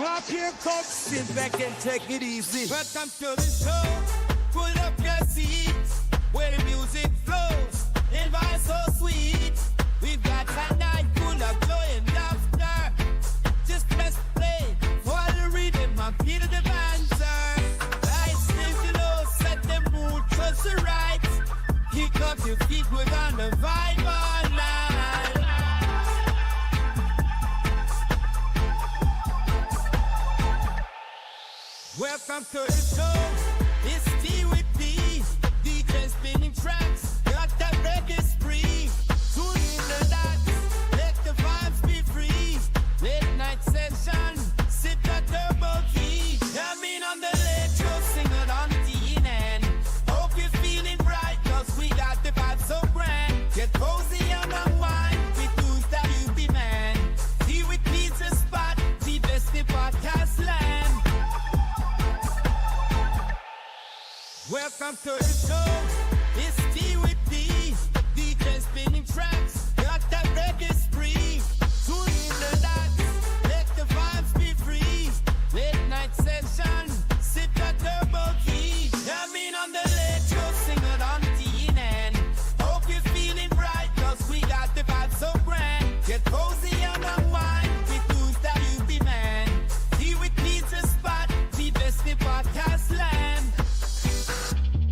o'clock, here comes. Sit back and take it easy. Welcome to the show. Pull up your seats where the music flows. And vibe so sweet. We've got a night full of joy and laughter. Just press play for the rhythm and feel the banter. Lights lift the low, set the mood just the right. Kick up your feet, we're on the vibe all night. Welcome to the show. It's T with D. DJ spinning tracks. Got that reggae spree. Tune in the dots. Let the vibes be free. Late night session. Sip that turbo key. Coming on the late show. Sing it on the TNN. Hope you're feeling bright. Cause we got the vibe so grand. Get cozy and unwind. With tunes that you be man. T with Pizza Spot. The best in podcast land. Welcome to the show. It's T with D. DJ spinning tracks. Got that reggae spree. Tune in the dots. Let the vibes be free. Late night session. Sip that turbo key. Coming on the late show. Sing it on TNN. Hope you're feeling bright. Cause we got the vibe so grand. Get cozy and unwind. With tunes that you be man. T with Pizza Spot. The best in podcast land.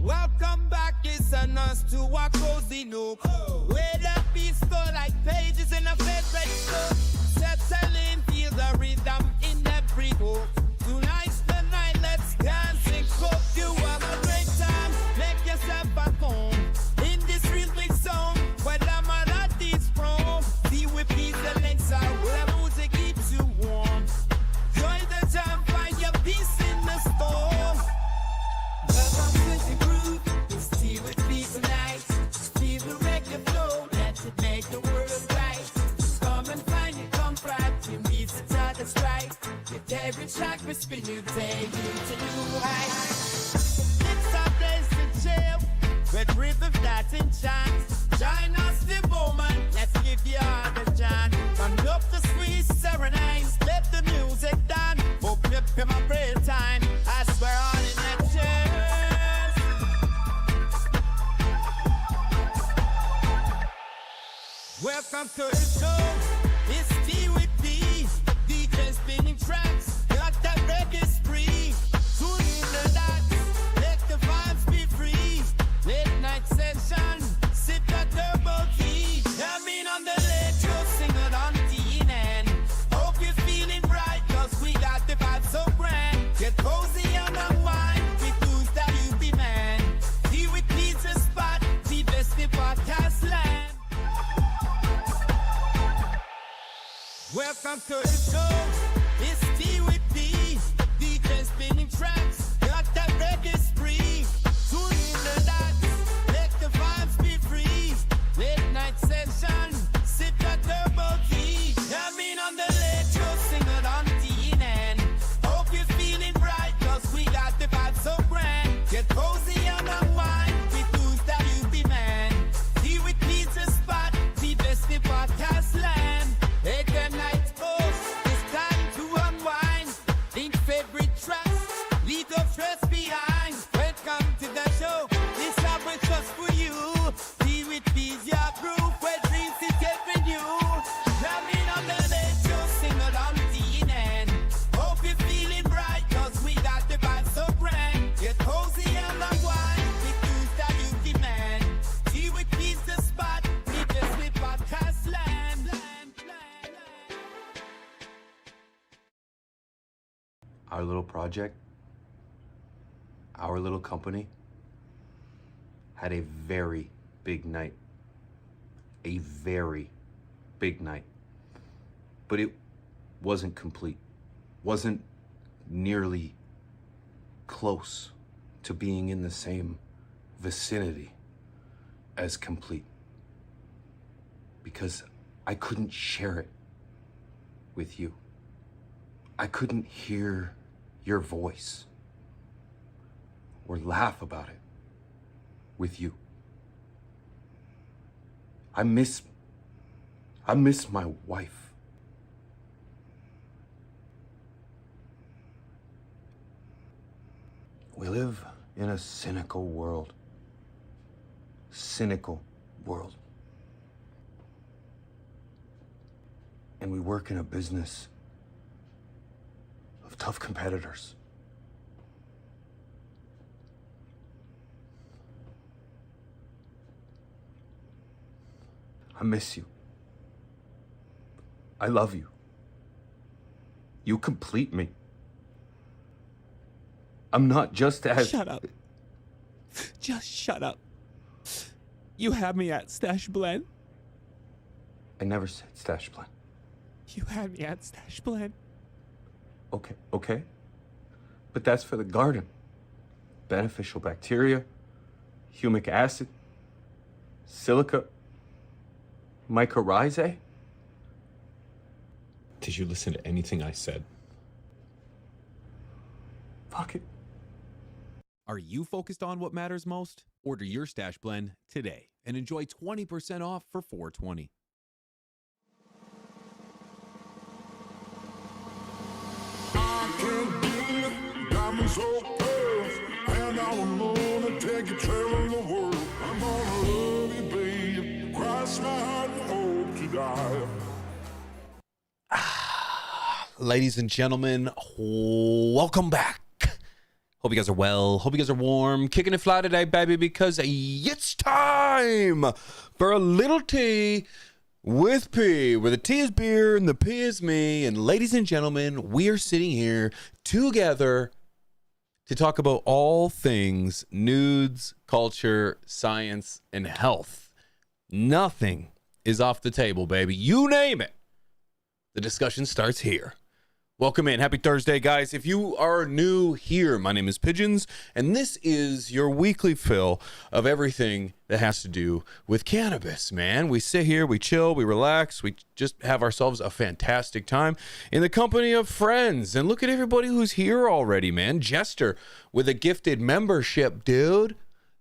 Welcome back, listen us to a cozy nook. Where the beats go like pages in a favorite book. Settling, feel the rhythm in every hook. Tonight's the night, let's dance and cook. You have a great time, make yourself at home. In this rhythmic zone, where the melodies from. See we please the links out, where the music keeps you warm. Join the jam, find your peace in the storm. Welcome to the groove, it's tea with me tonight. Feel the reggae flow, let it make the world right. Come and find your comfort, you meet the other strike. With every track we spin, you take you to new heights. It's a place to chill, with rhythm that enchants. Join us the moment, let's give you all the chance. Turn up the sweet serenades, let the music down. Open up in my prayer time, I swear on in that chair. Welcome to the show. It's T with D. DJ spinning tracks. Got that reggae spree. Tune in the dots. Let the vibes be free. Late night session. Sip that turbo key. Coming on the late show. Sing it on TNN. Hope you're feeling bright. Cause we got the vibe so grand. Get cozy and unwind. With tunes that you be man. T with Pizza Spot. The best in podcast land. Welcome to the show. It's T with D. DJ spinning tracks. Got that reggae spree. Tune in the dots. Let the vibes be free. Late night session. Sip that turbo key. Coming on the late show. Sing it on TNN. Hope you're feeling bright. Cause we got the vibe so grand. Get cozy and unwind. With tunes that you be man. T with Pizza Spot. The best in podcast land. Hey, good night, host. It's time to unwind. Think favorite tracks. Leave your stress behind. Welcome to the show. This hour is just for you. Be with peace, your proof. Where dreams is getting you. Coming on the late show. Sing it on TNN. Hope you're feeling bright. Cause we got the vibe so grand. Get cozy and unwind. With tunes that you demand. Be with peace, the spot. Leave your slip podcast land. Our little project, our little company had a very big night. A very big night. But it wasn't complete. Wasn't nearly close to being in the same vicinity as complete. Because I couldn't share it with you. I couldn't hear your voice or laugh about it with you. I miss my wife. We live in a cynical world. Cynical world. And we work in a business of tough competitors. I miss you. I love you. You complete me. I'm not just as... Shut up. Just shut up. You had me at Stash Blend. I never said stash plan. You had me at Stash Blend. Okay. But that's for the garden. Beneficial bacteria, humic acid, silica, mycorrhizae. Did you listen to anything I said? Fuck it. Are you focused on what matters most? Order your Stash Blend today and enjoy 20% off for $4.20. Diamonds so pearls, and I'm gonna take you traveling the world. I'm gonna love you, babe. Cross my heart and hope to die. Ladies and gentlemen, welcome back. Hope you guys are well. Hope you guys are warm. Kicking it fly today, baby, because it's time for a little tea with P, where the T is beer and the P is me. And ladies and gentlemen, we are sitting here together to talk about all things nudes, culture, science, and health. Nothing is off the table, baby. You name it. The discussion starts here. Welcome in. Happy Thursday, guys. If you are new here, my name is Pigeons, and this is your weekly fill of everything that has to do with cannabis, man. We sit here, we chill, we relax, we just have ourselves a fantastic time in the company of friends. And look at everybody who's here already, man. Jester with a gifted membership, dude.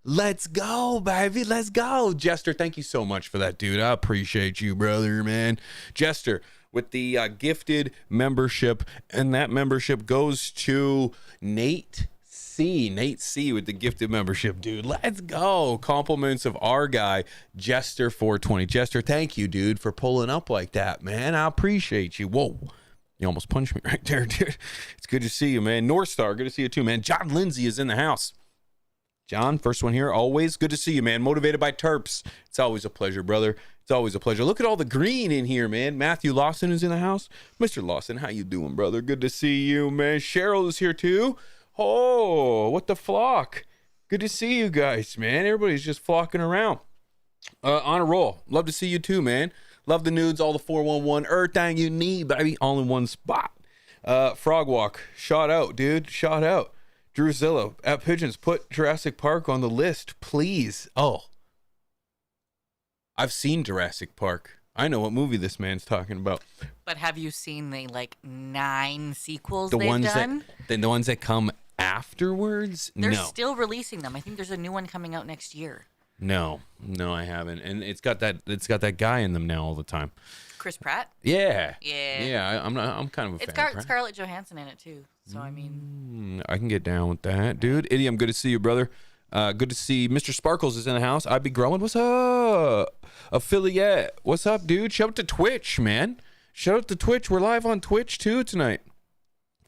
Let's go, baby. Let's go. Jester, thank you so much for that, dude. I appreciate you, brother, man. Jester with the gifted membership, and that membership goes to Nate C. Nate C with the gifted membership, dude. Let's go. Compliments of our guy, Jester 420. Jester, thank you, dude, for pulling up like that, man. I appreciate you. Whoa. You almost punched me right there, dude. It's good to see you, man. North Star, good to see you too, man. John Lindsay is in the house. John, first one here, always good to see you, man. Motivated by Terps. It's always a pleasure, brother. It's always a pleasure. Look at all the green in here, man. Matthew Lawson is in the house. Mr. Lawson, how you doing, brother? Good to see you, man. Cheryl is here too. Oh, what the flock. Good to see you guys, man. Everybody's just flocking around. On a roll. Love to see you too, man. Love the nudes, all the 411. Everything you need, baby, all in one spot. Frog Walk, shout out, dude. Shout out. Drusilla at Pigeons, put Jurassic Park on the list, please. Oh, I've seen Jurassic Park. I know what movie this man's talking about. But have you seen the 9 sequels The they've ones done? the ones that come afterwards? They're No. still releasing them. I think there's a new one coming out next year. No, I haven't. And it's got that guy in them now all the time. Chris Pratt? Yeah. Yeah. I'm kind of a It's fan. got of Pratt. Scarlett Johansson in it too. So I mean, I can get down with that, dude. Idiom, good to see you, brother. Good to see Mr. Sparkles is in the house. I'd be growing. What's up? Affiliate. What's up, dude? Shout out to Twitch, man. Shout out to Twitch. We're live on Twitch too tonight.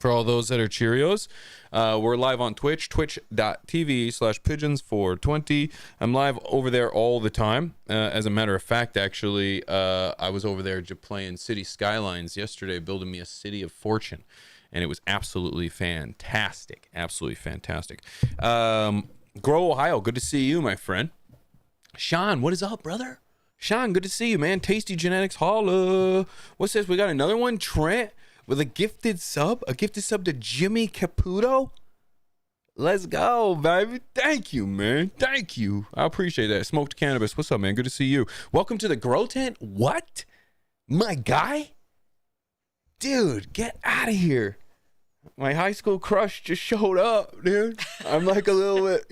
For all those that are Cheerios, we're live on Twitch, twitch.tv/pigeons420. I'm live over there all the time. As a matter of fact, actually, I was over there playing City Skylines yesterday, building me a city of fortune. And it was absolutely fantastic. Absolutely fantastic. Grow, Ohio, good to see you, my friend. Sean, what is up, brother? Sean, good to see you, man. Tasty Genetics, holla. What's this? We got another one. Trent with a gifted sub. A gifted sub to Jimmy Caputo. Let's go, baby. Thank you, man. Thank you. I appreciate that. Smoked Cannabis. What's up, man? Good to see you. Welcome to the Grow Tent. What? My guy? Dude, get out of here. My high school crush just showed up, dude. I'm like a little bit,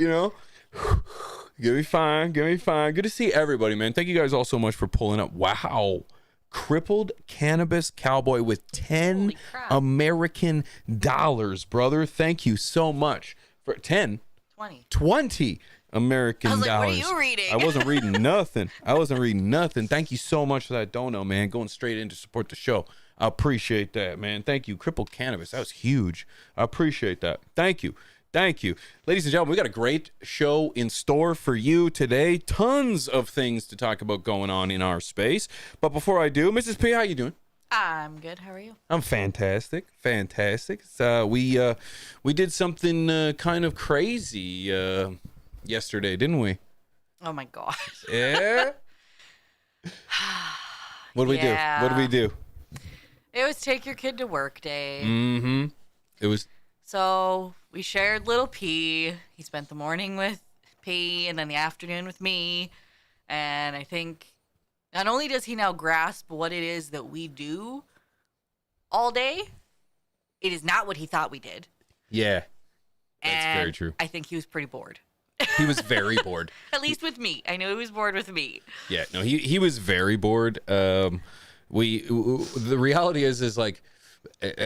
Give me fine. Good to see everybody, man. Thank you guys all so much for pulling up. Wow. Crippled Cannabis Cowboy with 10 American dollars, brother. Thank you so much For 10? 20. 20 American I was like, dollars. what are you reading? I wasn't reading nothing. I wasn't reading nothing. Thank you so much for that dono, man. Going straight in to support the show. I appreciate that, man. Thank you. Crippled Cannabis. That was huge. I appreciate that. Thank you. Thank you. Ladies and gentlemen, we got a great show in store for you today. Tons of things to talk about going on in our space. But before I do, Mrs. P, how you doing? I'm good. How are you? I'm fantastic. We did something kind of crazy yesterday, didn't we? Oh my gosh. Yeah. What did we do? What did we do? It was take your kid to work day. Mm-hmm. It was. So we shared little P. He spent the morning with P and then the afternoon with me. And I think not only does he now grasp what it is that we do all day, it is not what he thought we did. Yeah. That's And very true. I think he was pretty bored. He was very bored. At least with me. I know he was bored with me. Yeah, no, he was very bored. The reality is like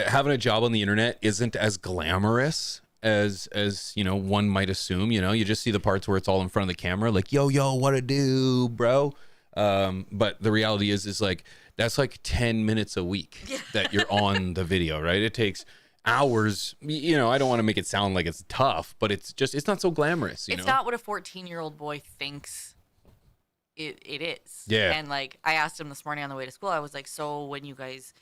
having a job on the internet isn't as glamorous as one might assume. You just see the parts where it's all in front of the camera, like yo, what to do, bro. But the reality is like that's like 10 minutes a week that you're on the video, right? It takes hours. I don't want to make it sound like it's tough, but it's not so glamorous. It's not what a 14-year-old boy thinks it is. Yeah. And like I asked him this morning on the way to school, I was like, so when you guys,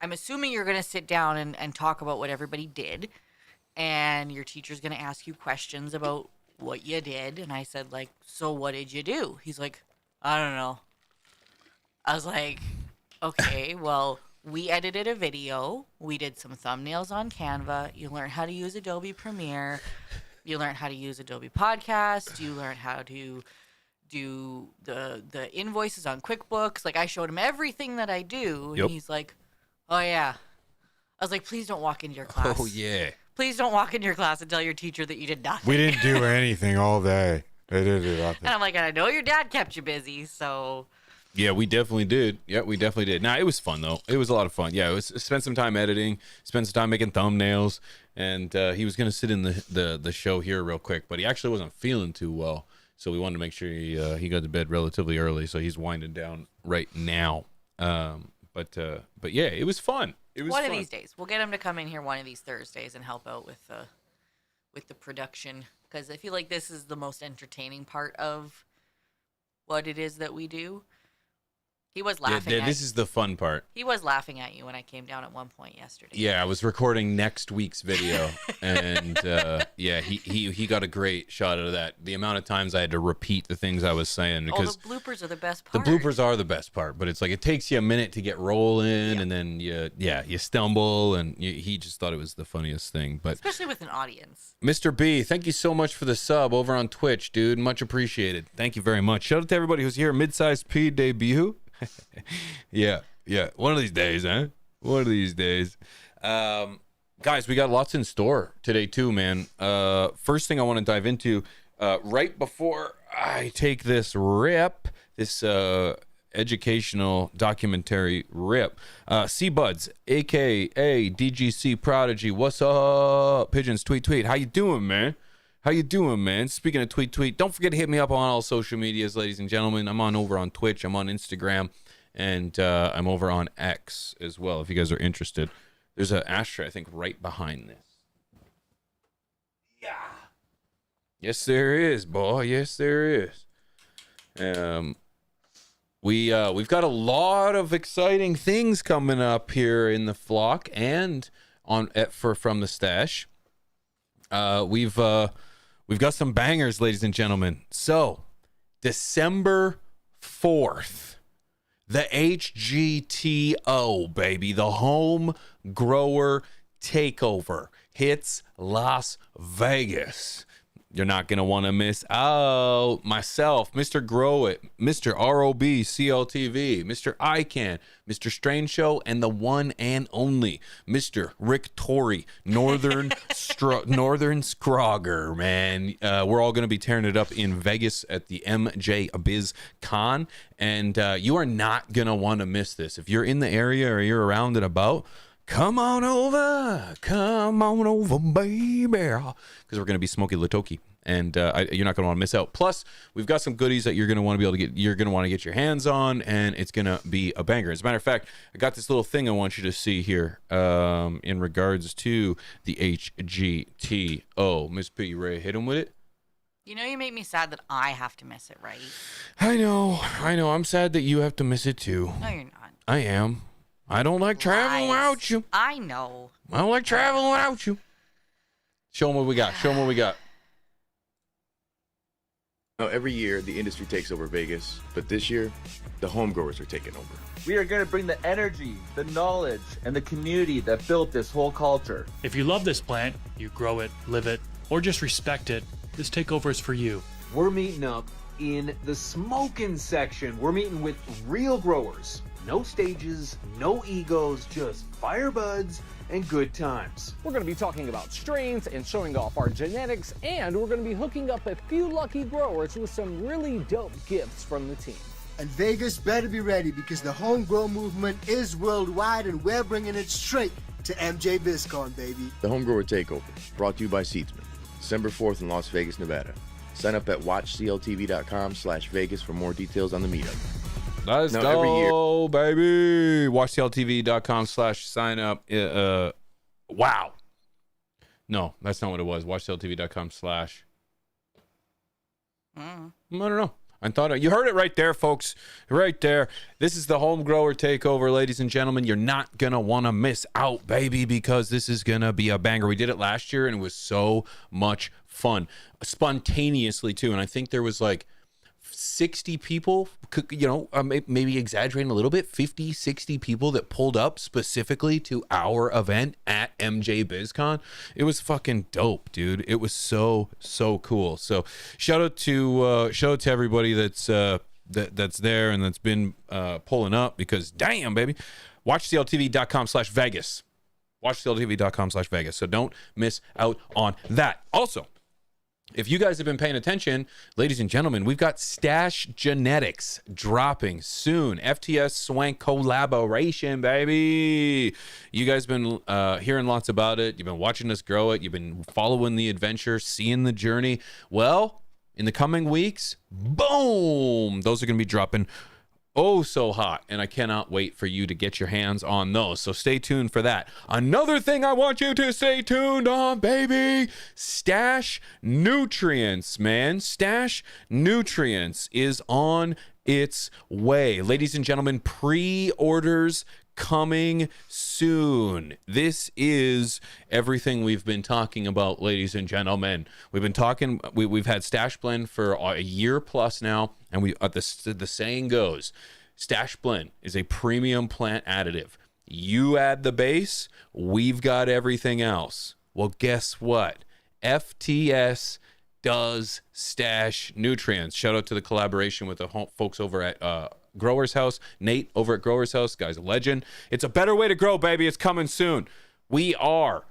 I'm assuming you're going to sit down and talk about what everybody did, and your teacher's going to ask you questions about what you did. And I said, like, so what did you do? He's like, I don't know. I was like, okay, well, we edited a video. We did some thumbnails on Canva. You learned how to use Adobe Premiere. You learned how to use Adobe Podcast. You learned how to do the invoices on QuickBooks. Like, I showed him everything that I do. Yep. And he's like, oh, yeah. I was like, please don't walk into your class. Oh yeah. Please don't walk into your class and tell your teacher that you did nothing. We didn't do anything all day. They did nothing. And I'm like, and I know your dad kept you busy, so... Yeah, we definitely did. Yeah, we definitely did. Nah, it was fun though. It was a lot of fun. Yeah, it was spent some time editing, spent some time making thumbnails, and he was gonna sit in the show here real quick, but he actually wasn't feeling too well, so we wanted to make sure he got to bed relatively early, so he's winding down right now. But yeah, it was fun. It was one fun. of these days, we'll get him to come in here one of these Thursdays and help out with the production, because I feel like this is the most entertaining part of what it is that we do. He was laughing. Yeah, this is the fun part. He was laughing at you when I came down at one point yesterday. Yeah, I was recording next week's video, and yeah, he got a great shot out of that. The amount of times I had to repeat the things I was saying because the bloopers are the best the part. bloopers are the best part, but it's like it takes you a minute to get rolling, and then you stumble, and he just thought it was the funniest thing. But especially with an audience. Mr. B, thank you so much for the sub over on Twitch, dude. Much appreciated. Thank you very much. Shout out to everybody who's here. Mid-sized P debut. yeah. One of these days, huh? One of these days. Guys, we got lots in store today too, man. First thing I want to dive into, right before I take this rip, this educational documentary rip, C-Buds, aka DGC Prodigy. What's up? Pigeons, tweet. How you doing, man? How you doing, man? Speaking of tweet, don't forget to hit me up on all social medias, ladies and gentlemen. I'm over on Twitch, I'm on Instagram, and I'm over on X as well, if you guys are interested. There's an ashtray, I think, right behind this. Yeah. Yes, there is, boy. Yes, there is. We've got a lot of exciting things coming up here in the flock and from the stash. We've got some bangers, ladies and gentlemen. So, December 4th, the HGTO, baby, the Home Grower Takeover hits Las Vegas. You're not going to want to miss out. Myself, Mr. Grow It, Mr. ROB, CLTV, Mr. ICANN, Mr. Strange Show, and the one and only Mr. Rick Torrey, Northern Scrogger, man. We're all going to be tearing it up in Vegas at the MJ Biz Con, and you are not going to want to miss this. If you're in the area or you're around and about, Come on over, baby. Because we're going to be Smoky Latoki. And you're not going to want to miss out. Plus, we've got some goodies that you're going to want to be able to get. You're going to want to get your hands on, and it's going to be a banger. As a matter of fact, I got this little thing I want you to see here in regards to the HGTO. Miss P, you ready to hit him with it? You know, you make me sad that I have to miss it, right? I know. I'm sad that you have to miss it too. No, you're not. I am. I don't like traveling without you. I know. I don't like traveling without you. Show them what we got. Now, every year, the industry takes over Vegas, but this year, the home growers are taking over. We are going to bring the energy, the knowledge, and the community that built this whole culture. If you love this plant, you grow it, live it, or just respect it, this takeover is for you. We're meeting up in the smoking section. We're meeting with real growers. No stages, no egos, just firebuds and good times. We're going to be talking about strains and showing off our genetics, and we're going to be hooking up a few lucky growers with some really dope gifts from the team. And Vegas better be ready because the home grow movement is worldwide, and we're bringing it straight to MJ BizCon, baby. The Home Grower Takeover, brought to you by Seedsman, December 4th in Las Vegas, Nevada. Sign up at watchcltv.com/Vegas for more details on the meetup. Let's go, baby. WatchCLTV.com/sign up. Wow. No, that's not what it was. WatchCLTV.com/ I don't know. I thought you heard it right there, folks. Right there. This is the home grower takeover, ladies and gentlemen. You're not going to want to miss out, baby, because this is going to be a banger. We did it last year, and it was so much fun. Spontaneously, too. And I think there was like 60 people, maybe exaggerating a little bit, 50, 60 people that pulled up specifically to our event at MJ BizCon. It was fucking dope, dude. It was so cool. So shout out to everybody that's there and that's been pulling up, because damn, baby. WatchCLTV.com/Vegas. WatchCLTV.com/Vegas. So don't miss out on that. Also, if you guys have been paying attention, ladies and gentlemen, we've got Stash Genetics dropping soon. FTS Swank collaboration, baby. You guys been hearing lots about it. You've been watching us grow it. You've been following the adventure, seeing the journey. Well, in the coming weeks, boom, those are going to be dropping so hot, and I cannot wait for you to get your hands on those. So stay tuned for that. Another thing I want you to stay tuned on, baby, Stash Nutrients, man. Stash Nutrients is on its way. Ladies and gentlemen, pre-orders coming soon. This is everything we've been talking about, ladies and gentlemen. We've been talking, we've had Stash Blend for a year plus now, and the saying goes, Stash Blend is a premium plant additive. You add the base, we've got everything else. Well, guess what? FTS does Stash Nutrients. Shout out to the collaboration with the folks over at Grower's House. Nate over at Grower's House, guy's a legend. It's a better way to grow, baby. It's coming soon. We are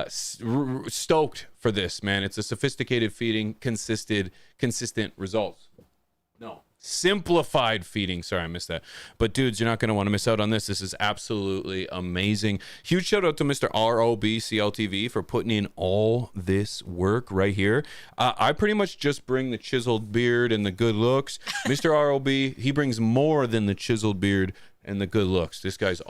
stoked for this, man. It's a sophisticated feeding, consistent results. No, simplified feeding. Sorry, I missed that. But dudes, you're not going to want to miss out on this. This is absolutely amazing. Huge shout out to Mr. ROBCLTV for putting in all this work right here. I pretty much just bring the chiseled beard and the good looks. Mr. ROB, he brings more than the chiseled beard and the good looks. This guy's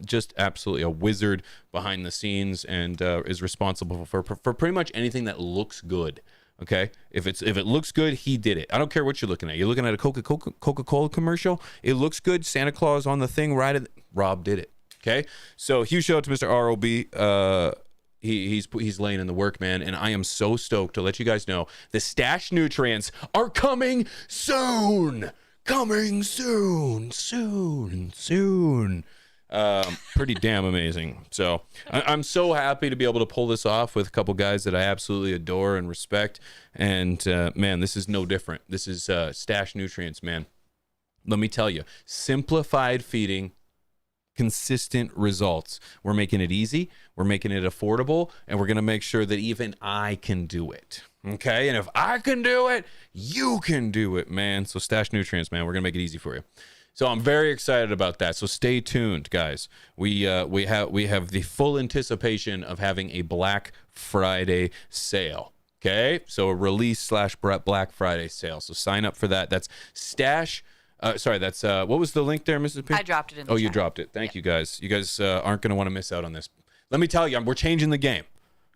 just absolutely a wizard behind the scenes, and is responsible for pretty much anything that looks good. Okay, if it looks good, he did it. I don't care what you're looking at. You're looking at a Coca-Cola commercial. It looks good. Santa Claus on the thing. Rob did it. Okay, so huge shout out to Mr. ROB. He's laying in the work, man, and I am so stoked to let you guys know the Stash Nutrients are coming soon. Coming soon. Pretty damn amazing. So I'm so happy to be able to pull this off with a couple guys that I absolutely adore and respect. And man, this is no different. This is Stash Nutrients, man. Let me tell you, simplified feeding, consistent results. We're making it easy, we're making it affordable, and we're going to make sure that even I can do it. Okay, and if I can do it, you can do it, man. So Stash Nutrients, man, we're going to make it easy for you. So I'm very excited about that. So stay tuned, guys. We have the full anticipation of having a Black Friday sale. Okay, so a release / Black Friday sale. So sign up for that. That's Stash. That's what was the link there, Mrs. P? I dropped it in the you chat. dropped it. Thank you, guys. You guys aren't going to want to miss out on this. Let me tell you, we're changing the game.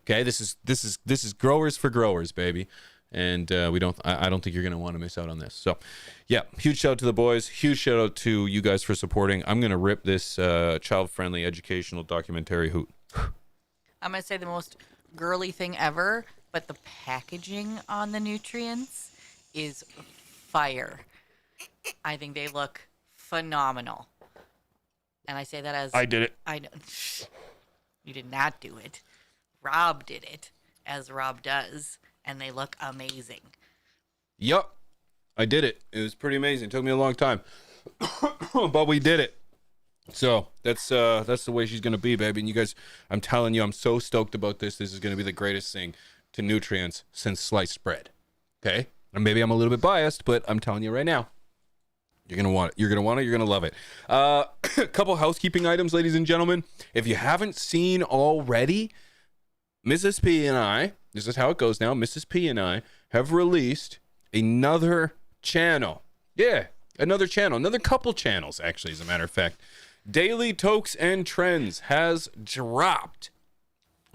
Okay, this is growers for growers, baby. And I don't think you're going to want to miss out on this. So, yeah, huge shout out to the boys. Huge shout out to you guys for supporting. I'm going to rip this child-friendly educational documentary hoot. I'm going to say the most girly thing ever, but the packaging on the nutrients is fire. I think they look phenomenal. And I say that as... I did it. I know. You did not do it. Rob did it, as Rob does. And they look amazing. Yup. I did it. It was pretty amazing. It took me a long time. But we did it. So that's the way she's going to be, baby. And you guys, I'm telling you, I'm so stoked about this. This is going to be the greatest thing to nutrients since sliced bread. Okay? And maybe I'm a little bit biased, but I'm telling you right now, you're going to want it. You're going to want it. You're going to love it. A couple housekeeping items, ladies and gentlemen. If you haven't seen already, Mrs. P and I, this is how it goes now, Mrs. P and I have released another channel. Yeah, another channel. Another couple channels, actually, as a matter of fact. Daily Tokes and Trends has dropped.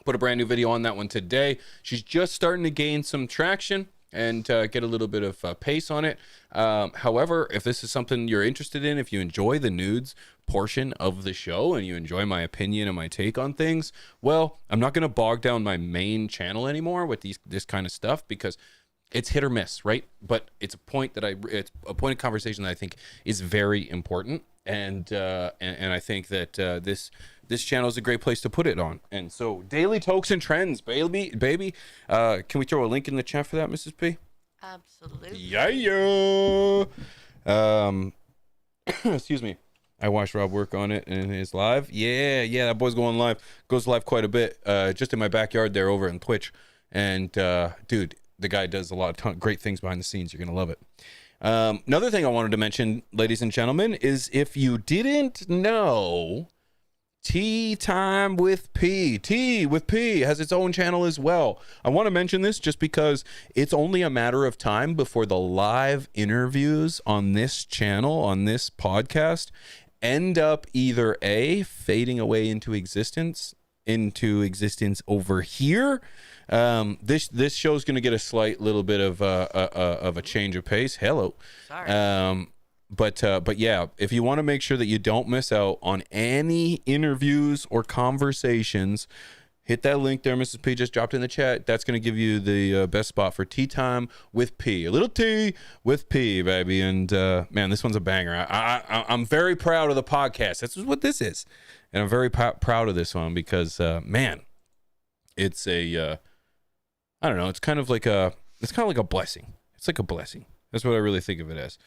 Put a brand new video on that one today. She's just starting to gain some traction and get a little bit of pace on it. However, if this is something you're interested in, if you enjoy the nudes portion of the show and you enjoy my opinion and my take on things, well, I'm not going to bog down my main channel anymore with this kind of stuff because it's hit or miss, right? But it's a point of conversation that I think is very important, and I think that this channel is a great place to put it on. And so, Daily Tokes and Trends, baby. Can we throw a link in the chat for that, Mrs. P? Absolutely. Yeah. Excuse me. I watched Rob work on it in his live. Yeah, that boy's going live. Goes live quite a bit. Just in my backyard there over on Twitch. And dude, the guy does a lot of great things behind the scenes. You're gonna love it. Another thing I wanted to mention, ladies and gentlemen, is if you didn't know, Tea Time with P. Tea with P has its own channel as well. I want to mention this just because it's only a matter of time before the live interviews on this channel, on this podcast, end up either A, fading away into existence over here. This show's going to get a slight little bit of a change of pace. Hello. Sorry. But yeah, if you want to make sure that you don't miss out on any interviews or conversations, hit that link there. Mrs. P just dropped in the chat. That's going to give you the best spot for Tea Time with P. A little tea with P, baby. And man, this one's a banger. I'm very proud of the podcast. That's what this is, and I'm very proud of this one because man, it's a I don't know. It's kind of like a blessing. It's like a blessing. That's what I really think of it as.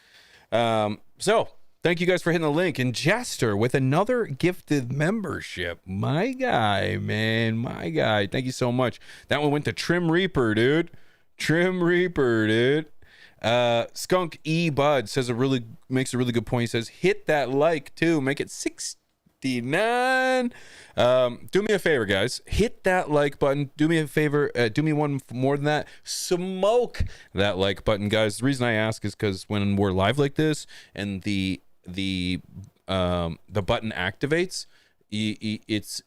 So thank you guys for hitting the link. And Jester with another gifted membership. My guy, man. My guy. Thank you so much. That one went to Trim Reaper, dude. Trim Reaper, dude. Skunk E Bud makes a really good point. He says, hit that like too. Make it 69. Do me a favor, guys. Hit that like button. Do me a favor. Do me one more than that. Smoke that like button, guys. The reason I ask is because when we're live like this and the button activates, it's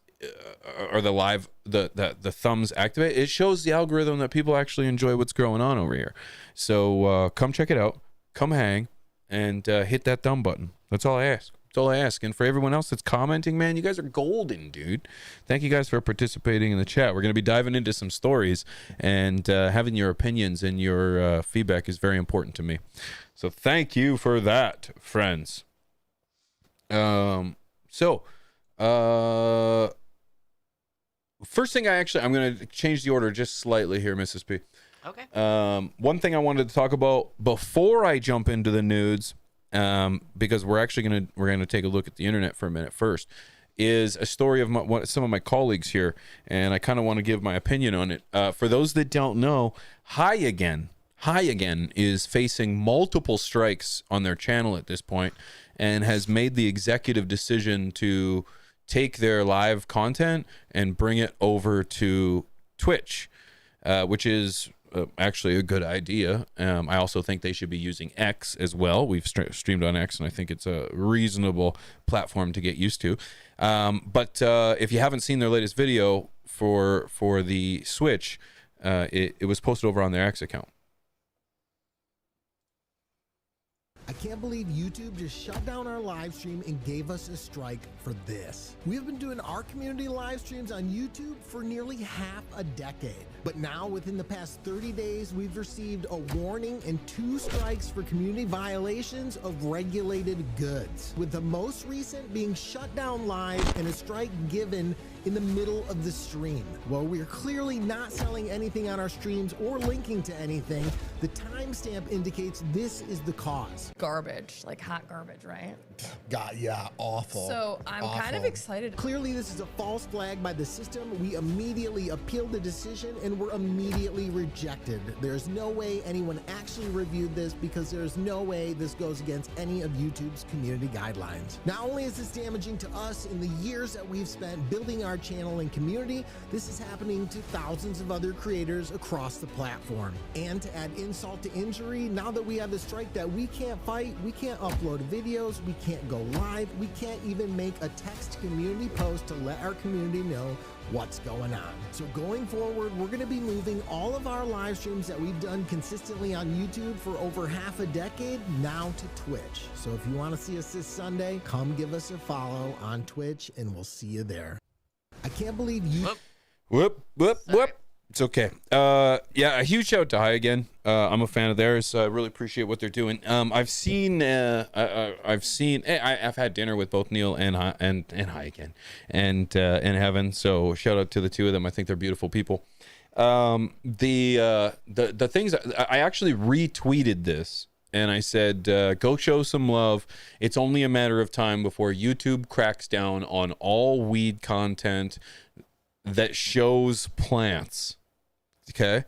or the thumbs activate. It shows the algorithm that people actually enjoy what's going on over here. So come check it out. Come hang and hit that thumb button. That's all I ask. That's all I ask. And for everyone else that's commenting, man, you guys are golden, dude. Thank you guys for participating in the chat. We're going to be diving into some stories, and having your opinions and your feedback is very important to me. So thank you for that, friends. First thing I'm going to change the order just slightly here, Mrs. P. Okay. One thing I wanted to talk about before I jump into the nudes, because we're gonna take a look at the internet for a minute first, is a story of some of my colleagues here, and I kind of want to give my opinion on it. For those that don't know, hi again, High Again is facing multiple strikes on their channel at this point and has made the executive decision to take their live content and bring it over to Twitch, which is actually a good idea. I also think they should be using X as well. We've streamed on X, and I think it's a reasonable platform to get used to. But if you haven't seen their latest video for the Switch, it was posted over on their X account. I can't believe YouTube just shut down our live stream and gave us a strike for this. We've been doing our community live streams on YouTube for nearly half a decade. But now, within the past 30 days, we've received a warning and 2 strikes for community violations of regulated goods, with the most recent being shut down live and a strike given in the middle of the stream. While we're clearly not selling anything on our streams or linking to anything, the timestamp indicates this is the cause. Garbage, like hot garbage, right? God, yeah, awful. So I'm kind of excited. Clearly, this is a false flag by the system. We immediately appealed the decision and were immediately rejected. There's no way anyone actually reviewed this because there's no way this goes against any of YouTube's community guidelines. Not only is this damaging to us in the years that we've spent building our channel and community, this is happening to thousands of other creators across the platform. And to add insult to injury, now that we have the strike that we can't fight, we can't upload videos, we can't go live, we can't even make a text community post to let our community know what's going on. So going forward, we're going to be moving all of our live streams that we've done consistently on YouTube for over half a decade now to Twitch. So if you want to see us this Sunday, come give us a follow on Twitch and we'll see you there. I can't believe you... Whoop. It's okay. Yeah, a huge shout out to High Again. I'm a fan of theirs. I really appreciate what they're doing. I've had dinner with both Neil and High Again and Heaven. So shout out to the two of them. I think they're beautiful people. The things I actually retweeted this and I said, go show some love. It's only a matter of time before YouTube cracks down on all weed content that shows plants. Okay.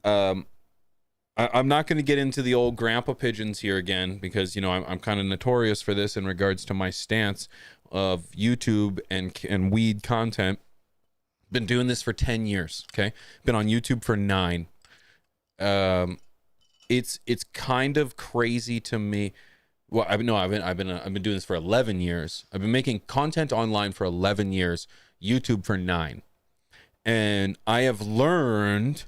I'm not going to get into the old grandpa pigeons here again because, you know, I'm kind of notorious for this in regards to my stance of YouTube and weed content. Been doing this for 10 years. Okay. Been on YouTube for 9. It's kind of crazy to me. Well, I've been doing this for 11 years. I've been making content online for 11 years, YouTube for 9. And I have learned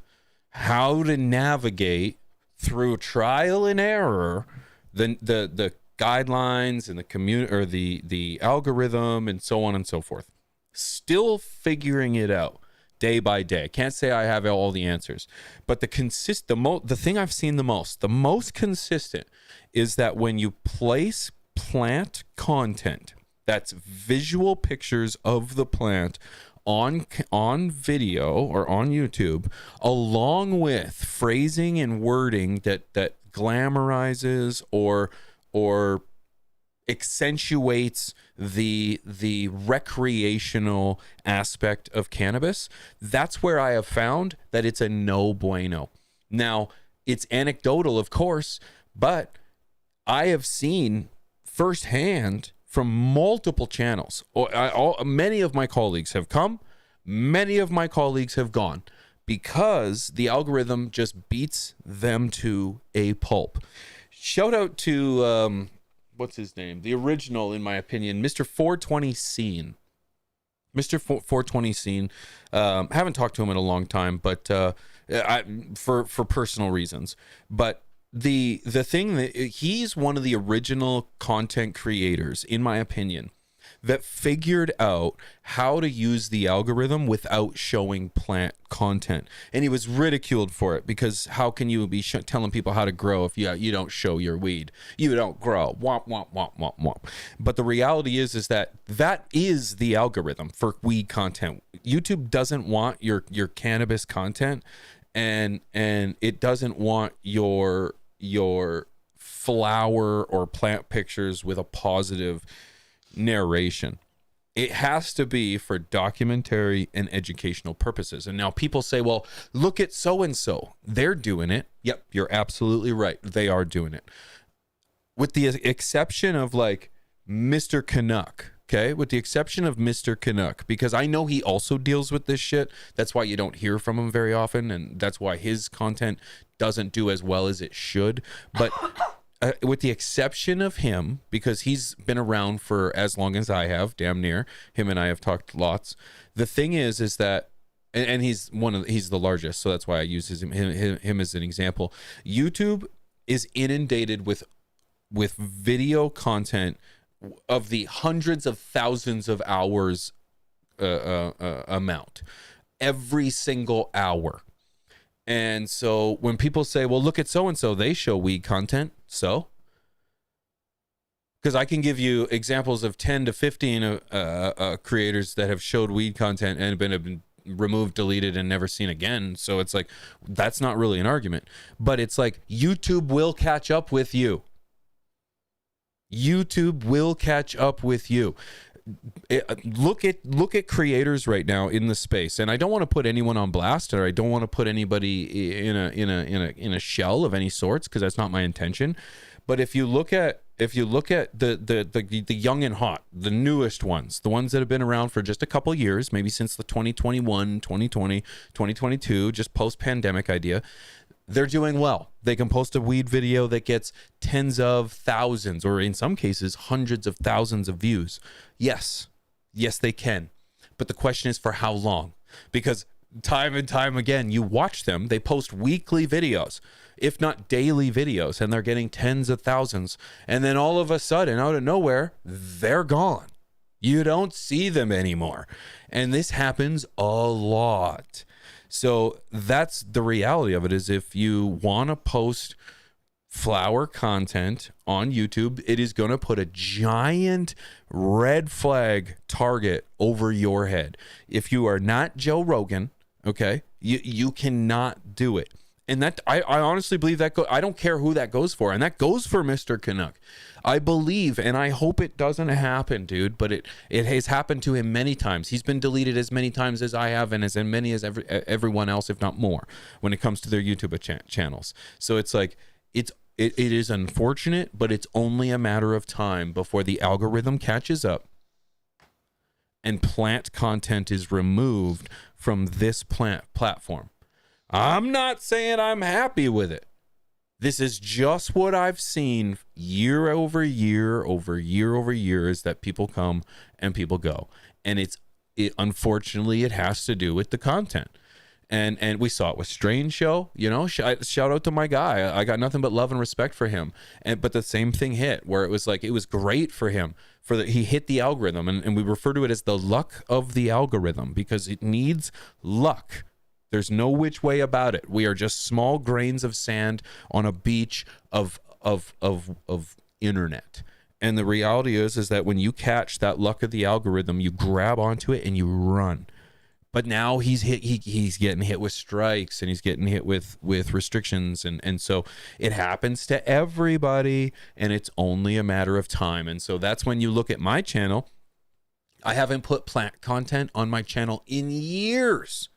how to navigate through trial and error the guidelines and the community or the algorithm and so on and so forth. Still figuring it out day by day. Can't say I have all the answers, but the thing I've seen the most consistent is that when you place plant content, that's visual pictures of the plant on video or on YouTube, along with phrasing and wording that glamorizes or accentuates the recreational aspect of cannabis, that's where I have found that it's a no bueno. Now, it's anecdotal, of course, but I have seen firsthand from multiple channels. Many of my colleagues have come, many of my colleagues have gone because the algorithm just beats them to a pulp. Shout out to what's his name? The original, in my opinion, Mr. 420 Scene. Mr. 420 Scene. Haven't talked to him in a long time, but for personal reasons. But the thing that he's one of the original content creators, in my opinion, that figured out how to use the algorithm without showing plant content. And he was ridiculed for it because how can you be telling people how to grow if you don't show your weed? You don't grow. Womp, womp, womp, womp, womp. But the reality is that is the algorithm for weed content. YouTube doesn't want your cannabis content, and it doesn't want your flower or plant pictures with a positive narration. It has to be for documentary and educational purposes. And now people say, well, look at so-and-so. They're doing it. Yep, you're absolutely right. They are doing it. With the exception of like Mr. Canuck, okay? With the exception of Mr. Canuck, because I know he also deals with this shit. That's why you don't hear from him very often. And that's why his content doesn't do as well as it should. But with the exception of him, because he's been around for as long as I have, damn near. Him and I have talked lots. The thing is that, and he's he's the largest, so that's why I use him as an example. YouTube is inundated with video content of the hundreds of thousands of hours amount every single hour. And so when people say, well, look at so-and-so, they show weed content. So, because I can give you examples of 10 to 15 creators that have showed weed content and have been removed, deleted, and never seen again. So it's like, that's not really an argument. But it's like, YouTube will catch up with you. YouTube will catch up with you. Look at creators right now in the space, and I don't want to put anyone on blast, or I don't want to put anybody in a shell of any sorts, because that's not my intention. But if you look at the young and hot, the newest ones, the ones that have been around for just a couple years, maybe since the 2021, 2020, 2022, just post-pandemic idea, they're doing well. They can post a weed video that gets tens of thousands, or in some cases, hundreds of thousands of views. Yes, they can. But the question is, for how long? Because time and time again, you watch them, they post weekly videos, if not daily videos, and they're getting tens of thousands. And then all of a sudden, out of nowhere, they're gone. You don't see them anymore. And this happens a lot. So that's the reality of it, is if you want to post flower content on YouTube, it is going to put a giant red flag target over your head. If you are not Joe Rogan, okay, you cannot do it. And that I honestly believe that I don't care who that goes for, and that goes for Mr. Canuck. I believe, and I hope it doesn't happen, dude, but it has happened to him many times. He's been deleted as many times as I have, and as many as everyone else, if not more, when it comes to their YouTube channels. So it's like, it is unfortunate, but it's only a matter of time before the algorithm catches up and plant content is removed from this platform. I'm not saying I'm happy with it. This is just what I've seen year over year over year over year, is that people come and people go. And unfortunately, it has to do with the content. And we saw it with Strange Show, you know, shout out to my guy. I got nothing but love and respect for him. But the same thing hit, where it was like, it was great for him. He hit the algorithm, and we refer to it as the luck of the algorithm, because it needs luck. There's no which way about it. We are just small grains of sand on a beach of internet. And the reality is that when you catch that luck of the algorithm, you grab onto it and you run. But now he's getting hit with strikes, and he's getting hit with restrictions, and so it happens to everybody, and it's only a matter of time. And so that's when you look at my channel. I haven't put plant content on my channel in years.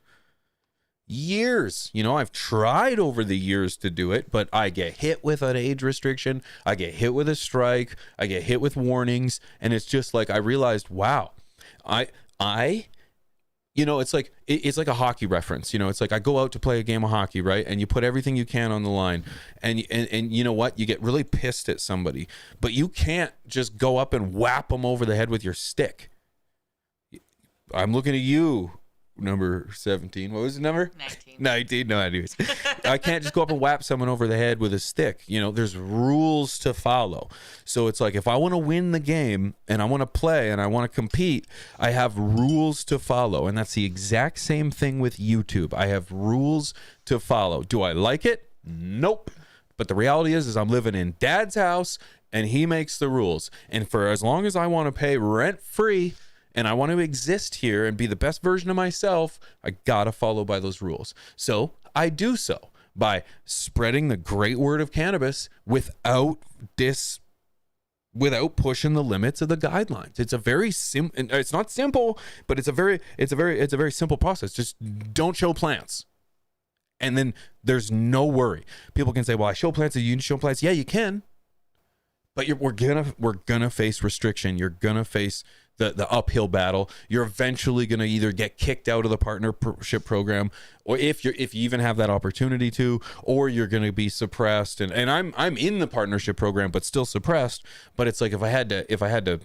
You know, I've tried over the years to do it, but I get hit with an age restriction, I get hit with a strike, I get hit with warnings, and it's just like, I realized, wow, you know, it's like a hockey reference. You know, it's like, I go out to play a game of hockey, right? And you put everything you can on the line, and you know what? You get really pissed at somebody, but you can't just go up and whap them over the head with your stick. I'm looking at you, number 17. What was the number? 19. No, anyways. I can't just go up and whap someone over the head with a stick. You know, there's rules to follow. So it's like, if I want to win the game and I want to play and I want to compete, I have rules to follow. And that's the exact same thing with YouTube. I have rules to follow. Do I like it? Nope. But the reality is I'm living in Dad's house, and he makes the rules. And for as long as I want to pay rent free, and I want to exist here and be the best version of myself, I gotta follow by those rules. So I do so by spreading the great word of cannabis without without pushing the limits of the guidelines. It's a very it's not simple, but it's a very simple process. Just don't show plants. And then there's no worry. People can say, well, I show plants. You can show plants. Yeah, you can. But we're gonna face restriction. You're gonna face the uphill battle. You're eventually gonna either get kicked out of the partnership program, or if you even have that opportunity to, or you're gonna be suppressed. And I'm in the partnership program, but still suppressed. But it's like if I had to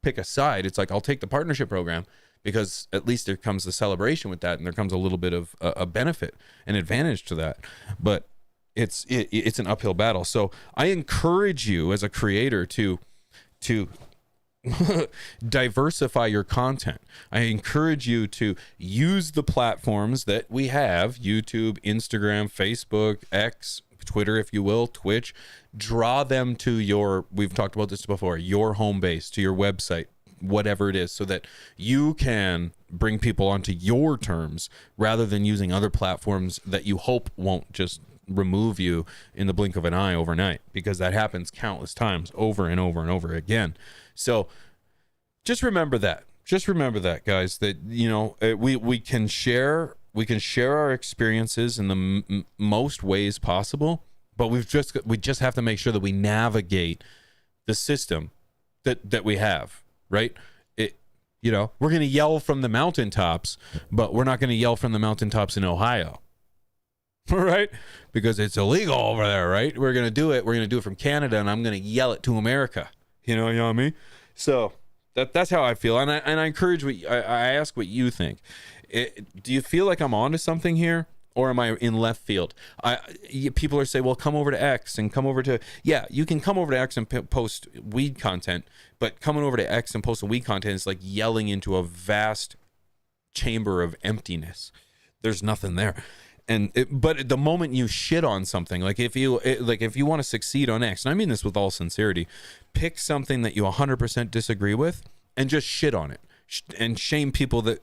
pick a side, it's like I'll take the partnership program, because at least there comes the celebration with that, and there comes a little bit of a benefit and advantage to that. But it's an uphill battle. So I encourage you as a creator to diversify your content. I encourage you to use the platforms that we have: YouTube, Instagram, Facebook, X, Twitter, if you will, Twitch. Draw them to we've talked about this before, your home base, to your website, whatever it is, so that you can bring people onto your terms rather than using other platforms that you hope won't just remove you in the blink of an eye overnight, because that happens countless times over and over and over again. So just remember that. Just remember that, guys, that, we can share our experiences in the most ways possible, but we just have to make sure that we navigate the system that we have, right? We're going to yell from the mountaintops, but we're not going to yell from the mountaintops in Ohio. Right? Because it's illegal over there, right? We're going to do it from Canada, and I'm going to yell it to America. You know what I mean? So that's how I feel. And I encourage I ask what you think. Do you feel like I'm onto something here, or am I in left field? People are saying, well, come over to X and come over to, you can come over to X and post weed content, but coming over to X and posting weed content is like yelling into a vast chamber of emptiness. There's nothing there. But the moment you shit on something, like if you want to succeed on X, and I mean this with all sincerity, pick something that you 100% disagree with and just shit on it, and shame people who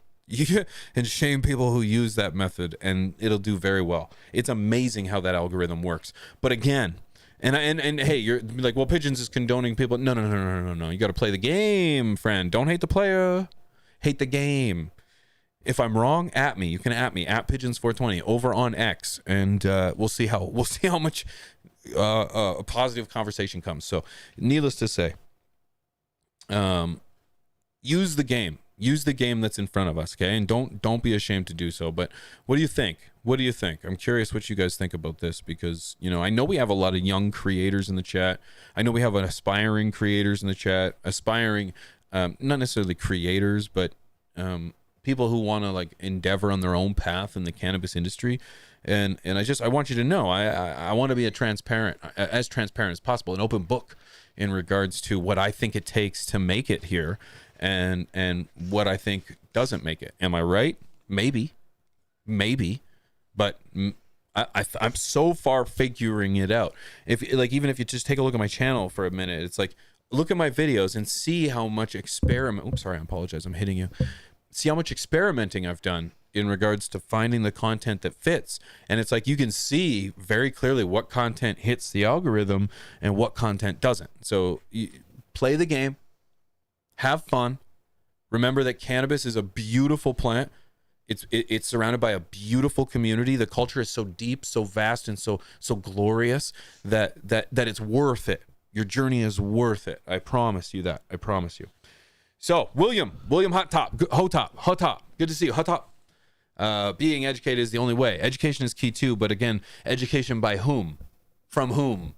use that method, and it'll do very well. It's amazing how that algorithm works. But again, and hey, you're like, well, Pigeons is condoning people. No. You got to play the game, friend. Don't hate the player, hate the game. If I'm wrong, at me. You can at me at Pigeons420 over on X, and we'll see how much a positive conversation comes. So, needless to say, use the game. Use the game that's in front of us, okay? And don't be ashamed to do so. But what do you think? I'm curious what you guys think about this, because I know we have a lot of young creators in the chat. I know we have aspiring creators in the chat. Aspiring, not necessarily creators, but people who want to endeavor on their own path in the cannabis industry. And I want you to know, I want to be as transparent as possible, an open book in regards to what I think it takes to make it here, and what I think doesn't make it. Am I right? Maybe, but I'm so far figuring it out. Even if you just take a look at my channel for a minute, it's like, look at my videos and see how much experiment. Oops, sorry, I apologize. I'm hitting you. See how much experimenting I've done in regards to finding the content that fits. And it's like you can see very clearly what content hits the algorithm and what content doesn't. So play the game, have fun. Remember that cannabis is a beautiful plant. It's surrounded by a beautiful community. The culture is so deep, so vast, and so glorious that it's worth it. Your journey is worth it. I promise you that. I promise you. So, William Hot Top, good to see you, Hot Top. Being educated is the only way. Education is key too, but again, education by whom? From whom?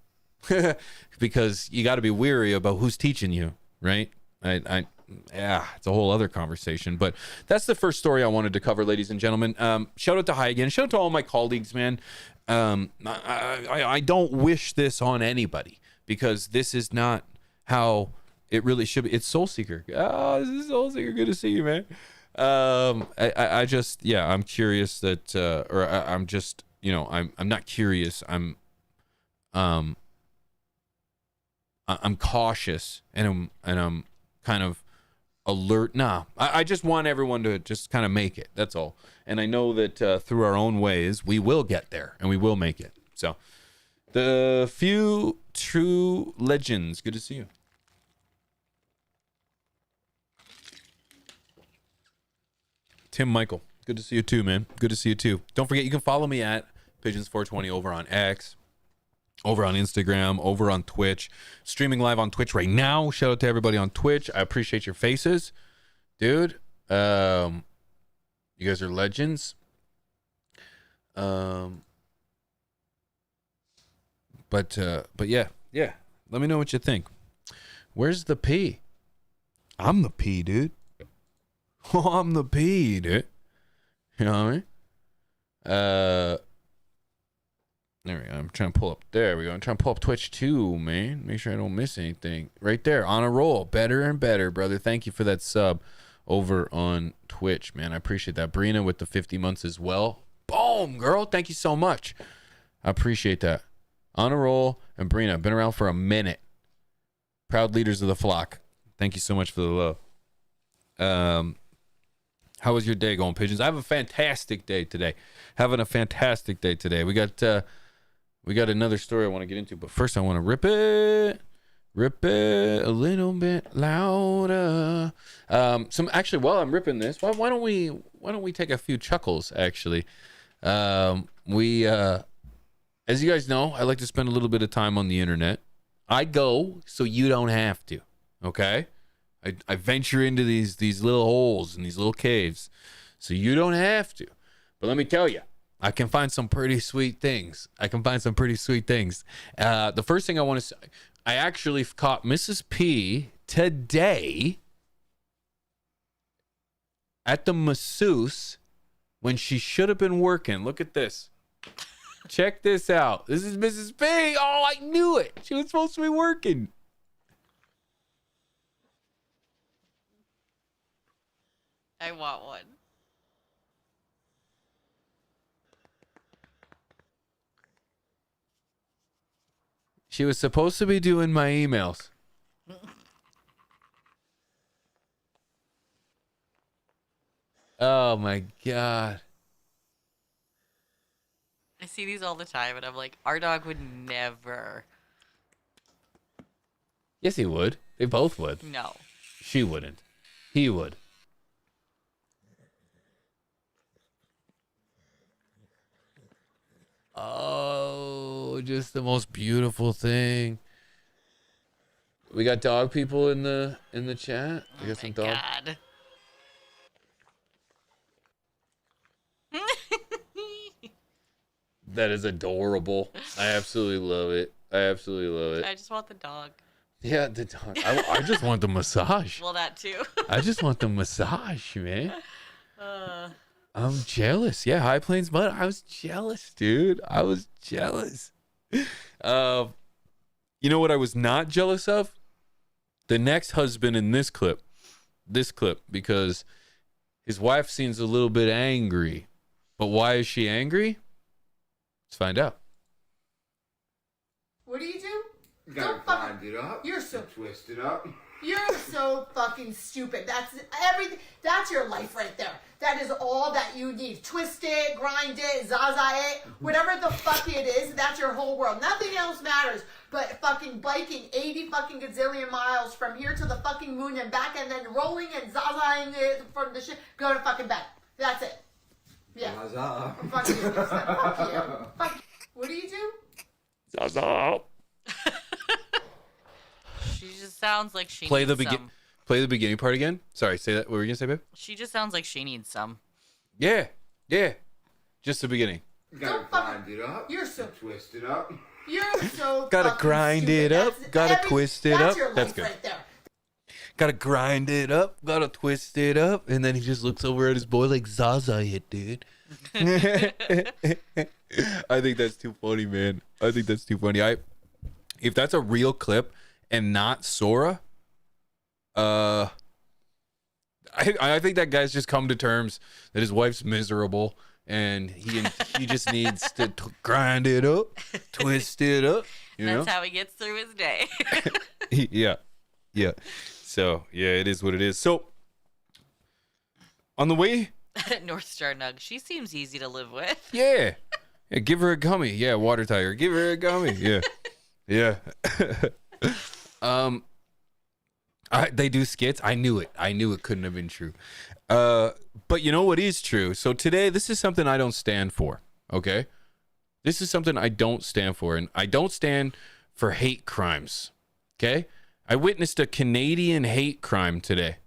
Because you got to be weary about who's teaching you, right? It's a whole other conversation, but that's the first story I wanted to cover, ladies and gentlemen. Shout out to Hi again. Shout out to all my colleagues, man. I don't wish this on anybody, because this is not how it really should be. It's Soul Seeker. Oh, this is Soul Seeker. Good to see you, man. I just, I'm curious that, I'm just, I'm not curious. I'm cautious, and I'm kind of alert. I just want everyone to just kind of make it. That's all. And I know that through our own ways, we will get there, and we will make it. So The few true legends. Good to see you. Tim Michael. Good to see you too, man. Good to see you too. Don't forget, you can follow me at Pigeons420 over on X, over on Instagram, over on Twitch. Streaming live on Twitch right now. Shout out to everybody on Twitch. I appreciate your faces. Dude, you guys are legends. But yeah. Let me know what you think. Where's the P? I'm the P, dude. Oh, I'm the P, dude. You know what I mean? There we go. I'm trying to pull up. There we go. I'm trying to pull up Twitch too, man. Make sure I don't miss anything. Right there, on a roll. Better and better, brother. Thank you for that sub over on Twitch, man. I appreciate that. Brina with the 50 months as well. Boom, girl. Thank you so much. I appreciate that. On a roll and Brina. Been around for a minute. Proud leaders of the flock. Thank you so much for the love. How was your day going, Pigeons? I have a fantastic day today. Having a fantastic day today. We got another story I want to get into, but first I want to rip it a little bit louder. Actually, while I'm ripping this, why don't we take a few chuckles? Actually, as you guys know, I like to spend a little bit of time on the internet. I go so you don't have to. Okay. I venture into these little holes and these little caves so you don't have to. But let me tell you, I can find some pretty sweet things. The first thing I want to say, I actually caught Mrs. P today at the masseuse when she should have been working. Look at this. Check this out. This is Mrs. P. Oh, I knew it. She was supposed to be working. I want one. She was supposed to be doing my emails. Oh my God. I see these all the time, and I'm like, our dog would never. Yes, he would. They both would. No. She wouldn't. He would. Oh, just the most beautiful thing. We got dog people in the chat. We got some dog. God. That is adorable. I absolutely love it. I just want the dog. Yeah, the dog. I just want the massage. Well, that too. I just want the massage, man. I'm jealous. Yeah, High Plains Mud. I was jealous, dude. I was jealous. You know what I was not jealous of? The next husband in this clip. Because his wife seems a little bit angry. But why is she angry? Let's find out. What do? You gotta grind it up. You're so twist it up. You're so fucking stupid. That's everything. That's your life right there. That is all that you need. Twist it, grind it, zaza it, whatever the fuck it is. That's your whole world. Nothing else matters but fucking biking 80 fucking gazillion miles from here to the fucking moon and back, and then rolling and zazaing it from the shit. Go to fucking bed. That's it. Yeah. Zaza. Fuck you. Fuck you. Fuck. What do? Zaza. She just sounds like she Play needs the some. Play the beginning part again. Sorry, say that. What were you gonna say, babe? She just sounds like she needs some. Yeah. Just the beginning. You gotta grind it up. You're so twist it up. You're so Gotta fucking grind stupid. it up. Gotta twist it that's up. Your That's life good. Right there. Gotta grind it up. Gotta twist it up. And then he just looks over at his boy like, Zaza it, dude. I think that's too funny, man. If that's a real clip and not Sora, I think that guy's just come to terms that his wife's miserable and he just needs to grind it up, twist it up. That's how he gets through his day. Yeah. So yeah, it is what it is. So on the way, North Star Nug, she seems easy to live with. yeah. Yeah, give her a gummy. Yeah, water tiger. Give her a gummy. Yeah. Yeah. They do skits. I knew it. I knew it couldn't have been true. But you know what is true? So today, this is something I don't stand for. Okay? This is something I don't stand for. And I don't stand for hate crimes. Okay? I witnessed a Canadian hate crime today.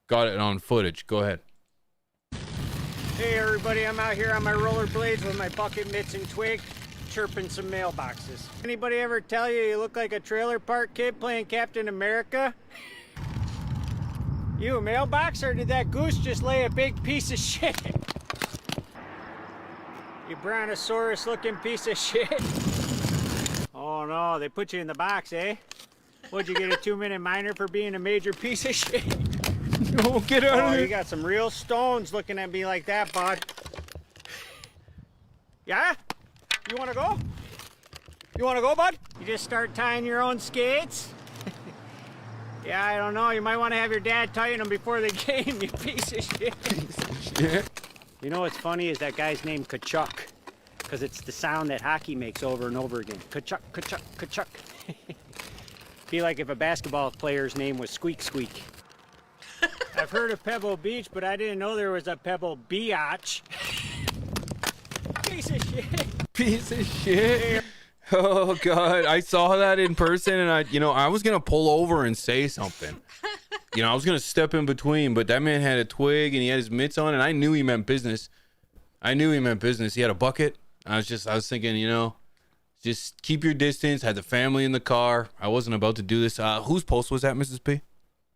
Got it on footage. Go ahead. Hey everybody, I'm out here on my rollerblades with my bucket mitts and twig, chirping some mailboxes. Anybody ever tell you look like a trailer park kid playing Captain America? You a mailbox, or did that goose just lay a big piece of shit? You brontosaurus looking piece of shit. Oh no, they put you in the box, eh? What'd you get, a 2-minute minor for being a major piece of shit? No, get out of here. You got some real stones looking at me like that, bud. Yeah? You wanna go? You wanna go, bud? You just start tying your own skates? Yeah, I don't know. You might want to have your dad tighten them before the game, you piece of shit. Yeah. You know what's funny is that guy's named Kachuk, because it's the sound that hockey makes over and over again. Kachuk, Kachuk, Kachuk. Be like if a basketball player's name was Squeak Squeak. I've heard of Pebble Beach, but I didn't know there was a Pebble Biatch. Piece of shit. Piece of shit. Oh God, I saw that in person, and I was gonna pull over and say something. I was gonna step in between, but that man had a twig and he had his mitts on, and I knew he meant business. He had a bucket. I was thinking, just keep your distance. Had the family in the car. I wasn't about to do this. Whose post was that, Mrs. P?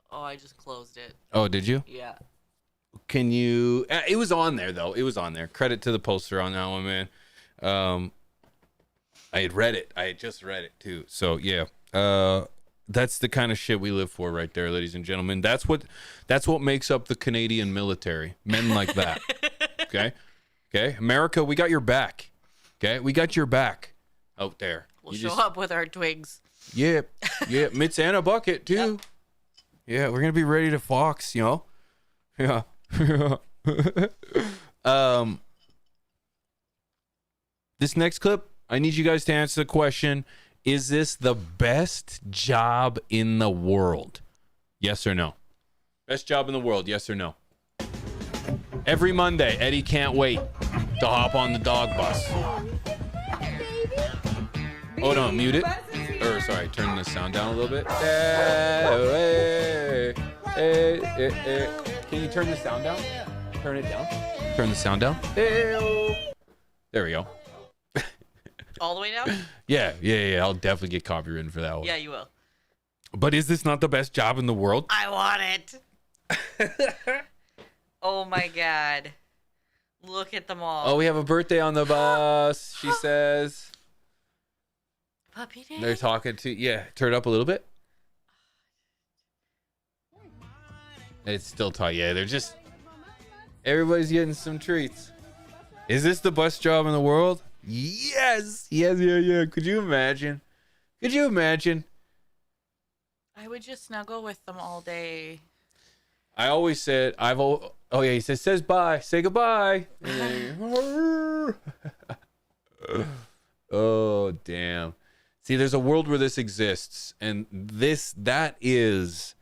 Oh, I just closed it. Oh, did you? Yeah. Can you? It was on there though. It was on there. Credit to the poster on that one, man. I had read it. I had just read it too. So yeah, that's the kind of shit we live for, right there, ladies and gentlemen. That's what makes up the Canadian military. Men like that. Okay. America, we got your back. Okay, we got your back out there. We'll show up with our twigs. Yeah, mitts and a bucket too. Yep. Yeah, we're gonna be ready to fox. Yeah. This next clip, I need you guys to answer the question: is this the best job in the world? Yes or no? Best job in the world? Yes or no? Every Monday, Eddie can't wait to hop on the dog bus. Oh no, mute it. Or sorry, turn the sound down a little bit. Can you turn the sound down? Turn it down. Turn the sound down. There we go. All the way down? Yeah. I'll definitely get copywritten for that one. Yeah, you will. But is this not the best job in the world? I want it. Oh my God. Look at them all. Oh, we have a birthday on the bus, she says. Puppy day? They're talking to, turn it up a little bit. It's still tight. Yeah, they're just, everybody's getting some treats. Is this the best job in the world? Yes. Yeah. Could you imagine? I would just snuggle with them all day. I always said, he says bye. Say goodbye. Oh, damn. See, there's a world where this exists, and that is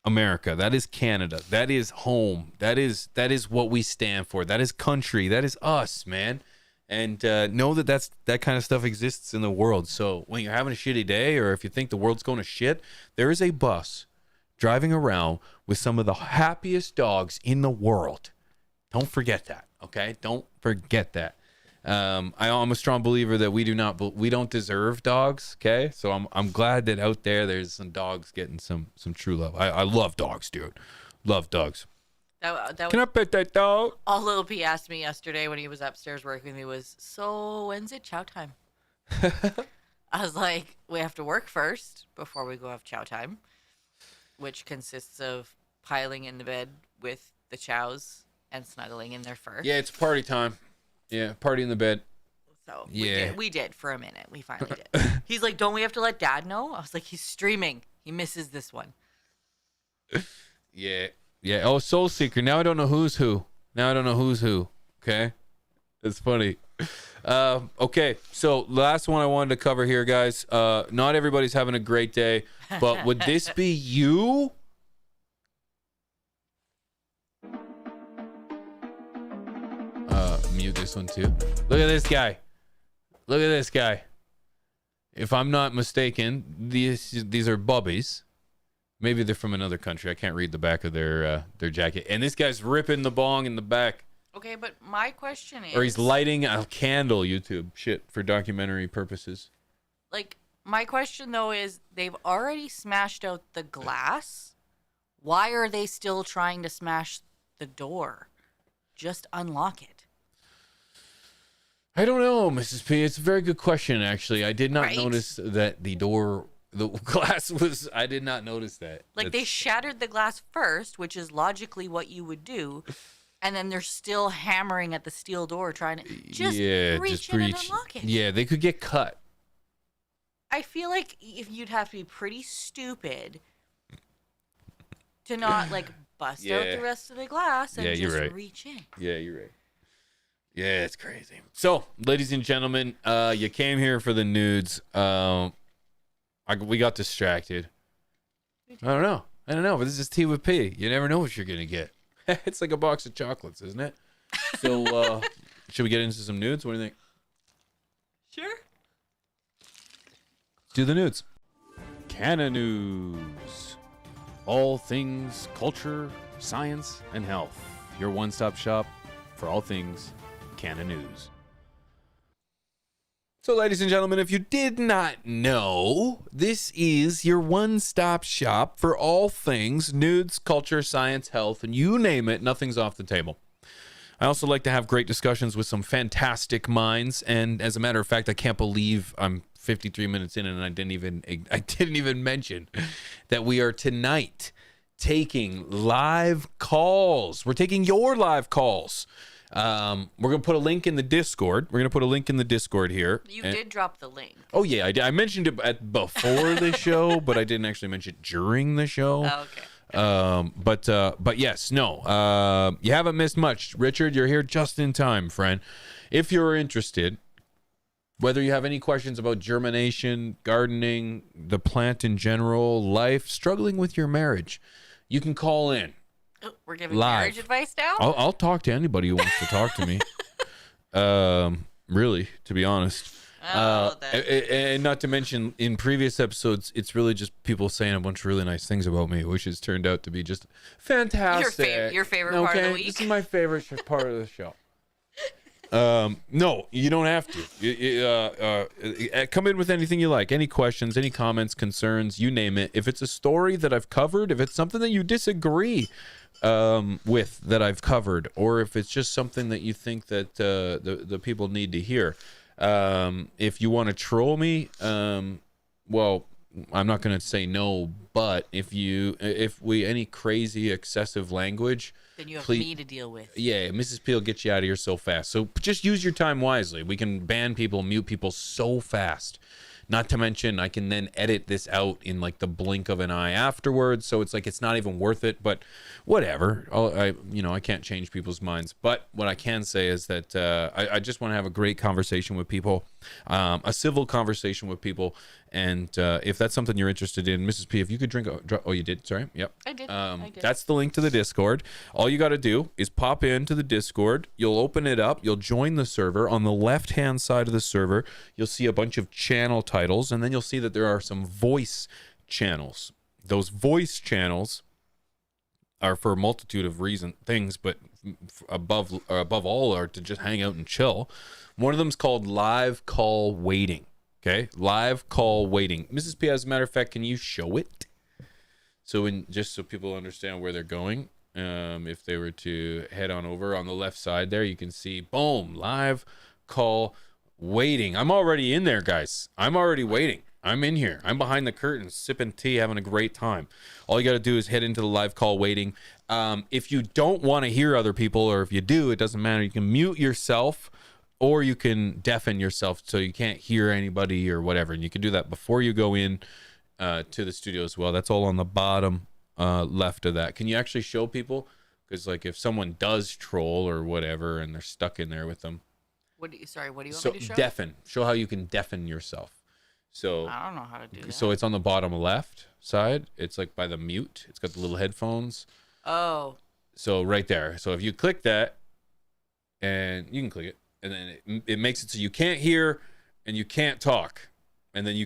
America. That is Canada. That is home. That is what we stand for. That is country. That is us, man. And know that kind of stuff exists in the world. So when you're having a shitty day, or if you think the world's going to shit, there is a bus driving around with some of the happiest dogs in the world. Don't forget that, okay? Don't forget that. I'm a strong believer that we don't deserve dogs, okay? So I'm glad that out there's some dogs getting some true love. I love dogs, dude. Love dogs. Can I pet that dog? All Little P asked me yesterday when he was upstairs working with me was, so when's it chow time? I was like, we have to work first before we go have chow time, which consists of piling in the bed with the chows and snuggling in their fur. Yeah, it's party time. Yeah, party in the bed. So we did for a minute. We finally did. He's like, don't we have to let Dad know? I was like, he's streaming. He misses this one. Yeah. Oh, Soul Seeker. Now I don't know who's who. Now I don't know who's who. Okay, it's funny. Okay, so last one I wanted to cover here, guys. Not everybody's having a great day, but would this be you? Mute this one too. Look at this guy. Look at this guy. If I'm not mistaken, these are bubbies. Maybe they're from another country. I can't read the back of their jacket. And this guy's ripping the bong in the back. Okay, but my question is... Or he's lighting a candle, YouTube. Shit, for documentary purposes. Like, my question, though, is they've already smashed out the glass. Why are they still trying to smash the door? Just unlock it. I don't know, Mrs. P. It's a very good question, actually. I did not notice that the glass was... I did not notice that. Like, they shattered the glass first, which is logically what you would do. And then they're still hammering at the steel door trying to just reach in and unlock it. Yeah, they could get cut. I feel like if you'd have to be pretty stupid to not like bust out the rest of the glass and just reach in. Yeah, you're right. Yeah, it's crazy. So, ladies and gentlemen, you came here for the nudes. We got distracted. I don't know, but this is Tea with P. You never know what you're gonna get. It's like a box of chocolates, isn't it? So, should we get into some nudes? What do you think? Sure. Let's do the nudes. Canna News. All things culture, science, and health. Your one-stop shop for all things Canna News. So, ladies and gentlemen, if you did not know, this is your one-stop shop for all things nudes, culture, science, health, and you name it, nothing's off the table. I also like to have great discussions with some fantastic minds, and as a matter of fact, I can't believe I'm 53 minutes in and I didn't even mention that we are tonight taking live calls. We're taking your live calls. We're going to put a link in the Discord. We're going to put a link in the Discord here. You did drop the link. Oh, yeah. I mentioned it before the show, but I didn't actually mention it during the show. Oh, okay. But yes, no. You haven't missed much. Richard, you're here just in time, friend. If you're interested, whether you have any questions about germination, gardening, the plant in general, life, struggling with your marriage, you can call in. Oh, we're giving live. marriage advice now? I'll talk to anybody who wants to talk to me. Really, to be honest. And not to mention, in previous episodes, it's really just people saying a bunch of really nice things about me, which has turned out to be just fantastic. Your favorite part of the week? This is my favorite part of the show. No, you don't have to. Come in with anything you like. Any questions, any comments, concerns, you name it. If it's a story that I've covered, if it's something that you disagree with that I've covered, or if it's just something that you think that the people need to hear. If you want to troll me, well, I'm not going to say no, but if we any crazy excessive language, then you have me to deal with. Yeah, Mrs. P will get you out of here so fast. So just use your time wisely. We can ban people, mute people so fast. Not to mention, I can then edit this out in like the blink of an eye afterwards. So it's like it's not even worth it. But whatever. I can't change people's minds. But what I can say is that I just want to have a great conversation with people, a civil conversation with people. And if that's something you're interested in, Mrs. P, if you could drink. Oh, you did? Sorry. Yep. I did. That's the link to the Discord. All you got to do is pop into the Discord. You'll open it up. You'll join the server. On the left-hand side of the server, you'll see a bunch of channel titles, and then you'll see that there are some voice channels. Those voice channels are for a multitude of things, but above all are to just hang out and chill. One of them is called Live Call Waiting. Okay, live call waiting. Mrs. P, as a matter of fact, can you show it? So just so people understand where they're going, if they were to head on over on the left side there, you can see, boom, live call waiting. I'm already in there, guys. I'm already waiting. I'm in here. I'm behind the curtains, sipping tea, having a great time. All you got to do is head into the live call waiting. If you don't want to hear other people, or if you do, it doesn't matter. You can mute yourself, or you can deafen yourself so you can't hear anybody or whatever. And you can do that before you go in to the studio as well. That's all on the bottom left of that. Can you actually show people? Because like if someone does troll or whatever and they're stuck in there with them. What do you want me to show? Deafen. Show how you can deafen yourself. So I don't know how to do that. So it's on the bottom left side. It's like by the mute. It's got the little headphones. Oh. So right there. So if you click that, and you can click it, and then it makes it so you can't hear and you can't talk, and then you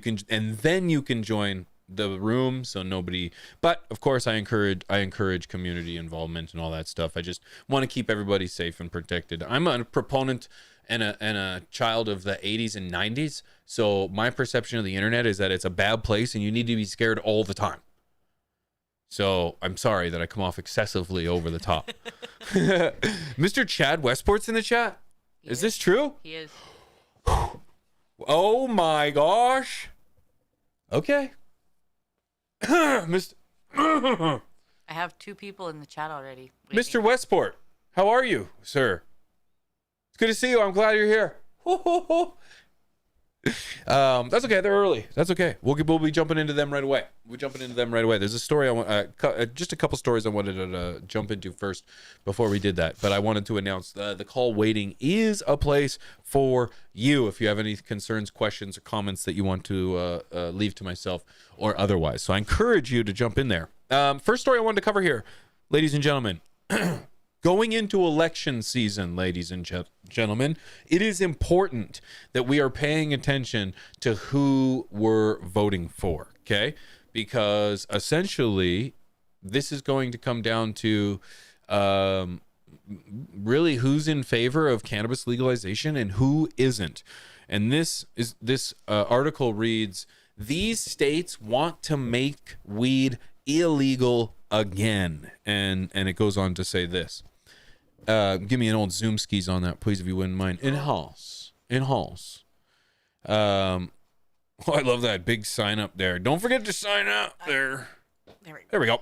can join the room. So nobody. But of course, I encourage community involvement and all that stuff. I just want to keep everybody safe and protected. I'm a proponent and a child of the 80s and 90s. So my perception of the internet is that it's a bad place and you need to be scared all the time. So I'm sorry that I come off excessively over the top. Mr. Chad Westport's in the chat. Is this true? He is. Oh my gosh. Okay. I have 2 people in the chat already. Mr. Westport, how are you, sir? It's good to see you. I'm glad you're here. That's okay. They're early. That's okay. We'll be jumping into them right away. There's a story I want, just a couple stories I wanted to jump into first before we did that. But I wanted to announce the call waiting is a place for you. If you have any concerns, questions, or comments that you want to leave to myself or otherwise, so I encourage you to jump in there. First story I wanted to cover here, ladies and gentlemen. Going into election season, ladies and gentlemen, it is important that we are paying attention to who we're voting for, okay? Because essentially, this is going to come down to really who's in favor of cannabis legalization and who isn't. And this article reads, these states want to make weed illegal again. And it goes on to say this. Give me an old Zoom skis on that, please, if you wouldn't mind. In-house. I love that big sign up there. Don't forget to sign up there. There we go.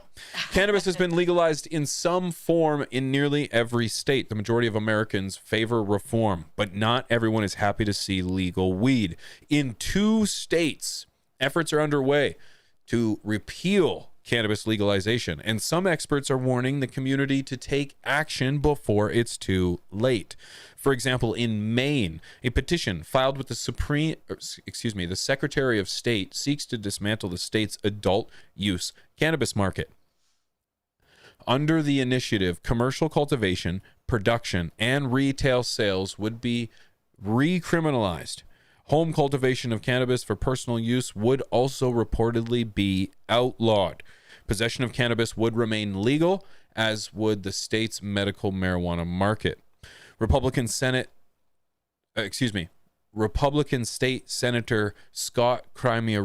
Cannabis has been legalized in some form in nearly every state. The majority of Americans favor reform, but not everyone is happy to see legal weed. In 2 states, efforts are underway to repeal cannabis legalization, and some experts are warning the community to take action before it's too late. For example, in Maine, a petition filed with the Secretary of State seeks to dismantle the state's adult use cannabis market. Under the initiative, commercial cultivation, production, and retail sales would be recriminalized. Home cultivation of cannabis for personal use would also reportedly be outlawed. Possession of cannabis would remain legal, as would the state's medical marijuana market. Republican State Senator Scott Cryway,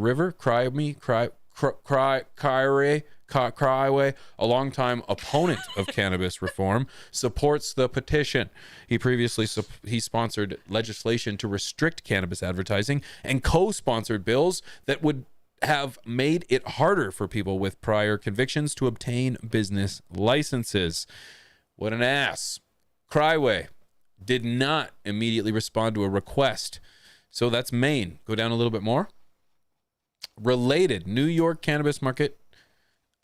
a longtime opponent of cannabis reform, supports the petition. He sponsored legislation to restrict cannabis advertising and co-sponsored bills that would have made it harder for people with prior convictions to obtain business licenses. What an ass. Cryway did not immediately respond to a request. So that's Maine. Go down a little bit more. Related, New York cannabis market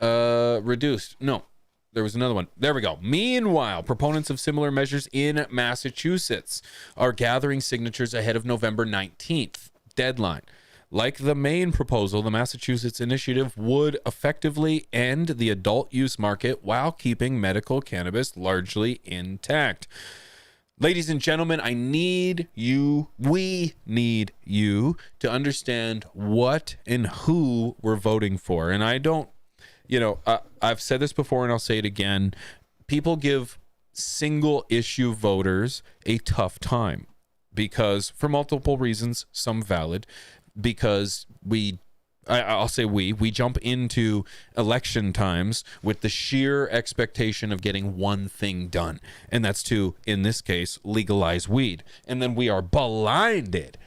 reduced. No, there was another one. There we go. Meanwhile, proponents of similar measures in Massachusetts are gathering signatures ahead of November 19th deadline. Like the Maine proposal, the Massachusetts initiative would effectively end the adult use market while keeping medical cannabis largely intact. Ladies and gentlemen, we need you to understand what and who we're voting for. And I don't, I've said this before and I'll say it again. People give single issue voters a tough time because for multiple reasons, some valid, because I'll say we jump into election times with the sheer expectation of getting one thing done. And that's to, in this case, legalize weed. And then we are blinded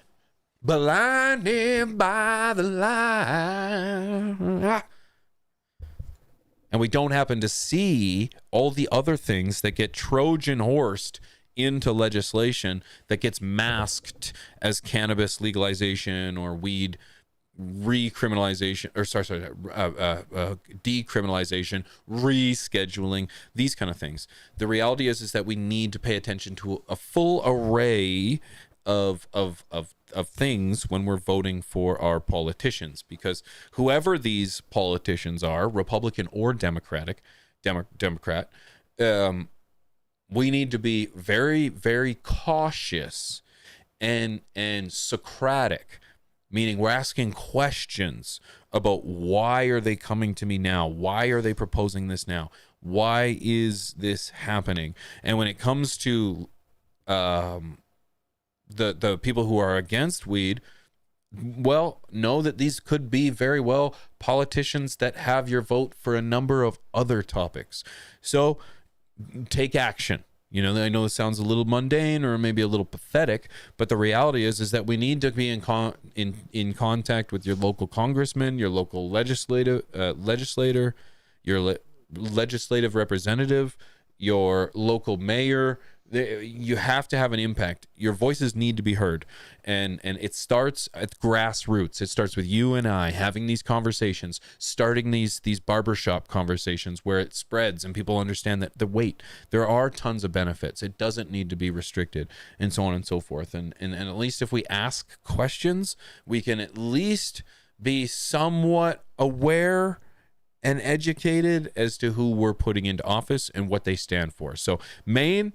by the light. And we don't happen to see all the other things that get Trojan horsed into legislation that gets masked as cannabis legalization or weed decriminalization, rescheduling, these kind of things. The reality is that we need to pay attention to a full array of things when we're voting for our politicians, because whoever these politicians are, Republican or Democrat, we need to be very, very cautious and Socratic, meaning we're asking questions about why are they coming to me now? Why are they proposing this now? Why is this happening? And when it comes to the people who are against weed, well, know that these could be very well politicians that have your vote for a number of other topics. So take action. You know, I know this sounds a little mundane or maybe a little pathetic, but the reality is that we need to be in contact with your local congressman, your local legislator, your legislative representative, your local mayor. You have to have an impact. Your voices need to be heard, and it starts at grassroots. It starts with you and I having these conversations, starting these barbershop conversations where it spreads and people understand that there are tons of benefits. It doesn't need to be restricted, and so on and so forth. And at least if we ask questions, we can at least be somewhat aware and educated as to who we're putting into office and what they stand for. So Maine,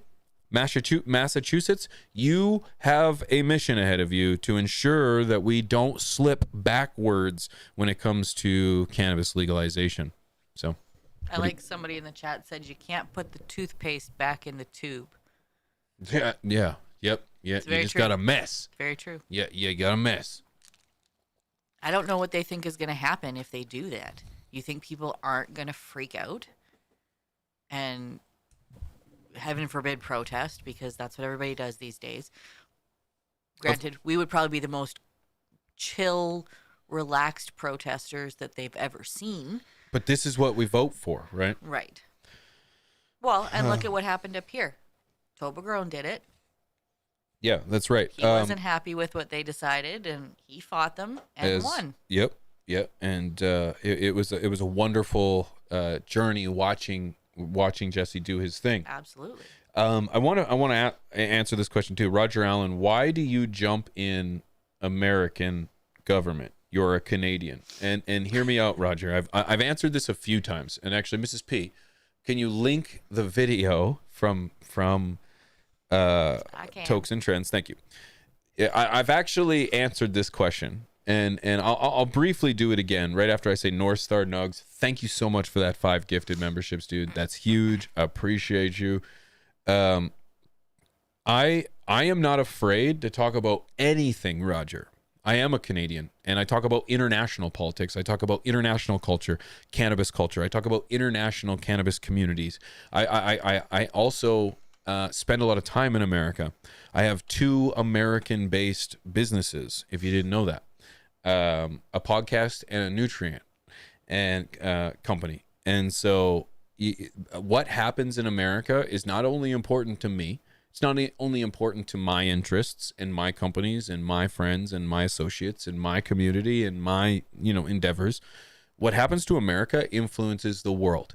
Massachusetts, you have a mission ahead of you to ensure that we don't slip backwards when it comes to cannabis legalization. So I like somebody in the chat said you can't put the toothpaste back in the tube. Yep. You just got a mess. Very true. Yeah, you got a mess. I don't know what they think is going to happen if they do that. You think people aren't going to freak out and, heaven forbid, protest, because that's what everybody does these days. Granted, we would probably be the most chill, relaxed protesters that they've ever seen. But this is what we vote for, right? Right. Well, and look at what happened up here. Toblerone did it. Yeah, that's right. He wasn't happy with what they decided, and he fought them and won. Yep. And it was a wonderful journey watching Jesse do his thing. Absolutely. I want to answer this question too. Roger Allen, why do you jump in American government? You're a Canadian, and hear me out, Roger. I've answered this a few times, and actually, Mrs. P, can you link the video from Tokes and Trends? Thank you. I've actually answered this question. And I'll briefly do it again right after I say North Star Nugs. Thank you so much for that 5 gifted memberships, dude. That's huge. I appreciate you. I am not afraid to talk about anything, Roger. I am a Canadian, and I talk about international politics. I talk about international culture, cannabis culture. I talk about international cannabis communities. I also spend a lot of time in America. I have 2 American-based businesses, if you didn't know that. A podcast and a nutrient and company. And so what happens in America is not only important to me, it's not only important to my interests and my companies and my friends and my associates and my community and my endeavors. What happens to America influences the world,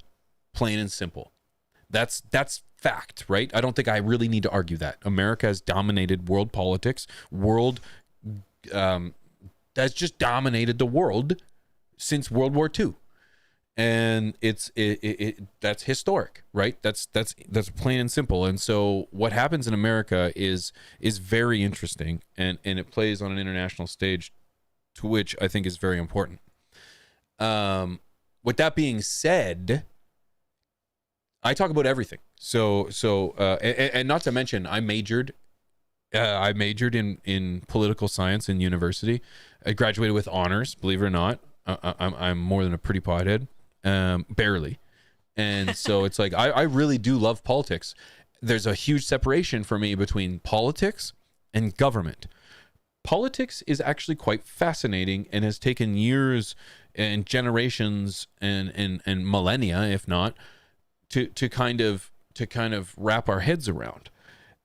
plain and simple. That's fact, right? I don't think I really need to argue that. America has dominated world politics, that's just dominated the world since World War II, and that's historic, right? That's plain and simple. And so what happens in America is very interesting, and it plays on an international stage, to which I think is very important. With that being said, I talk about everything. So not to mention, I majored in political science in university. I graduated with honors, believe it or not. I'm more than a pretty pothead, barely. And so it's like, I really do love politics. There's a huge separation for me between politics and government. Politics is actually quite fascinating and has taken years and generations and millennia, if not, to kind of wrap our heads around.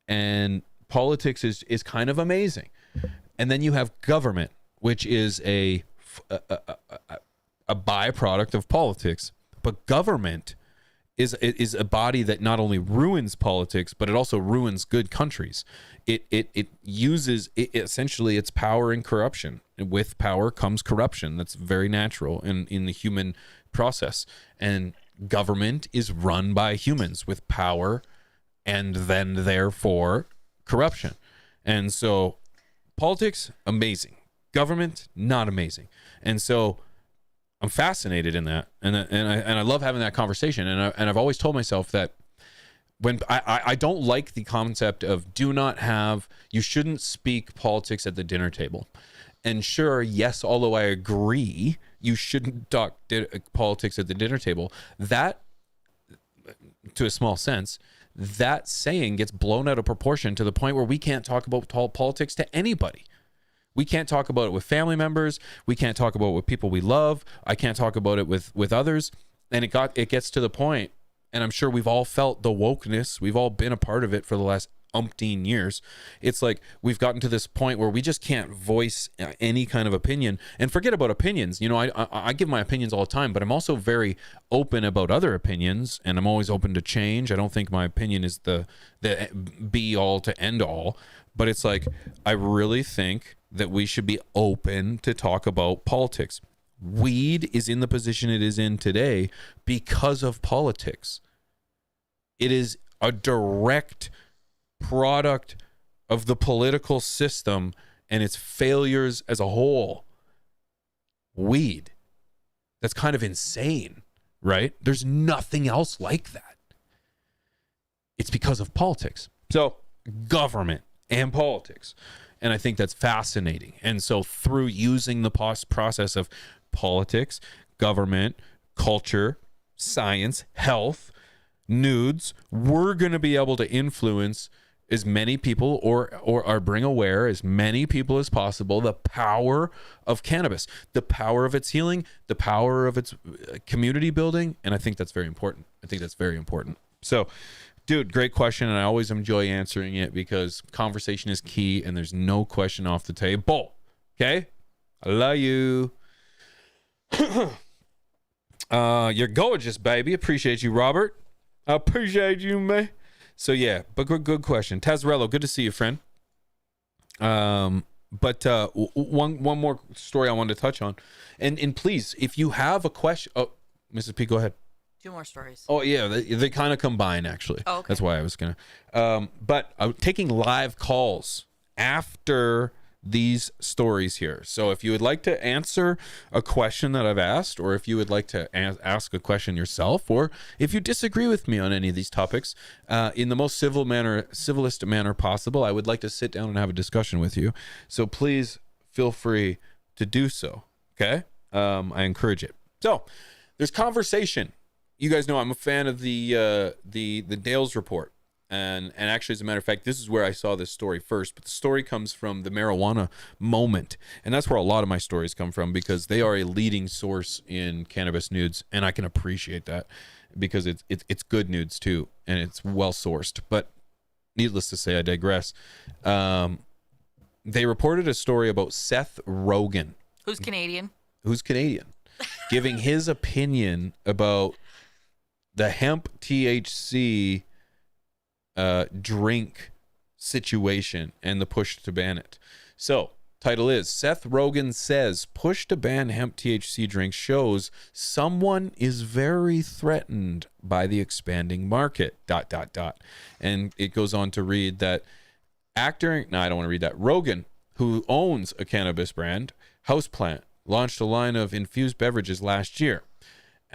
And politics is kind of amazing. And then you have government, which is a a byproduct of politics. But government is a body that not only ruins politics, but it also ruins good countries. It uses essentially its power in corruption. And with power comes corruption. That's very natural in the human process. And government is run by humans with power and then therefore corruption. And so politics, amazing. Government, not amazing. And so I'm fascinated in that, and I love having that conversation. And I've always told myself that when I don't like the concept of you shouldn't speak politics at the dinner table. And sure, yes, although I agree, you shouldn't talk politics at the dinner table. That, to a small sense, that saying gets blown out of proportion to the point where we can't talk about politics to anybody. We can't talk about it with family members. We can't talk about it with people we love. I can't talk about it with others. And it gets to the point, and I'm sure we've all felt the wokeness. We've all been a part of it for the last umpteen years. It's like we've gotten to this point where we just can't voice any kind of opinion. And forget about opinions. You know, I give my opinions all the time, but I'm also very open about other opinions, and I'm always open to change. I don't think my opinion is the be all to end all. But it's like, I really think that we should be open to talk about politics. Weed is in the position it is in today because of politics. It is a direct product of the political system and its failures as a whole. Weed. That's kind of insane, right? There's nothing else like that. It's because of politics. So, government and politics. And I think that's fascinating. And so through using the process of politics, government, culture, science, health, nudes, we're going to be able to influence as many people or bring aware as many people as possible the power of cannabis, the power of its healing, the power of its community building. And I think that's very important. So, dude, great question, and I always enjoy answering it because conversation is key, and there's no question off the table. Okay? I love you. You're gorgeous, baby. Appreciate you, Robert. I appreciate you, man. So, yeah, but good question. Tazarello, good to see you, friend. But one more story I wanted to touch on. And please, if you have a question... Oh, Mrs. P, go ahead. 2 more stories. Oh, yeah. They kind of combine, actually. Oh, okay. That's why I was going to. But I'm taking live calls after these stories here. So if you would like to answer a question that I've asked, or if you would like to ask a question yourself, or if you disagree with me on any of these topics, in the most civilist manner possible, I would like to sit down and have a discussion with you. So please feel free to do so. Okay? I encourage it. So there's conversation. You guys know I'm a fan of the Dales report, and actually, as a matter of fact, this is where I saw this story first. But the story comes from the marijuana moment, and that's where a lot of my stories come from because they are a leading source in cannabis nudes, and I can appreciate that because it's good nudes too, and it's well sourced. But needless to say, I digress. They reported a story about Seth Rogen, who's Canadian, giving his opinion about the hemp THC drink situation and the push to ban it. So, title is Seth Rogen says push to ban hemp THC drinks shows someone is very threatened by the expanding market. ... And it goes on to read that I don't want to read that. Rogen, who owns a cannabis brand, Houseplant, launched a line of infused beverages last year.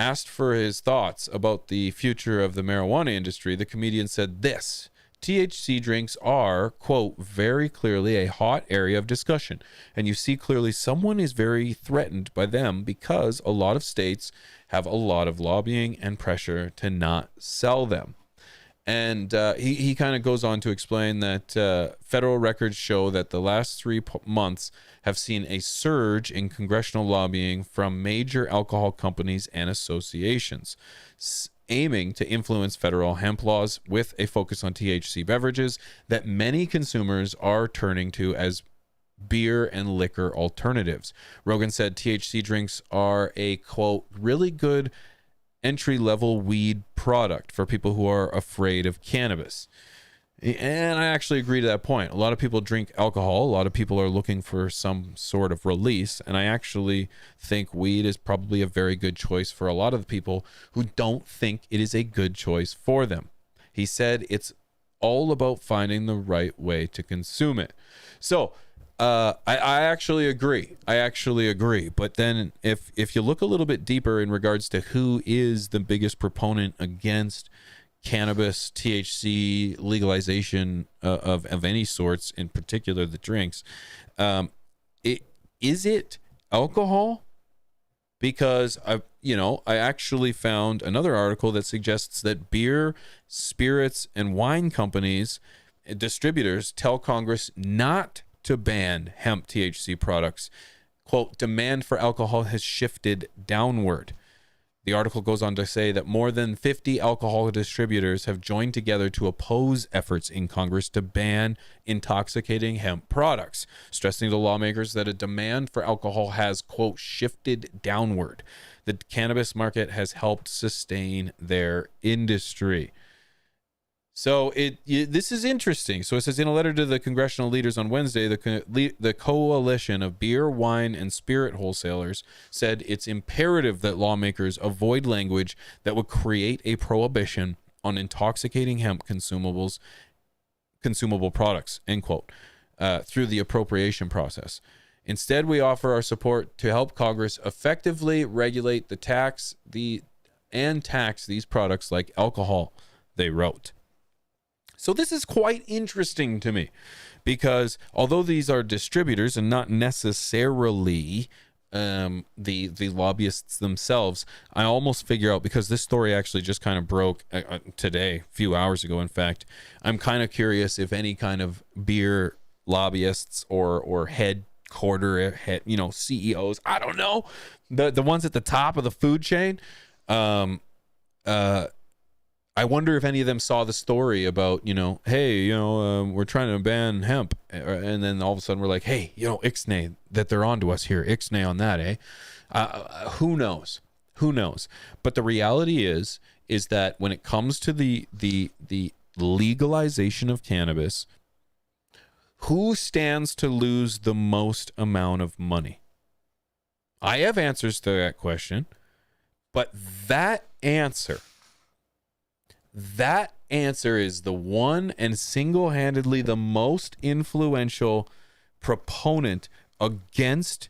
Asked for his thoughts about the future of the marijuana industry, the comedian said this: THC drinks are, quote, very clearly a hot area of discussion, and you see clearly someone is very threatened by them because a lot of states have a lot of lobbying and pressure to not sell them. And he kind of goes on to explain that federal records show that the last 3 months have seen a surge in congressional lobbying from major alcohol companies and associations, aiming to influence federal hemp laws with a focus on THC beverages that many consumers are turning to as beer and liquor alternatives. Rogan said THC drinks are a, quote, really good entry-level weed product for people who are afraid of cannabis. And I actually agree to that point. A lot of people drink alcohol. A lot of people are looking for some sort of release. And I actually think weed is probably a very good choice for a lot of the people who don't think it is a good choice for them. He said it's all about finding the right way to consume it. So I actually agree. But then if you look a little bit deeper in regards to who is the biggest proponent against cannabis, THC legalization of any sorts, in particular the drinks, is it alcohol? Because I actually found another article that suggests that beer, spirits, and wine companies, distributors, tell Congress not to ban hemp THC products. Quote, demand for alcohol has shifted downward. The article goes on to say that more than 50 alcohol distributors have joined together to oppose efforts in Congress to ban intoxicating hemp products, stressing to lawmakers that a demand for alcohol has, quote, shifted downward. The cannabis market has helped sustain their industry. So this is interesting. So it says, in a letter to the congressional leaders on Wednesday, the coalition of beer, wine, and spirit wholesalers said it's imperative that lawmakers avoid language that would create a prohibition on intoxicating hemp consumable products, end quote, through the appropriation process. Instead, we offer our support to help Congress effectively regulate tax these products like alcohol, they wrote. So this is quite interesting to me, because although these are distributors and not necessarily the lobbyists themselves, I almost figure out, because this story actually just kind of broke today, a few hours ago, in fact, I'm kind of curious if any kind of beer lobbyists or headquarter CEOs, I don't know, the ones at the top of the food chain, I wonder if any of them saw the story about, we're trying to ban hemp. And then all of a sudden we're like, hey, ixnay, that they're on to us here. Ixnay on that, eh? Who knows? But the reality is that when it comes to the legalization of cannabis, who stands to lose the most amount of money? I have answers to that question, but that answer is the one and single-handedly the most influential proponent against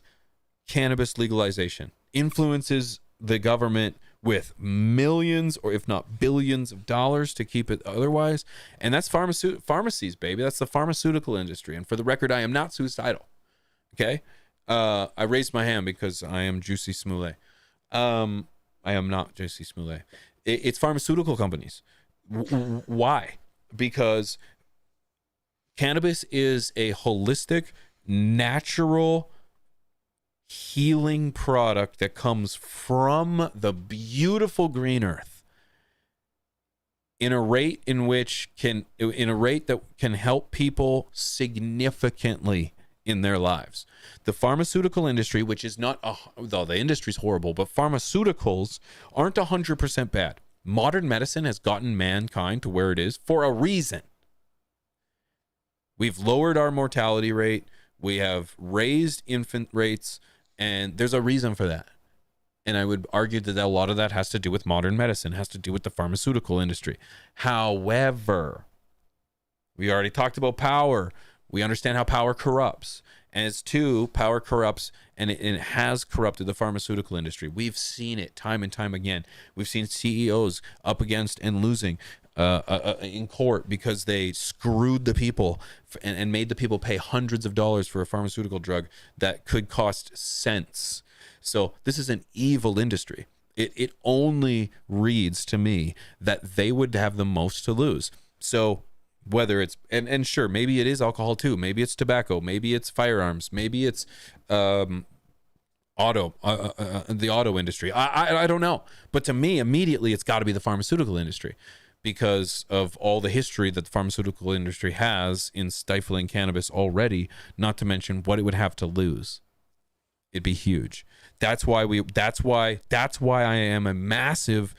cannabis legalization. Influences the government with millions, or if not billions of dollars to keep it otherwise. And that's pharmacies, baby. That's the pharmaceutical industry. And for the record, I am not suicidal. Okay? I raised my hand because I am Juicy Smollett. I am not Juicy Smollett. It's pharmaceutical companies. Why? Because cannabis is a holistic, natural, healing product that comes from the beautiful green earth in a rate that can help people significantly in their lives. The pharmaceutical industry, which is not, though the industry's horrible, but pharmaceuticals aren't 100% bad. Modern medicine has gotten mankind to where it is for a reason. We've lowered our mortality rate. We have raised infant rates, and there's a reason for that. And I would argue that a lot of that has to do with modern medicine, has to do with the pharmaceutical industry. However, we already talked about power. We understand how power corrupts. And it's power corrupts, and it has corrupted the pharmaceutical industry. We've seen it time and time again. We've seen CEOs up against and losing in court because they screwed the people and made the people pay hundreds of dollars for a pharmaceutical drug that could cost cents. So this is an evil industry. It only reads to me that they would have the most to lose. So whether it's, and sure, maybe it is alcohol too. Maybe it's tobacco. Maybe it's firearms. Maybe it's the auto industry. I don't know. But to me, immediately, it's got to be the pharmaceutical industry, because of all the history that the pharmaceutical industry has in stifling cannabis already, not to mention what it would have to lose. It'd be huge. That's why I am a massive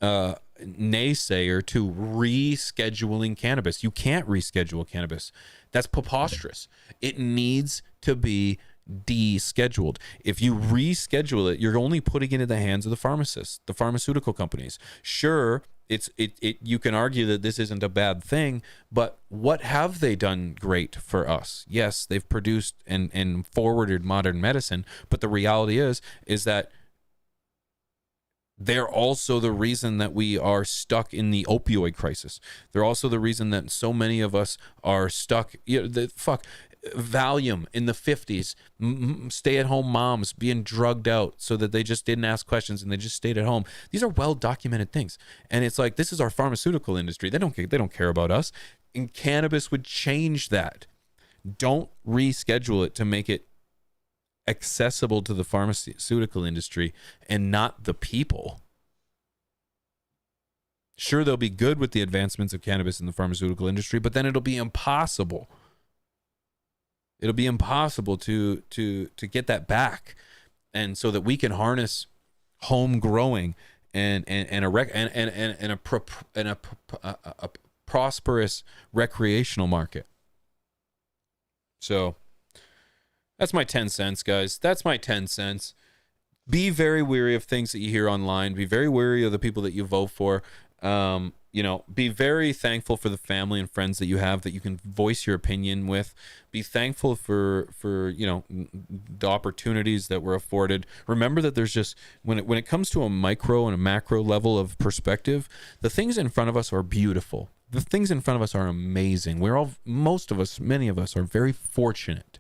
naysayer to rescheduling cannabis. You can't reschedule cannabis. That's preposterous. It needs to be descheduled. If you reschedule it, you're only putting it in the hands of the pharmacists, the pharmaceutical companies. Sure, you can argue that this isn't a bad thing, but what have they done great for us? Yes, they've produced and forwarded modern medicine, but the reality is that they're also the reason that we are stuck in the opioid crisis. They're also the reason that so many of us are stuck. Valium in the 50s, stay-at-home moms being drugged out so that they just didn't ask questions and they just stayed at home. These are well-documented things, and it's like, this is our pharmaceutical industry. They don't care about us. And cannabis would change that. Don't reschedule it to make it accessible to the pharmaceutical industry and not the people. Sure, they'll be good with the advancements of cannabis in the pharmaceutical industry, but then it'll be impossible. It'll be impossible to get that back, and so that we can harness home growing and a prosperous recreational market. So that's my 10 cents, guys. That's my 10 cents. Be very wary of things that you hear online. Be very wary of the people that you vote for. Be very thankful for the family and friends that you have that you can voice your opinion with. Be thankful for the opportunities that we're afforded. Remember that there's just, when it comes to a micro and a macro level of perspective, the things in front of us are beautiful. The things in front of us are amazing. Many of us are very fortunate.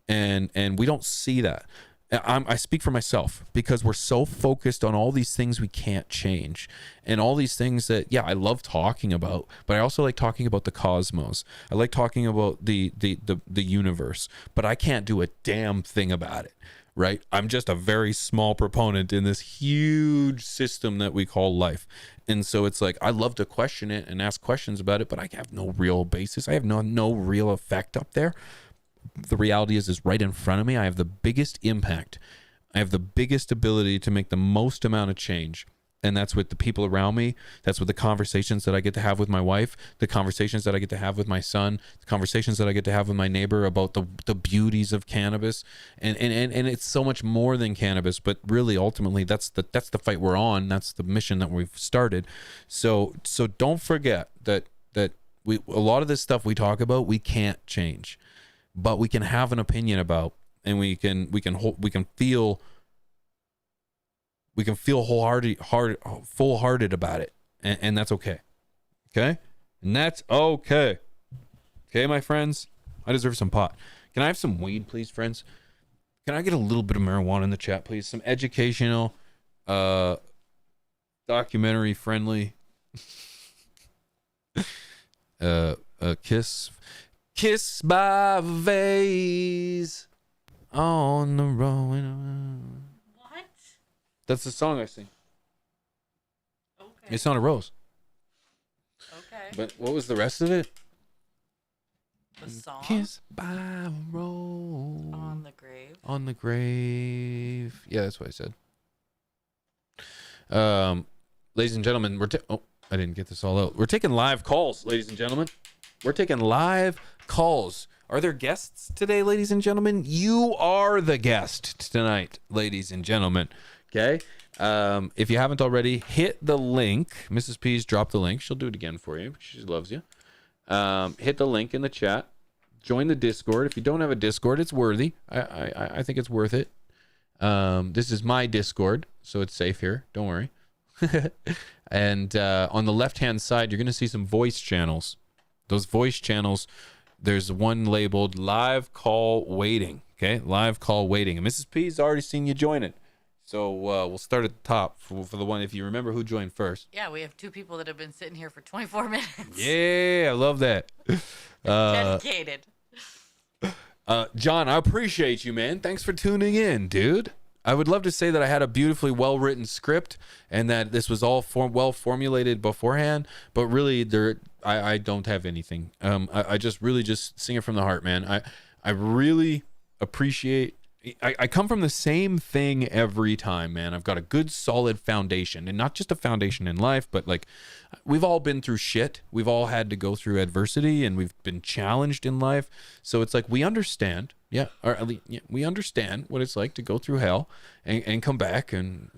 And we don't see that. I speak for myself, because we're so focused on all these things we can't change, and all these things that, I love talking about, but I also like talking about the cosmos. I like talking about the universe, but I can't do a damn thing about it, right? I'm just a very small proponent in this huge system that we call life. And so it's like, I love to question it and ask questions about it, but I have no real basis. I have no real effect up there. The reality is right in front of me. I have the biggest impact. I have the biggest ability to make the most amount of change. And that's with the people around me. That's with the conversations that I get to have with my wife, the conversations that I get to have with my son, the conversations that I get to have with my neighbor about the beauties of cannabis. And it's so much more than cannabis, but really ultimately that's the fight we're on. That's the mission that we've started. So don't forget that a lot of this stuff we talk about, we can't change. But we can have an opinion about, and we can feel full-hearted about it, and that's okay. Okay, and that's okay. Okay, my friends, I deserve some pot. Can I have some weed, please, friends? Can I get a little bit of marijuana in the chat, please? Some educational, documentary friendly, Kiss by vase on the road. What? That's the song I sing. Okay. It's not a rose. Okay. But what was the rest of it? The song? Kiss by a rose. On the grave. On the grave. Yeah, that's what I said. Ladies and gentlemen, I didn't get this all out. We're taking live calls, ladies and gentlemen. We're taking live calls. Are there guests today, ladies and gentlemen? You are the guest tonight, ladies and gentlemen. Okay? If you haven't already, hit the link. Mrs. P's dropped the link. She'll do it again for you. She loves you. Hit the link in the chat. Join the Discord. If you don't have a Discord, it's worthy. I think it's worth it. This is my Discord, so it's safe here. Don't worry. And on the left-hand side, you're going to see some voice channels. Those voice channels, there's one labeled live call waiting. Okay, live call waiting. And Mrs. P's already seen you join it. So we'll start at the top for the one, if you remember who joined first. Yeah, we have two people that have been sitting here for 24 minutes. Yeah, I love that. Dedicated. John, I appreciate you, man. Thanks for tuning in, dude. I would love to say that I had a beautifully well-written script and that this was all well formulated beforehand, but really I don't have anything. I just really just sing it from the heart, man. I really appreciate. I come from the same thing every time, man. I've got a good solid foundation, and not just a foundation in life, but like we've all been through shit. We've all had to go through adversity, and we've been challenged in life. So it's like we understand, or at least we understand what it's like to go through hell and come back and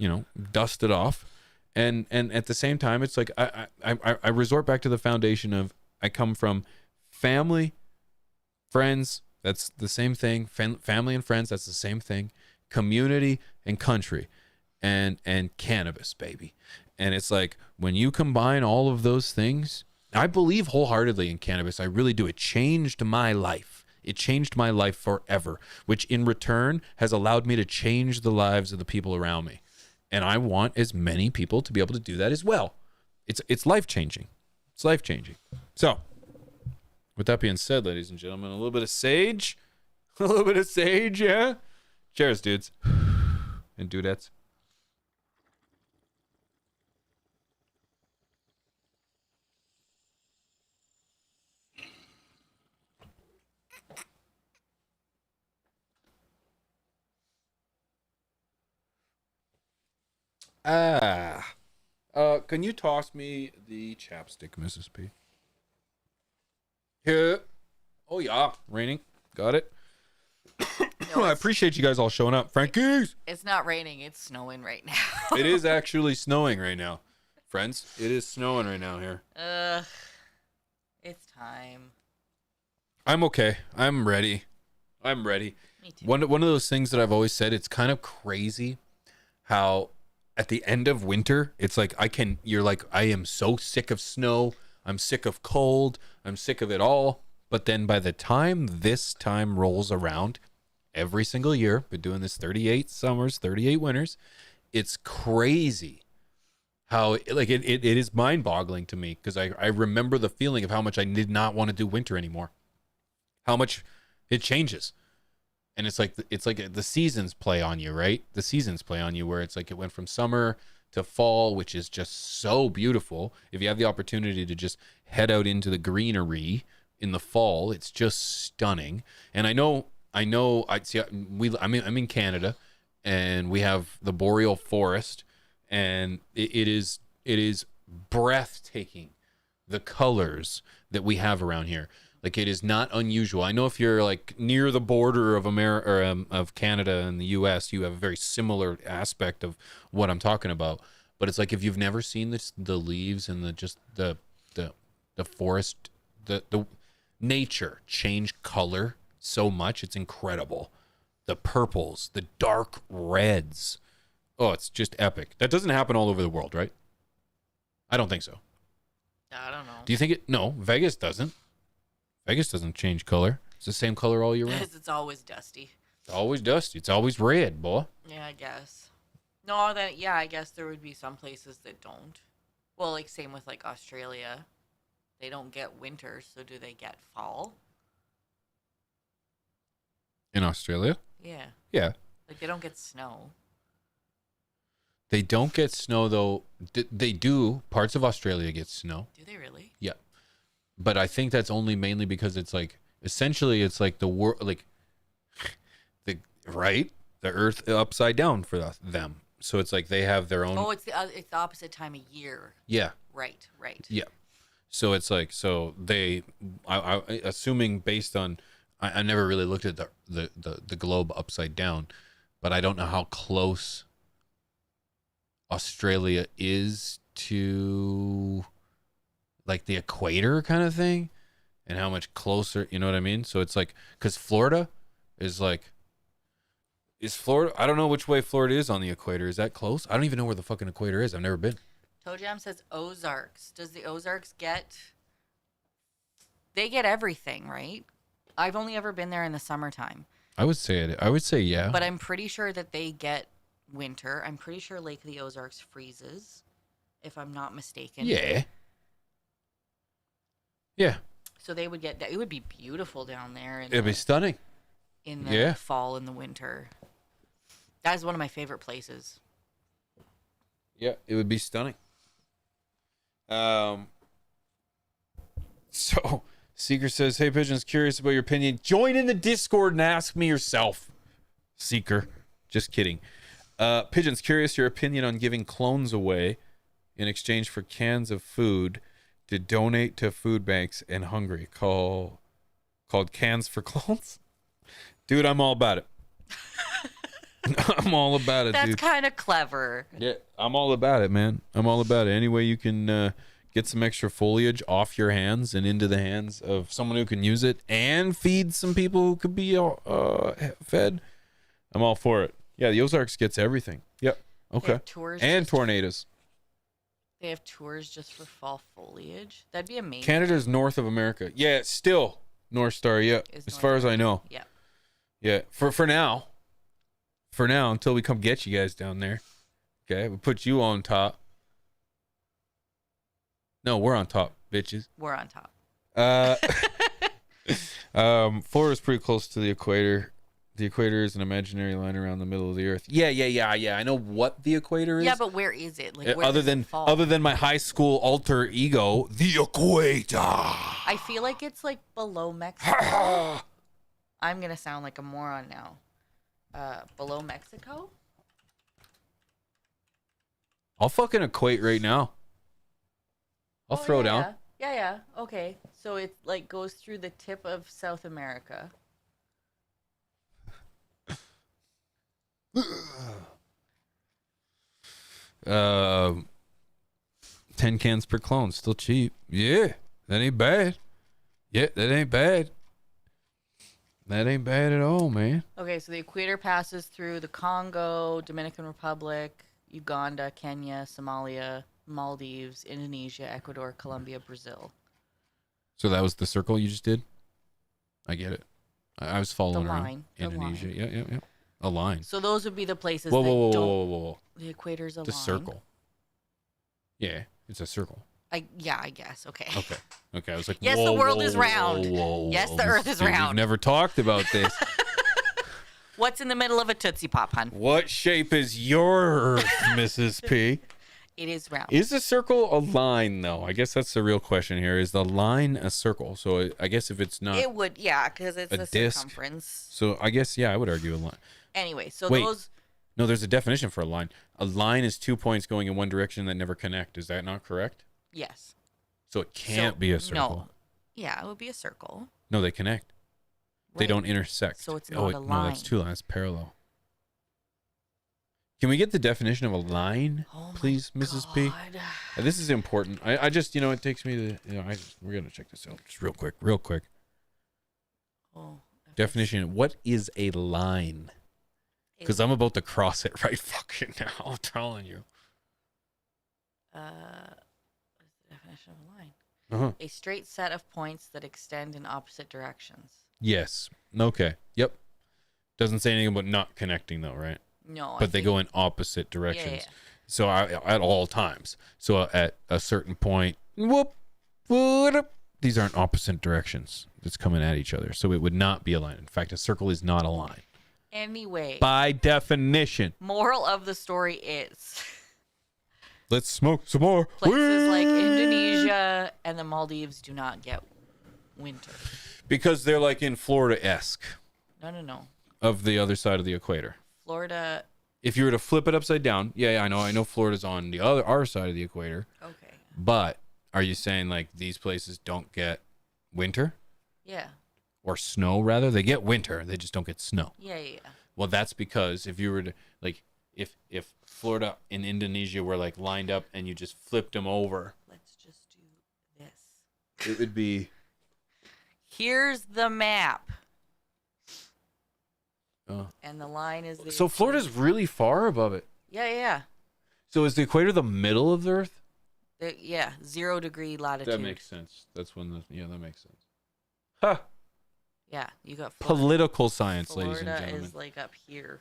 dust it off. And at the same time, it's like I resort back to the foundation of I come from family, friends. That's the same thing. Family and friends, that's the same thing. Community and country and cannabis, baby. And it's like when you combine all of those things, I believe wholeheartedly in cannabis. I really do. It changed my life. It changed my life forever, which in return has allowed me to change the lives of the people around me. And I want as many people to be able to do that as well. It's life-changing. It's life-changing. So, with that being said, ladies and gentlemen, a little bit of sage. A little bit of sage, yeah? Cheers, dudes. And dudettes. Can you toss me the chapstick, Mrs. P? Yeah. Oh, yeah. Raining. Got it. No, I appreciate you guys all showing up. Frankies! It's not raining. It's snowing right now. It is actually snowing right now. Friends, it is snowing right now here. It's time. I'm okay. I'm ready. Me too. One of those things that I've always said, it's kind of crazy how at the end of winter, it's like you're like, I am so sick of snow. I'm sick of cold. I'm sick of it all. But then by the time this time rolls around, every single year, been doing this 38 summers, 38 winters, it's crazy how like it is mind-boggling to me because I remember the feeling of how much I did not want to do winter anymore. How much it changes. And it's like the seasons play on you, right? The seasons play on you where it's like it went from summer to fall, which is just so beautiful. If you have the opportunity to just head out into the greenery in the fall, it's just stunning. And I'm in Canada, and we have the boreal forest, and it is breathtaking, the colors that we have around here. Like, it is not unusual. I know if you're like near the border of America or of Canada and the U.S., you have a very similar aspect of what I'm talking about. But it's like if you've never seen the leaves and the forest, the nature change color so much, it's incredible. The purples, the dark reds. Oh, it's just epic. That doesn't happen all over the world, right? I don't think so. I don't know. Do you think it? No, Vegas doesn't. Vegas doesn't change color. It's the same color all year round. Because it's always dusty. It's always dusty. It's always red, boy. Yeah, I guess. No, I guess there would be some places that don't. Well, like same with like Australia. They don't get winter, so do they get fall? In Australia? Yeah. Yeah. Like they don't get snow. They don't get snow though. They do. Parts of Australia get snow. Do they really? Yeah. But I think that's only mainly because it's like essentially it's like the world, like the Earth upside down for them. So it's like they have their own. Oh, it's the opposite time of year. Yeah. Right. Yeah. So it's like I assuming based on I never really looked at the globe upside down, but I don't know how close Australia is to like the equator kind of thing and how much closer, you know what I mean? So it's like, because Florida is like, I don't know which way Florida is on the equator. Is that close? I don't even know where the fucking equator is. I've never been. Toe Jam says Ozarks. Does the Ozarks they get everything, right? I've only ever been there in the summertime. I would say yeah. But I'm pretty sure that they get winter. I'm pretty sure Lake of the Ozarks freezes, if I'm not mistaken. Yeah. Yeah. So they would get, it would be beautiful down there. It'd be stunning. In the fall and the winter. That is one of my favorite places. Yeah, it would be stunning. So, Seeker says, hey, Pigeons, curious about your opinion. Join in the Discord and ask me yourself. Seeker. Just kidding. Pigeons, curious your opinion on giving clones away in exchange for cans of food to donate to food banks and hungry. Called Cans for Clones? Dude, I'm all about it. I'm all about it, That's dude. kind of clever. Yeah, I'm all about it, man. I'm all about it. Any way you can get some extra foliage off your hands and into the hands of someone who can use it and feed some people who could be fed, I'm all for it. Yeah, the Ozarks gets everything. Yep. Okay. Tours And tornadoes. They have tours just for fall foliage. That'd be amazing. Canada's north of America. Yeah, it's still North Star. Yeah, as far as I know. Yeah. Yeah. For now. For now, until we come get you guys down there. Okay, we put you on top. No, we're on top, bitches. We're on top. Florida's pretty close to the equator. The equator is an imaginary line around the middle of the earth. Yeah. I know what the equator is. Yeah, but where is it? Like, where other does it fall? than my high school alter ego, the equator. I feel like it's like below Mexico. I'm gonna sound like a moron now. Below Mexico? I'll fucking equate right now. I'll throw down. Yeah. Okay. So it like goes through the tip of South America. 10 cans per clone, still cheap. Yeah, that ain't bad. Yeah, that ain't bad. That ain't bad at all, man. Okay, so the equator passes through the Congo, Dominican Republic, Uganda, Kenya, Somalia, Maldives, Indonesia, Ecuador, Colombia, Brazil. So that was the circle you just did? I get it. I was following The around. line. Indonesia. Yeah. A line. So those would be the places Whoa. The equator's a The line. circle. Yeah, it's a circle. I guess. Okay. Okay. I was like, Yes, whoa, the world whoa, is round. whoa, Yes, whoa. the earth is Dude, round. We've never talked about this. What's in the middle of a Tootsie Pop, hun? What shape is your Earth, Mrs. P? It is round. Is a circle a line, though? I guess that's the real question here. Is the line a circle? So I guess if it's not It would, yeah, because it's a disc, circumference. so I guess, yeah, I would argue a line. Anyway, so Wait. those... No, there's a definition for a line. A line is 2 points going in one direction that never connect. Is that not correct? Yes. So it can't be a circle. No. Yeah, it would be a circle. No, they connect. They Right. don't intersect. So it's Oh, not a No, line. that's two lines parallel. Can we get the definition of a line, please, Mrs. P? This is important. I just, it takes me to, we're going to check this out just real quick. Oh, Definition. What is a line? Because I'm about to cross it right fucking now. I'm telling you. What's the definition of a line? Uh-huh. A straight set of points that extend in opposite directions. Yes. Okay. Yep. Doesn't say anything about not connecting, though, right? No. But they go in opposite directions. Yeah. So at all times. So at a certain point, these aren't opposite directions. It's coming at each other. So it would not be a line. In fact, a circle is not a line. Anyway. By definition. Moral of the story is... Let's smoke some more. Places like Indonesia and the Maldives do not get winter. Because they're like in Florida-esque. No. Of the other side of the equator. Florida... If you were to flip it upside down, I know Florida's on our side of the equator. Okay. But are you saying like these places don't get winter? Yeah. Or snow rather? They get winter, they just don't get snow. Yeah. Well, that's because if you were to like if Florida and Indonesia were like lined up and you just flipped them over. Let's just do this. It would be Here's the map. And the line is the... So Florida's really far above it. Yeah. So is the equator the middle of the Earth? 0 degree latitude. That makes sense. That's when that makes sense. Huh. Yeah, you got Florida. Political science, Florida ladies and gentlemen. Florida is like up here.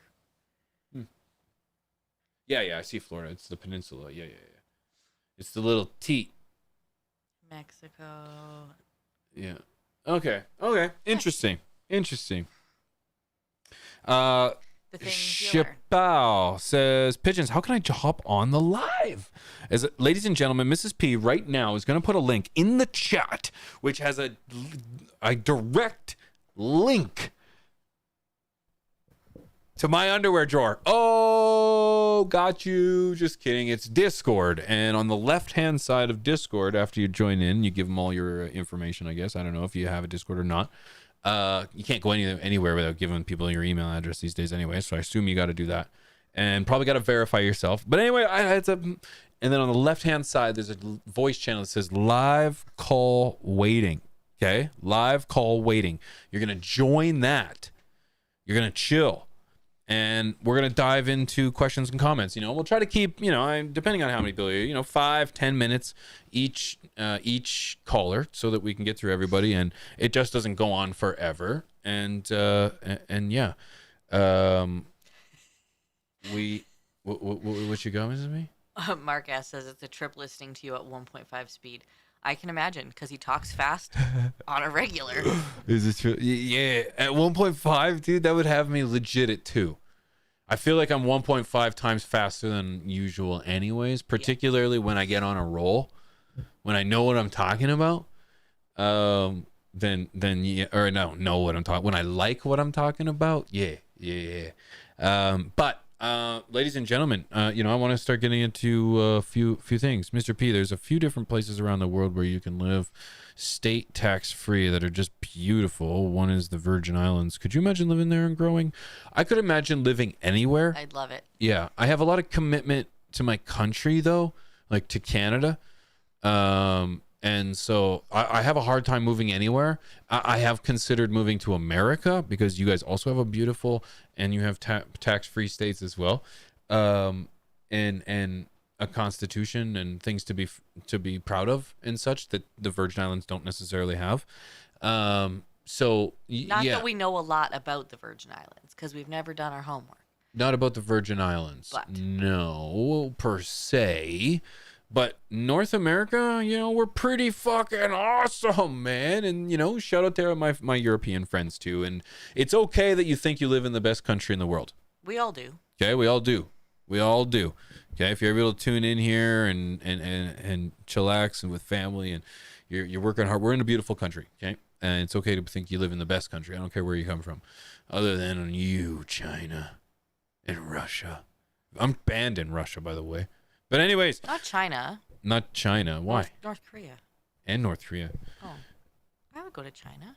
Yeah, I see Florida. It's the peninsula. Yeah. It's the little teat. Mexico. Yeah. Okay. Interesting. The thing healer. Chappelle says, Pigeons, how can I hop on the live? Ladies and gentlemen, Mrs. P right now is going to put a link in the chat, which has a direct link to my underwear drawer. Oh, got you. Just kidding. It's Discord. And on the left-hand side of Discord, after you join in, you give them all your information, I guess. I don't know if you have a Discord or not. You can't go anywhere without giving people your email address these days anyway, so I assume you got to do that. And probably got to verify yourself. But anyway, and then on the left-hand side, there's a voice channel that says live call waiting. Okay? Live call waiting. You're going to join that. You're going to chill. And we're going to dive into questions and comments. You know, we'll try to keep, depending on how many people, 5-10 minutes each caller so that we can get through everybody and it just doesn't go on forever. And yeah. What you got, Mrs. Me? Mark S says it's a trip listening to you at 1.5 speed. I can imagine because he talks fast on a regular. Is it true? Yeah. At 1.5, dude, that would have me legit at 2. I feel like I'm 1.5 times faster than usual anyways, particularly when I get on a roll, when I know what I'm talking about. When I like what I'm talking about. Yeah. But ladies and gentlemen, I want to start getting into a few things. Mr. P, there's a few different places around the world where you can live state tax-free that are just beautiful. One is the Virgin Islands. Could you imagine living there and growing? I could imagine living anywhere. I'd love it. Yeah. I have a lot of commitment to my country, though, like to Canada. And so I have a hard time moving anywhere. I have considered moving to America because you guys also have a beautiful and you have tax-free states as well, and a constitution and things to be proud of and such that the Virgin Islands don't necessarily have. So not that we know a lot about the Virgin Islands because we've never done our homework. Not about the Virgin Islands, no, per se. But North America, we're pretty fucking awesome, man. And, shout out to my European friends, too. And it's okay that you think you live in the best country in the world. We all do. Okay, we all do. Okay, if you're able to tune in here and chillax and with family and you're working hard, we're in a beautiful country, okay? And it's okay to think you live in the best country. I don't care where you come from. Other than you, China and Russia. I'm banned in Russia, by the way. But anyways. Not China. Not China. Why? North Korea. And North Korea. Oh. I would go to China.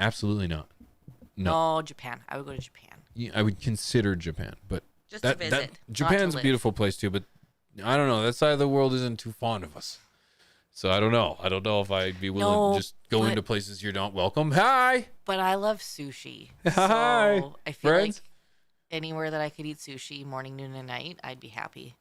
Absolutely not. No. Japan. I would go to Japan. Yeah, I would consider Japan, but just to visit. Japan's a beautiful place too, but I don't know. That side of the world isn't too fond of us. So I don't know. I don't know if I'd be willing to just go into places you're not welcome. Hi. But I love sushi. Hi. So I feel like anywhere that I could eat sushi morning, noon, and night, I'd be happy.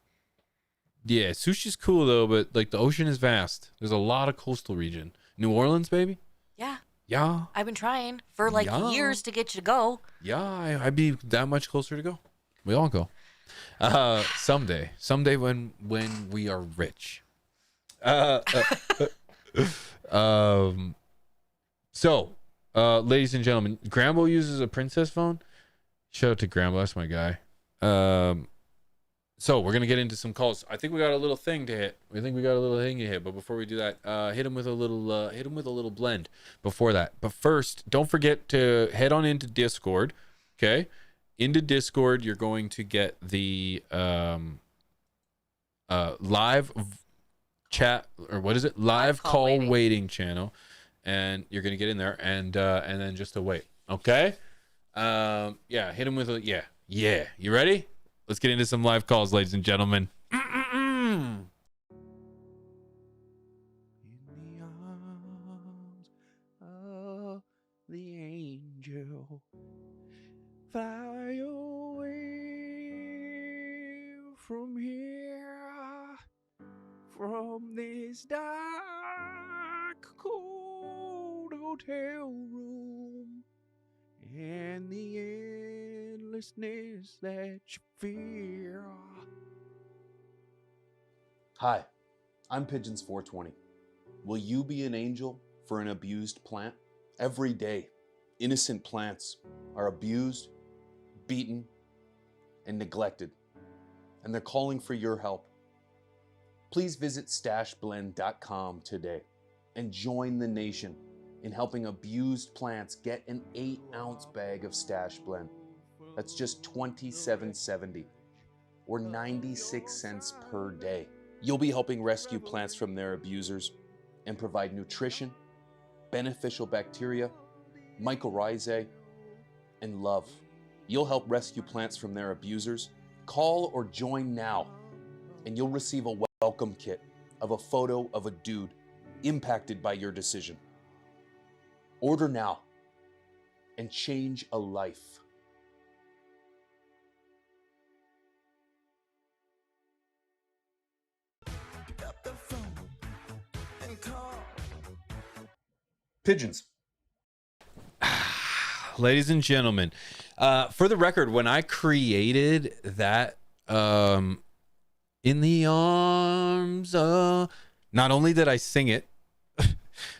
Yeah, sushi's cool though, but like the ocean is vast. There's a lot of coastal region. New Orleans, baby. Yeah. Yeah. I've been trying for years to get you to go. Yeah, I'd be that much closer to go. We all go. Someday when we are rich. So, ladies and gentlemen, Grambo uses a princess phone. Shout out to Grambo, that's my guy. So we're gonna get into some calls. I think we got a little thing to hit. But before we do that, hit him with a little blend before that. But first, don't forget to head on into Discord. Okay, into Discord, you're going to get the live chat, or what is it? Live call waiting channel, and you're gonna get in there and then just to wait. Okay. Yeah. Hit him with a yeah. You ready? Let's get into some live calls, ladies and gentlemen. In the arms of the angel, fly away from here, from this dark, cold hotel room, and the endlessness that you fear. Hi, I'm Pigeons420. Will you be an angel for an abused plant? Every day, innocent plants are abused, beaten, and neglected, and they're calling for your help. Please visit stashblend.com today and join the nation in helping abused plants get an 8-ounce bag of Stash Blend. That's just $27.70 or 96 cents per day. You'll be helping rescue plants from their abusers and provide nutrition, beneficial bacteria, mycorrhizae, and love. You'll help rescue plants from their abusers. Call or join now, and you'll receive a welcome kit of a photo of a dude impacted by your decision. Order now and change a life. Pigeons. Ladies and gentlemen, for the record, when I created that in the arms, not only did I sing it,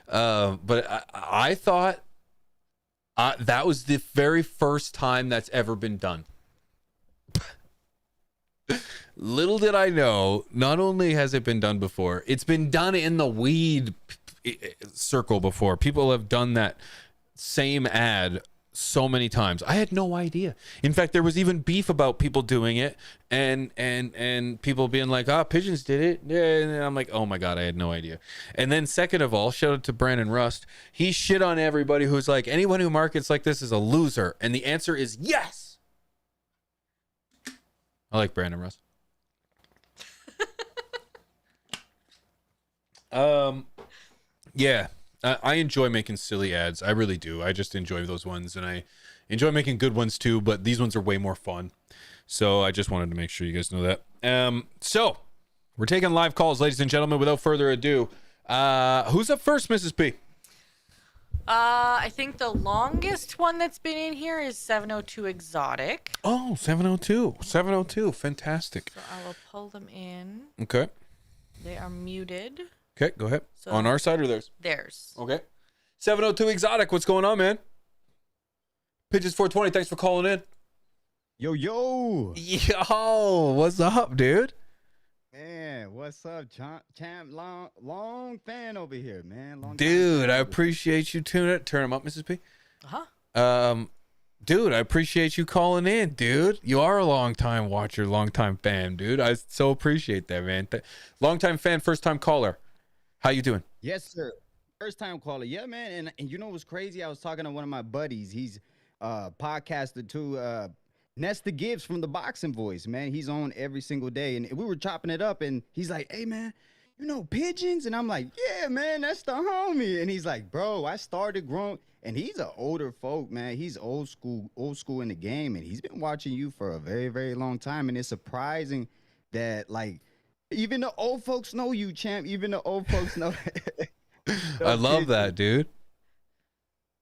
but I thought that was the very first time that's ever been done. Little did I know, not only has it been done before, it's been done in the weed circle before. People have done that same ad so many times. I had no idea. In fact, there was even beef about people doing it and people being like, pigeons did it. Yeah, and I'm like, oh my God, I had no idea. And then second of all, shout out to Brandon Rust. He shit on everybody who's like, anyone who markets like this is a loser. And the answer is yes. I like Brandon Rust. Yeah. I enjoy making silly ads. I really do. I just enjoy those ones, and I enjoy making good ones too, but these ones are way more fun. So I just wanted to make sure you guys know that. So we're taking live calls, ladies and gentlemen. Without further ado, who's up first, Mrs. P? I think the longest one that's been in here is 702 Exotic. Oh, 702. 702. Fantastic. So I will pull them in. Okay. They are muted. Okay, go ahead. So on our side or theirs? Theirs. Okay. 702 Exotic, what's going on, man? Pigeons 420, thanks for calling in. Yo. Yo, what's up, dude? Man, what's up, champ? Long fan over here, man. Long dude, I appreciate you tuning it. Turn them up, Mrs. P. Uh-huh. Dude, I appreciate you calling in, dude. You are a long-time watcher, long-time fan, dude. I so appreciate that, man. Long-time fan, first-time caller. How you doing? Yes, sir. First-time caller. Yeah, man. And you know what's crazy? I was talking to one of my buddies. He's podcaster too. Nesta Gibbs from the Boxing Voice, man. He's on every single day. And we were chopping it up, and he's like, hey, man, you know pigeons? And I'm like, yeah, man, that's the homie. And he's like, bro, I started growing. And he's an older folk, man. He's old school in the game. And he's been watching you for a very, very long time. And it's surprising that, like, even the old folks know you, champ. Even the old folks know. I love that, dude.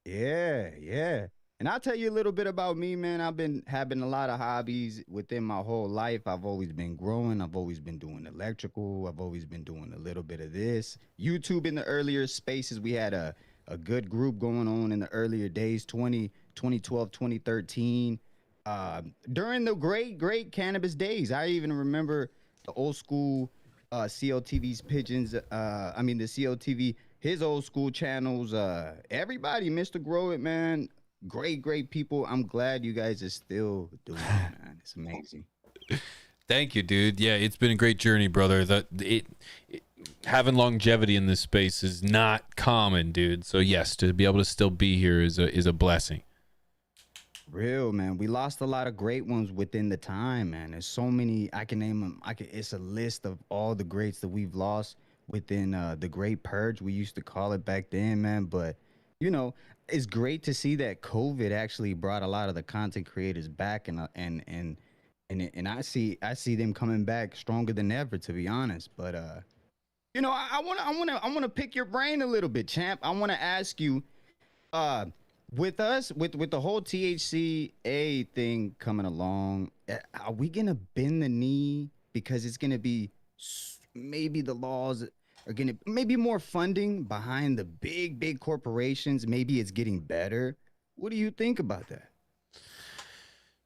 Yeah. And I'll tell you a little bit about me, man. I've been having a lot of hobbies within my whole life. I've always been growing. I've always been doing electrical. I've always been doing a little bit of this. YouTube in the earlier spaces, we had a good group going on in the earlier days, 2012, 2013. During the great cannabis days. I even remember the old school CLTV's Pigeons. The CLTV, his old school channels. Everybody, Mr. Grow It, man. Great people. I'm glad you guys are still doing it, man. It's amazing. Thank you, dude. Yeah, it's been a great journey, brother. Having longevity in this space is not common, dude. So yes, to be able to still be here is a blessing. Real, man. We lost a lot of great ones within the time, man. There's so many. I can name them. It's a list of all the greats that we've lost within the Great Purge, we used to call it back then, man. But you know, it's great to see that COVID actually brought a lot of the content creators back, and I see them coming back stronger than ever, to be honest. But you know, I wanna pick your brain a little bit, champ. I wanna ask you, with the whole THCA thing coming along, are we gonna bend the knee because it's gonna be maybe the laws are gonna maybe more funding behind the big corporations? Maybe it's getting better. What do you think about that?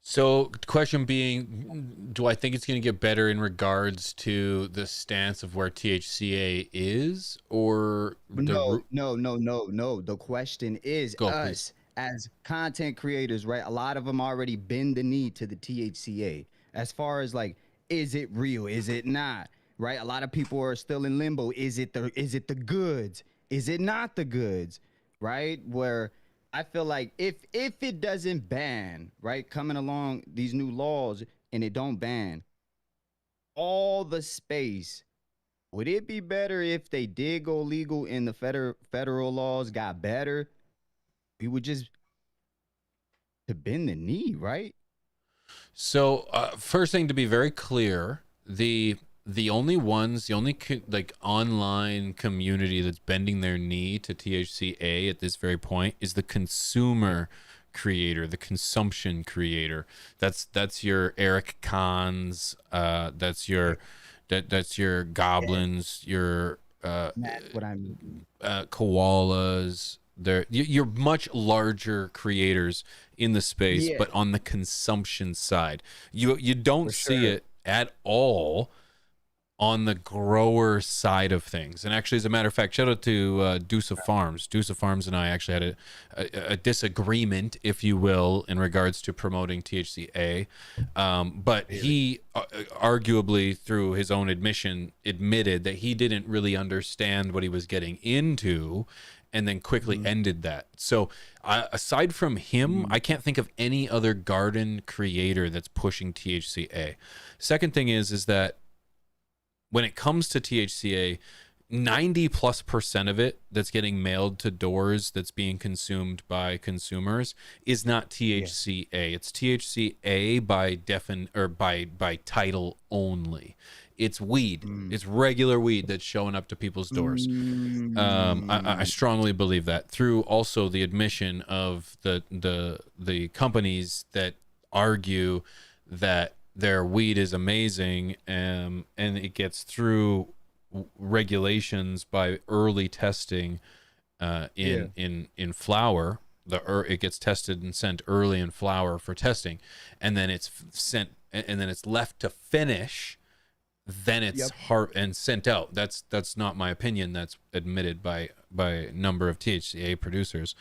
So, question being, do I think it's going to get better in regards to the stance of where THCA is, or No, no, no, no, no. The question is Go, us please. as content creators, right? A lot of them already bend the knee to the THCA. As far as like, is it real? Is it not? Right? A lot of people are still in limbo. Is it the goods? Is it not the goods? Right? Where I feel like if it doesn't ban, right, coming along these new laws and it don't ban all the space, would it be better if they did go legal and the federal laws got better? We would just to bend the knee, right? So, first thing to be very clear, the only like online community that's bending their knee to THCA at this very point is the consumer creator, the consumption creator. That's your Eric Kahns, that's your goblins, your That's what I mean. koalas. You're much larger creators in the space, Yeah. but on the consumption side, you don't see it at all on the grower side of things. And actually, as a matter of fact, shout out to Deuce of Farms. Deuce of Farms and I actually had a disagreement, if you will, in regards to promoting THCA. But he arguably, through his own admission, admitted that he didn't really understand what he was getting into, and then quickly ended that. So aside from him, I can't think of any other garden creator that's pushing THCA. Second thing is that when it comes to THCA, 90+% of it that's getting mailed to doors that's being consumed by consumers is not THCA. It's THCA by title only. It's weed. It's regular weed that's showing up to people's doors. I strongly believe that, through also the admission of the companies that argue that their weed is amazing, and it gets through regulations by early testing in flower. It gets tested and sent early in flower for testing, and then it's sent, and then it's left to finish. Then it's hard and sent out. That's not my opinion. That's admitted by a number of THCA producers.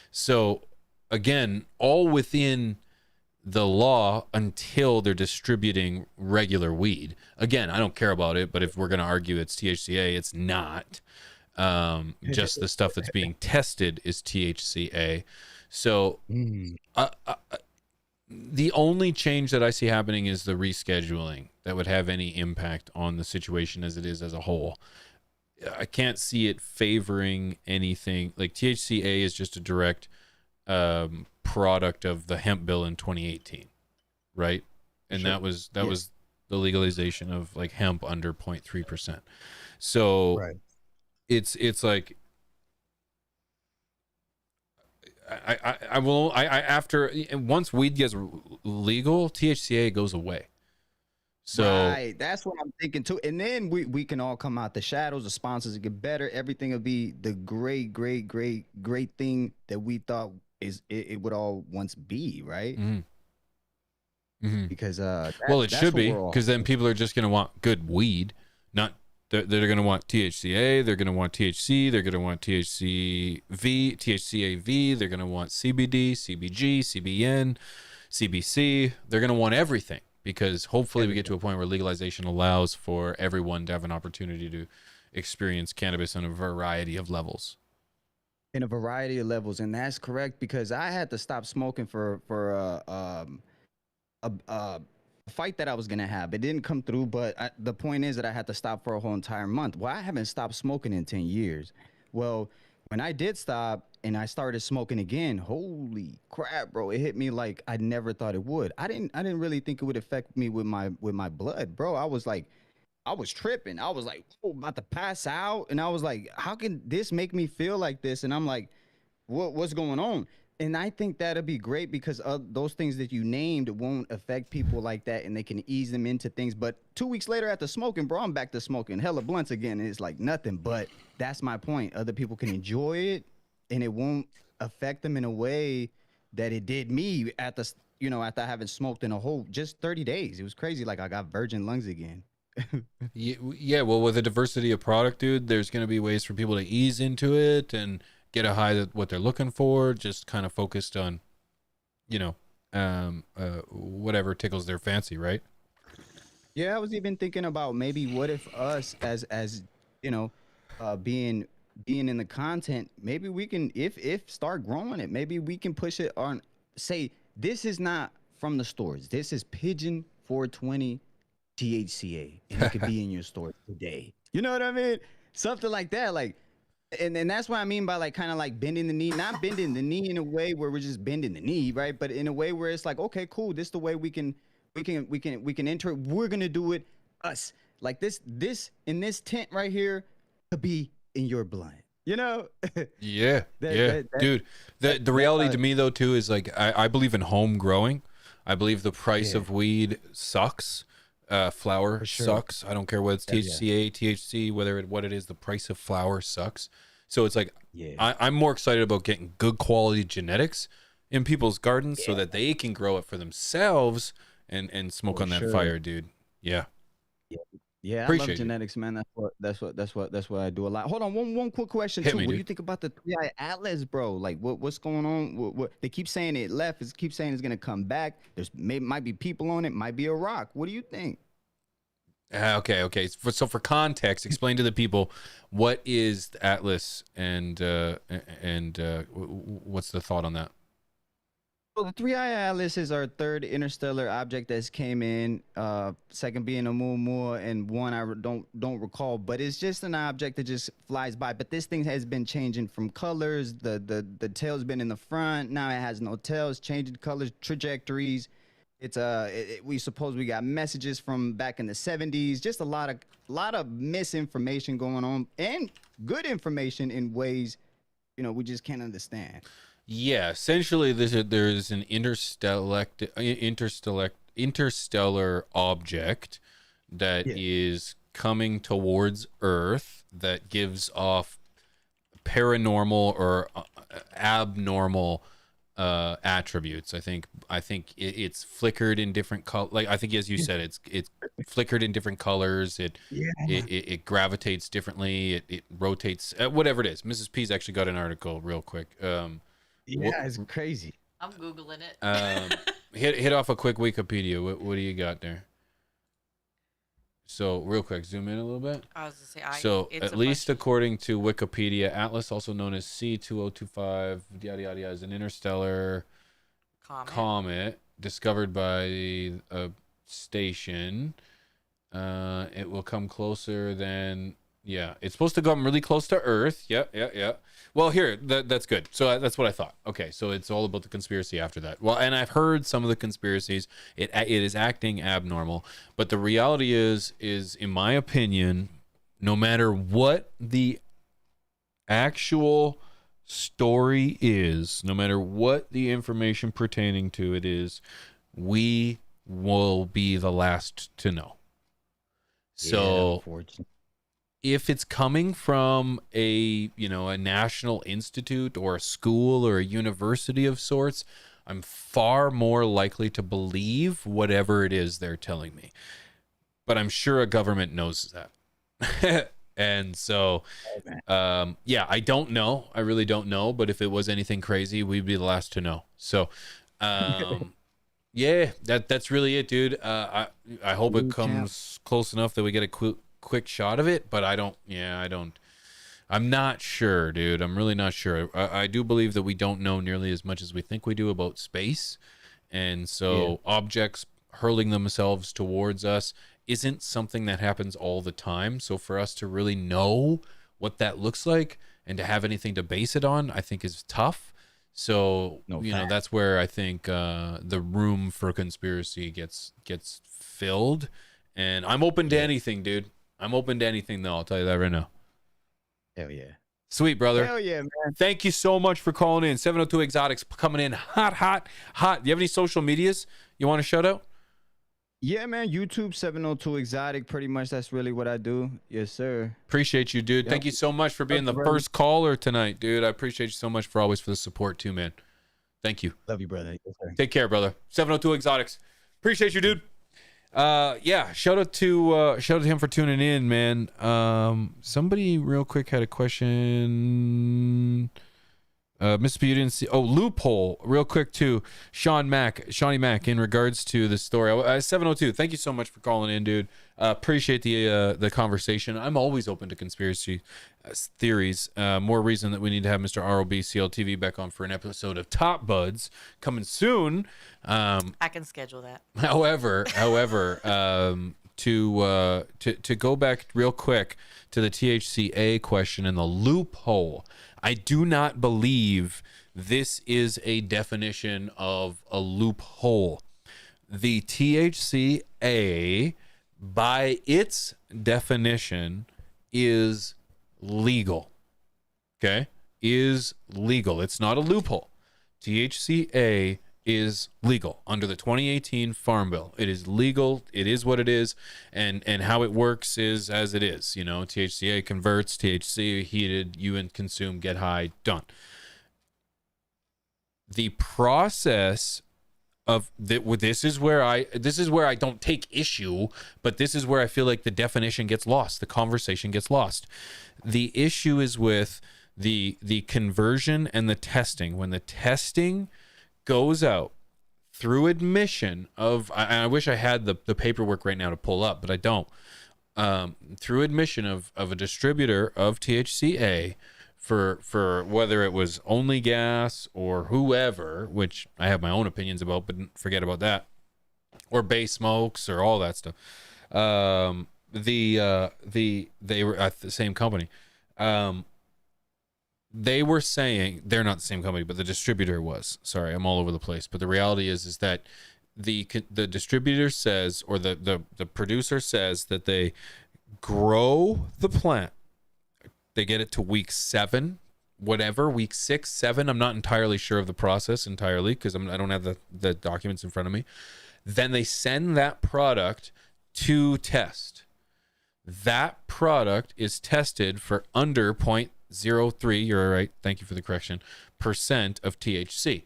So again, all within the law until they're distributing regular weed. Again, I don't care about it, but if we're going to argue it's THCA, it's not. Just the stuff that's being tested is THCA. So the only change that I see happening is the rescheduling that would have any impact on the situation as it is as a whole. I can't see it favoring anything. Like, THCA is just a direct product of the hemp bill in 2018, right? And that was the legalization of like hemp under 0.3%. So it's like after once weed gets legal, THCA goes away. So right, that's what I'm thinking too. And then we can all come out the shadows, the sponsors will get better, everything will be the great thing that we thought it would all once be, right? Because well, it should be, because then people are just going to want good weed, not they're going to want THCA, they're going to want THC, they're going to want THCAV, they're going to want CBD, CBG, CBN, CBC. They're going to want everything, because hopefully we get to a point where legalization allows for everyone to have an opportunity to experience cannabis on a variety of levels. In a variety of levels, and that's correct, because I had to stop smoking for a fight that I was gonna have. It didn't come through, but the point is that I had to stop for a whole entire month. Well, I haven't stopped smoking in 10 years. Well, when I did stop and I started smoking again, holy crap, bro! It hit me like I never thought it would. I didn't really think it would affect me with my blood, bro. I was tripping. I was like, oh, about to pass out. And I was like, how can this make me feel like this? And I'm like, what's going on? And I think that'll be great, because those things that you named won't affect people like that, and they can ease them into things. But 2 weeks later after smoking, bro, I'm back to smoking hella blunts again. And it's like nothing. But that's my point. Other people can enjoy it, and it won't affect them in a way that it did me at the after I haven't smoked in a whole just 30 days. It was crazy. Like I got virgin lungs again. Yeah, well, with a diversity of product, dude, there's going to be ways for people to ease into it and get a high that what they're looking for, just kind of focused on, whatever tickles their fancy, right? Yeah, I was even thinking about maybe what if us as being in the content, maybe we can if start growing it, maybe we can push it on, say this is not from the stores. This is Pigeon 420 THCA, and it could be in your store today. You know what I mean? Something like that, like, and that's what I mean by like kind of like bending the knee, not bending the knee in a way where we're just bending the knee, right? But in a way where it's like, okay, cool, this is the way we can enter it. We're gonna do it us. Like this in this tent right here could be in your blunt. Yeah, dude. The reality to me though too is like I believe in home growing. I believe the price of weed sucks. Flower sucks. I don't care whether it's THCA, THC, what it is. The price of flower sucks. So it's like I'm more excited about getting good quality genetics in people's gardens so that they can grow it for themselves and smoke on that fire, dude. Yeah. Yeah, Appreciate I love genetics, man. That's what I do a lot. Hold on, one quick question too. What do you think about the 3i Atlas, bro? Like, what's going on? What they keep saying it left. It keep saying it's gonna come back. Might be people on it. Might be a rock. What do you think? Okay. So for context, explain to the people what is the Atlas and what's the thought on that? So the 3i Atlas is our third interstellar object that's came in. Second being a Oumuamua, and one I don't recall, but it's just an object that just flies by. But this thing has been changing from colors. The tail's been in the front. Now it has no tails, changing colors, trajectories. It's we suppose we got messages from back in the 70s. Just a lot of misinformation going on, and good information in ways we just can't understand. Yeah, essentially, there's an interstellar object that is coming towards Earth that gives off paranormal or abnormal attributes. I think it's flickered in different colors. Like I think, as you said, it's flickered in different colors. It gravitates differently. It rotates. Whatever it is. Mrs. P's actually got an article real quick. It's crazy. I'm Googling it. Hit off a quick Wikipedia. What do you got there? So real quick, zoom in a little bit. I was gonna say, so at least according to Wikipedia, Atlas, also known as C2025, yada yada yada, is an interstellar comet discovered by a station. It will come closer than. Yeah, it's supposed to come really close to Earth. Yeah. Well, here, that's good. So that's what I thought. Okay, so it's all about the conspiracy after that. Well, and I've heard some of the conspiracies. It is acting abnormal, but the reality is in my opinion, no matter what the actual story is, no matter what the information pertaining to it is, we will be the last to know. So. Yeah, if it's coming from a national institute or a school or a university of sorts, I'm far more likely to believe whatever it is they're telling me. But I'm sure a government knows that. And so, I don't know. I really don't know. But if it was anything crazy, we'd be the last to know. So, yeah, that's really it, dude. I hope it comes close enough that we get a quick shot of it, but I'm not sure, dude. I'm really not sure. I do believe that we don't know nearly as much as we think we do about space, and so objects hurling themselves towards us isn't something that happens all the time. So for us to really know what that looks like and to have anything to base it on, I think is tough. So that's where I think the room for conspiracy gets filled, and I'm open to anything, dude. I'm open to anything, though. I'll tell you that right now. Hell yeah. Sweet, brother. Hell yeah, man. Thank you so much for calling in. 702 Exotics coming in hot. Do you have any social medias you want to shout out? Yeah, man. YouTube 702 Exotic. Pretty much that's really what I do. Yes, sir. Appreciate you, dude. Thank you so much for being the first caller tonight, dude. I appreciate you so much for the support, too, man. Thank you. Love you, brother. Yes, sir. Take care, brother. 702 Exotics. Appreciate you, dude. Yeah, shout out to him for tuning in, man. Somebody real quick had a question. Mississippi, you didn't see. Oh, loophole, real quick too. Shawnee Mac, in regards to the story. 702. Thank you so much for calling in, dude. Appreciate the conversation. I'm always open to conspiracy theories. More reason that we need to have Mr. ROB CLTV back on for an episode of Top Buds coming soon. I can schedule that. However, to go back real quick to the THCA question and the loophole, I do not believe this is a definition of a loophole. The THCA, by its definition, is legal. Okay? Is legal. It's not a loophole. THCA is legal under the 2018 Farm Bill. It is legal. It is what it is, and how it works is as it is. You know, THCA converts, THC heated, you consume, get high, done. The process of this is where I don't take issue, but this is where I feel like the definition gets lost, the conversation gets lost. The issue is with the conversion and the testing. When the testing goes out through admission of, I wish I had the paperwork right now to pull up, but I don't. Through admission of a distributor of THCA for whether it was only gas or whoever, which I have my own opinions about, but forget about that, or Bay Smokes or all that stuff. They were at the same company. They were saying, they're not the same company, but the distributor was. Sorry, I'm all over the place. But the reality is that the distributor says, or the producer says, that they grow the plant. They get it to week 7, whatever, week 6, 7. I'm not entirely sure of the process entirely because I don't have the documents in front of me. Then they send that product to test. That product is tested for under 0.03, you're right, thank you for the correction, percent of THC.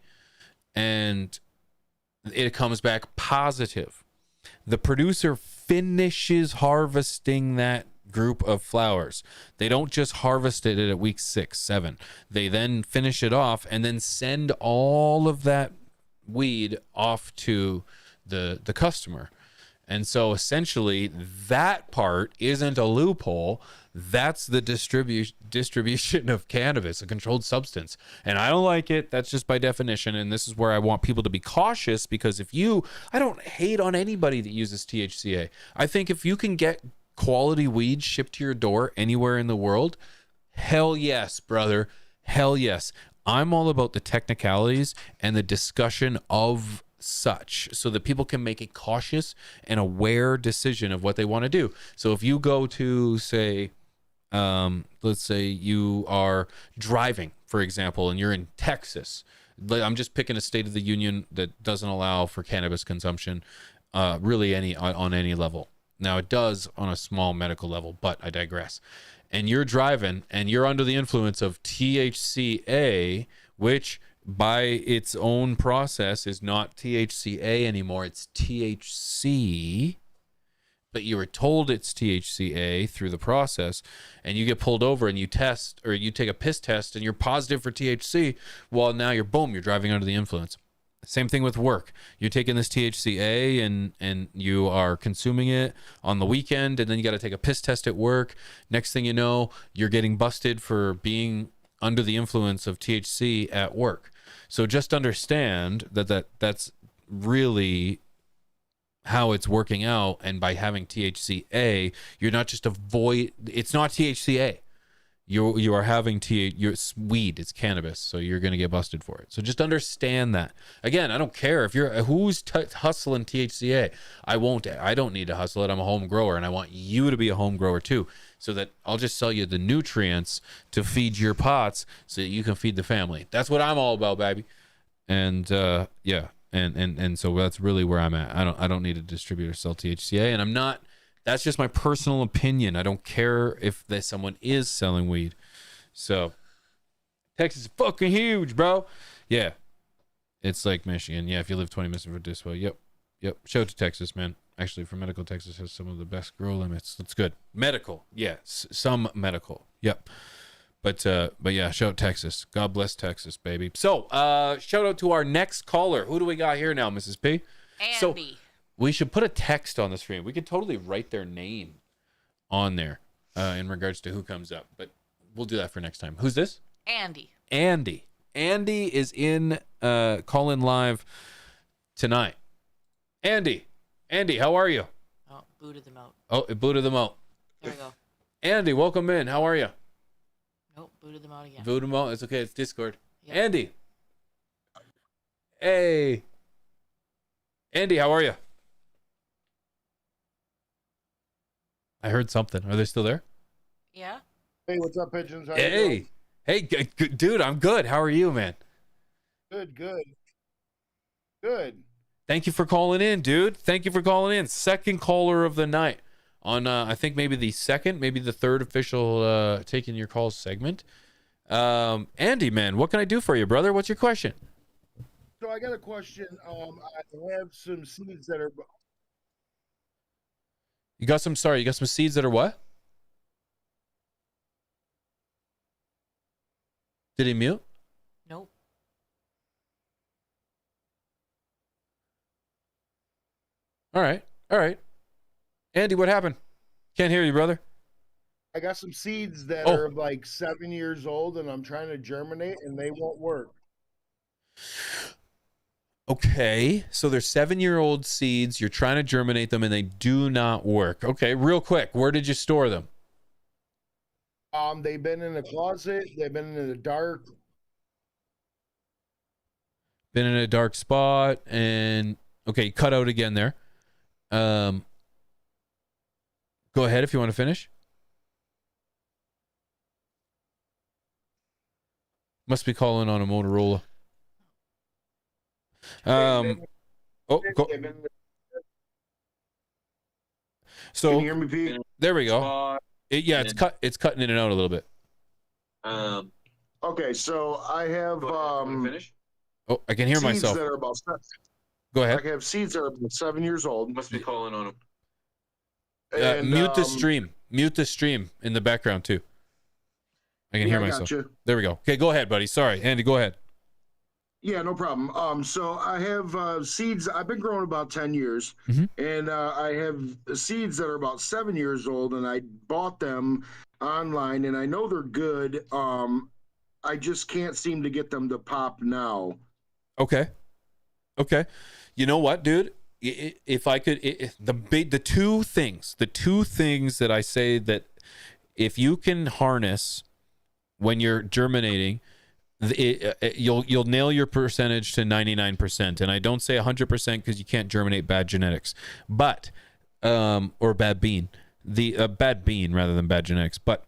And it comes back positive. The producer finishes harvesting that group of flowers. They don't just harvest it at week 6, 7. They then finish it off and then send all of that weed off to the customer. And so essentially that part isn't a loophole. That's the distribution of cannabis, a controlled substance. And I don't like it. That's just by definition. And this is where I want people to be cautious, because I don't hate on anybody that uses THCA. I think if you can get quality weed shipped to your door anywhere in the world, hell yes, brother. Hell yes. I'm all about the technicalities and the discussion of such, so that people can make a cautious and aware decision of what they want to do. So if you go to, say, let's say you are driving, for example, and you're in Texas. I'm just picking a state of the union that doesn't allow for cannabis consumption, really on any level. Now it does on a small medical level, but I digress. And you're driving and you're under the influence of THCA, which by its own process is not THCA anymore, it's THC, but you were told it's THCA through the process, and you get pulled over and you test, or you take a piss test and you're positive for THC, well, now you're driving under the influence. Same thing with work. You're taking this THCA and you are consuming it on the weekend, and then you got to take a piss test at work. Next thing you know, you're getting busted for being under the influence of THC at work. So just understand that's really how it's working out. And by having THCA, you're not just it's not THCA. You are having it's weed, it's cannabis, so you're going to get busted for it. So just understand that. Again, I don't care if who's hustling THCA. I don't need to hustle it. I'm a home grower, and I want you to be a home grower too, so that I'll just sell you the nutrients to feed your pots so that you can feed the family. That's what I'm all about, baby. And yeah, and so that's really where I'm at. I don't need a distributor sell THCA, and I'm not. That's just my personal opinion. I don't care if someone is selling weed. So, Texas is fucking huge, bro. Yeah. It's Lake Michigan. Yeah, if you live 20 minutes from Dispo. Yep. Shout out to Texas, man. Actually, for medical, Texas has some of the best grow limits. That's good. Medical, yes, some medical. Yep. But yeah, shout out Texas. God bless Texas, baby. So, shout out to our next caller. Who do we got here now, Mrs. P? Andy. So, we should put a text on the screen. We could totally write their name on there in regards to who comes up, but we'll do that for next time. Who's this? Andy. Andy is in call in live tonight. Andy, how are you? Oh, booted them out. Oh, it booted them out. There we go. Andy, welcome in. How are you? Nope, booted them out again. Booted them out. It's okay. It's Discord. Yep. Andy. Hey. Andy, how are you? I heard something. Are they still there? Yeah. Hey, what's up, pigeons? How you Hey. doing? Hey, dude, I'm good. How are you, man? Good. Thank you for calling in, dude. Thank you for calling in. Second caller of the night on, I think maybe the second, maybe the third official taking your calls segment. Andy, man, what can I do for you, brother? What's your question? So I got a question. I have some seeds that are. You got some seeds that are what? Did he mute? Nope. All right. Andy, what happened? Can't hear you, brother. I got some seeds that are like 7 years old, and I'm trying to germinate, and they won't work. Okay, so they're 7-year-old seeds. You're trying to germinate them, and they do not work. Okay, real quick, where did you store them? They've been in a closet. They've been in the dark. Been in a dark spot, and okay, cut out again there. Go ahead if you want to finish. Must be calling on a Motorola. Go. So Can you hear me, Pete? there we go. It's cutting in and out a little bit. Okay, so I have Oh, I can hear seeds myself. that are about. Go ahead. I have seeds that are about 7 years old. Must be calling on him. And, Mute the stream. Mute the stream in the background too. I can hear myself. Gotcha. There we go. Okay, go ahead, buddy. Sorry, Andy. Go ahead. Yeah, no problem. So I have seeds. I've been growing about 10 years, and I have seeds that are about 7 years old, and I bought them online, and I know they're good. I just can't seem to get them to pop now. Okay. You know what, dude? If I could, the two things that I say that if you can harness when you're germinating, you'll nail your percentage to 99%. And I don't say 100% because you can't germinate bad genetics, but or bad bean, bad bean rather than bad genetics, but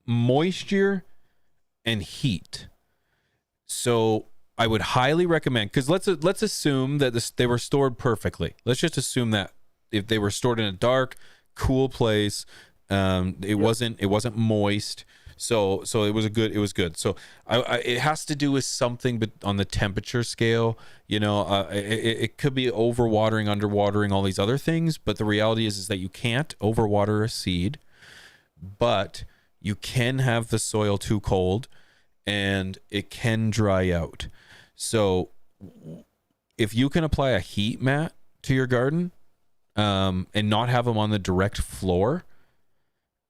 moisture and heat. So I would highly recommend, because let's assume that they were stored perfectly. Let's just assume that if they were stored in a dark, cool place, it wasn't moist. So it was good. So it has to do with something, but on the temperature scale, it could be overwatering, underwatering, all these other things. But the reality is that you can't overwater a seed, but you can have the soil too cold, and it can dry out. So if you can apply a heat mat to your garden, and not have them on the direct floor,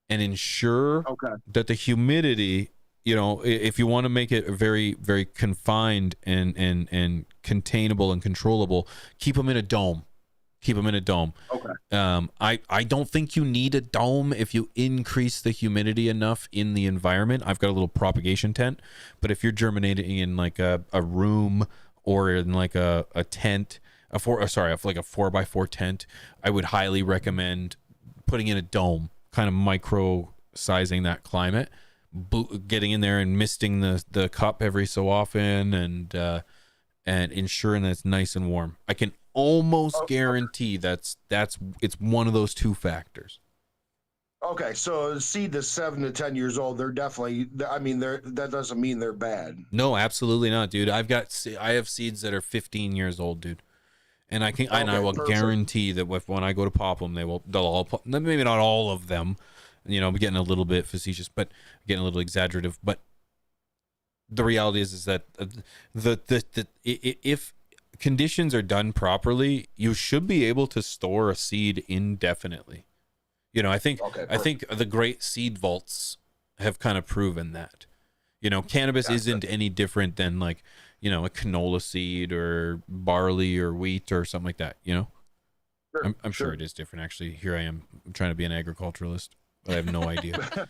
and ensure that the humidity, if you want to make it very, very confined and containable and controllable, keep them in a dome. Okay. I don't think you need a dome if you increase the humidity enough in the environment. I've got a little propagation tent, but if you're germinating in like a room or in like a tent, like a 4x4 tent, I would highly recommend putting in a dome, kind of micro sizing that climate, getting in there and misting the cup every so often, and ensuring that it's nice and warm. I can almost guarantee it's one of those two factors. Okay, so seed that's 7 to 10 years old, they're definitely. I mean, that doesn't mean they're bad. No, absolutely not, dude. I have seeds that are 15 years old, dude. And I will guarantee that when I go to pop them, they'll all pop, maybe not all of them. You know, I'm getting a little bit facetious, but getting a little exaggerative. But the reality is that if conditions are done properly, you should be able to store a seed indefinitely. You know, I think the great seed vaults have kind of proven that. You know, cannabis isn't any different than like, you know, a canola seed or barley or wheat or something like that, you know? Sure, I'm sure it is different, actually. Here I am. I'm trying to be an agriculturalist, but I have no idea.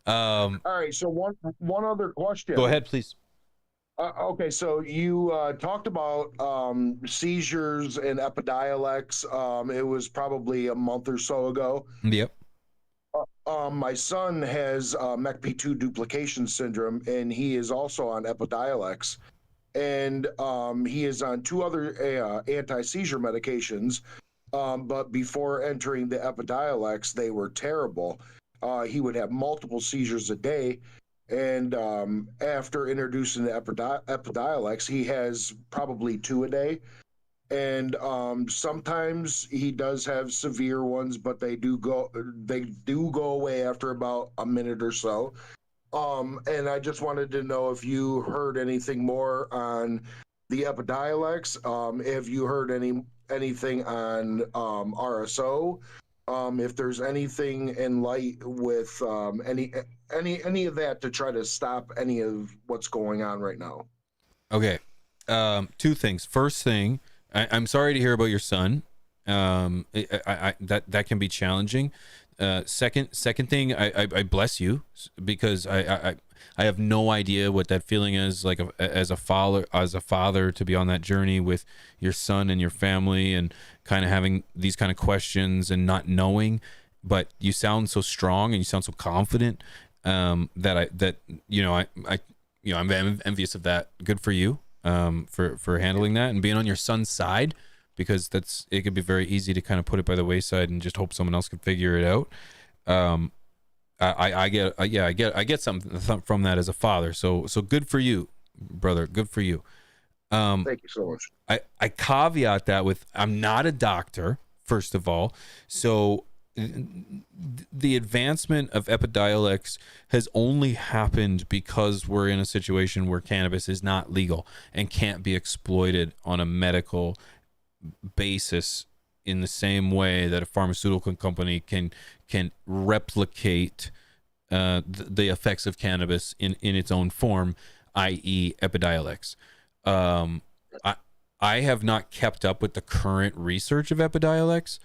All right, so one other question. Go ahead, please. Okay, so you talked about seizures and Epidiolex. It was probably a month or so ago. Yep. My son has MECP2 duplication syndrome, and he is also on Epidiolex. And he is on 2 other anti-seizure medications. But before entering the Epidiolex, they were terrible. He would have multiple seizures a day. And after introducing the Epidiolex, he has probably 2 a day. And sometimes he does have severe ones, but they do go away after about a minute or so. And I just wanted to know if you heard anything more on the Epidiolex. Have you heard anything on RSO? If there's anything in light with any of that to try to stop any of what's going on right now. Okay. 2 things. First thing, I'm sorry to hear about your son. That can be challenging. Second thing, I bless you, because I have no idea what that feeling is like as a father to be on that journey with your son and your family, and kind of having these kind of questions and not knowing. But you sound so strong and you sound so confident I'm envious of that. Good for you, for handling that and being on your son's side, because it could be very easy to kind of put it by the wayside and just hope someone else can figure it out. I get something from that as a father. So good for you, brother. Good for you. Thank you so much. I caveat that with, I'm not a doctor, first of all. So the advancement of Epidiolex has only happened because we're in a situation where cannabis is not legal and can't be exploited on a medical basis in the same way that a pharmaceutical company can replicate the effects of cannabis in its own form, i.e. Epidiolex. I have not kept up with the current research of Epidiolex.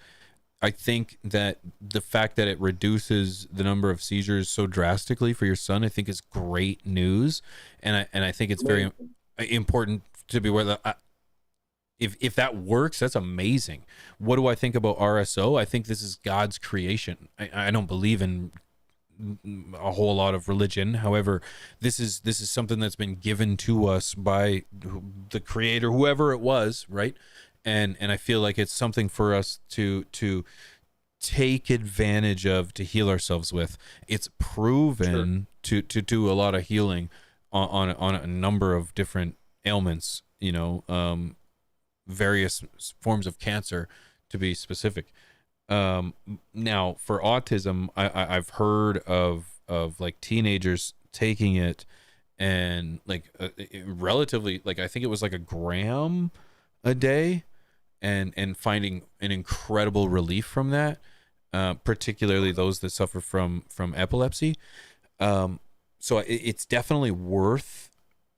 I think that the fact that it reduces the number of seizures so drastically for your son, I think is great news, and I think it's very important to be aware that if that works, that's amazing. What do I think about RSO? I think this is God's creation. I don't believe in a whole lot of religion. However, this is something that's been given to us by the Creator, whoever it was, right? And I feel like it's something for us to take advantage of, to heal ourselves with. It's proven to do a lot of healing on a number of different ailments, various forms of cancer, to be specific. Now for autism, I've heard of like teenagers taking it and like relatively, like I think it was like a gram a day, and finding an incredible relief from that, particularly those that suffer from epilepsy. So it's definitely worth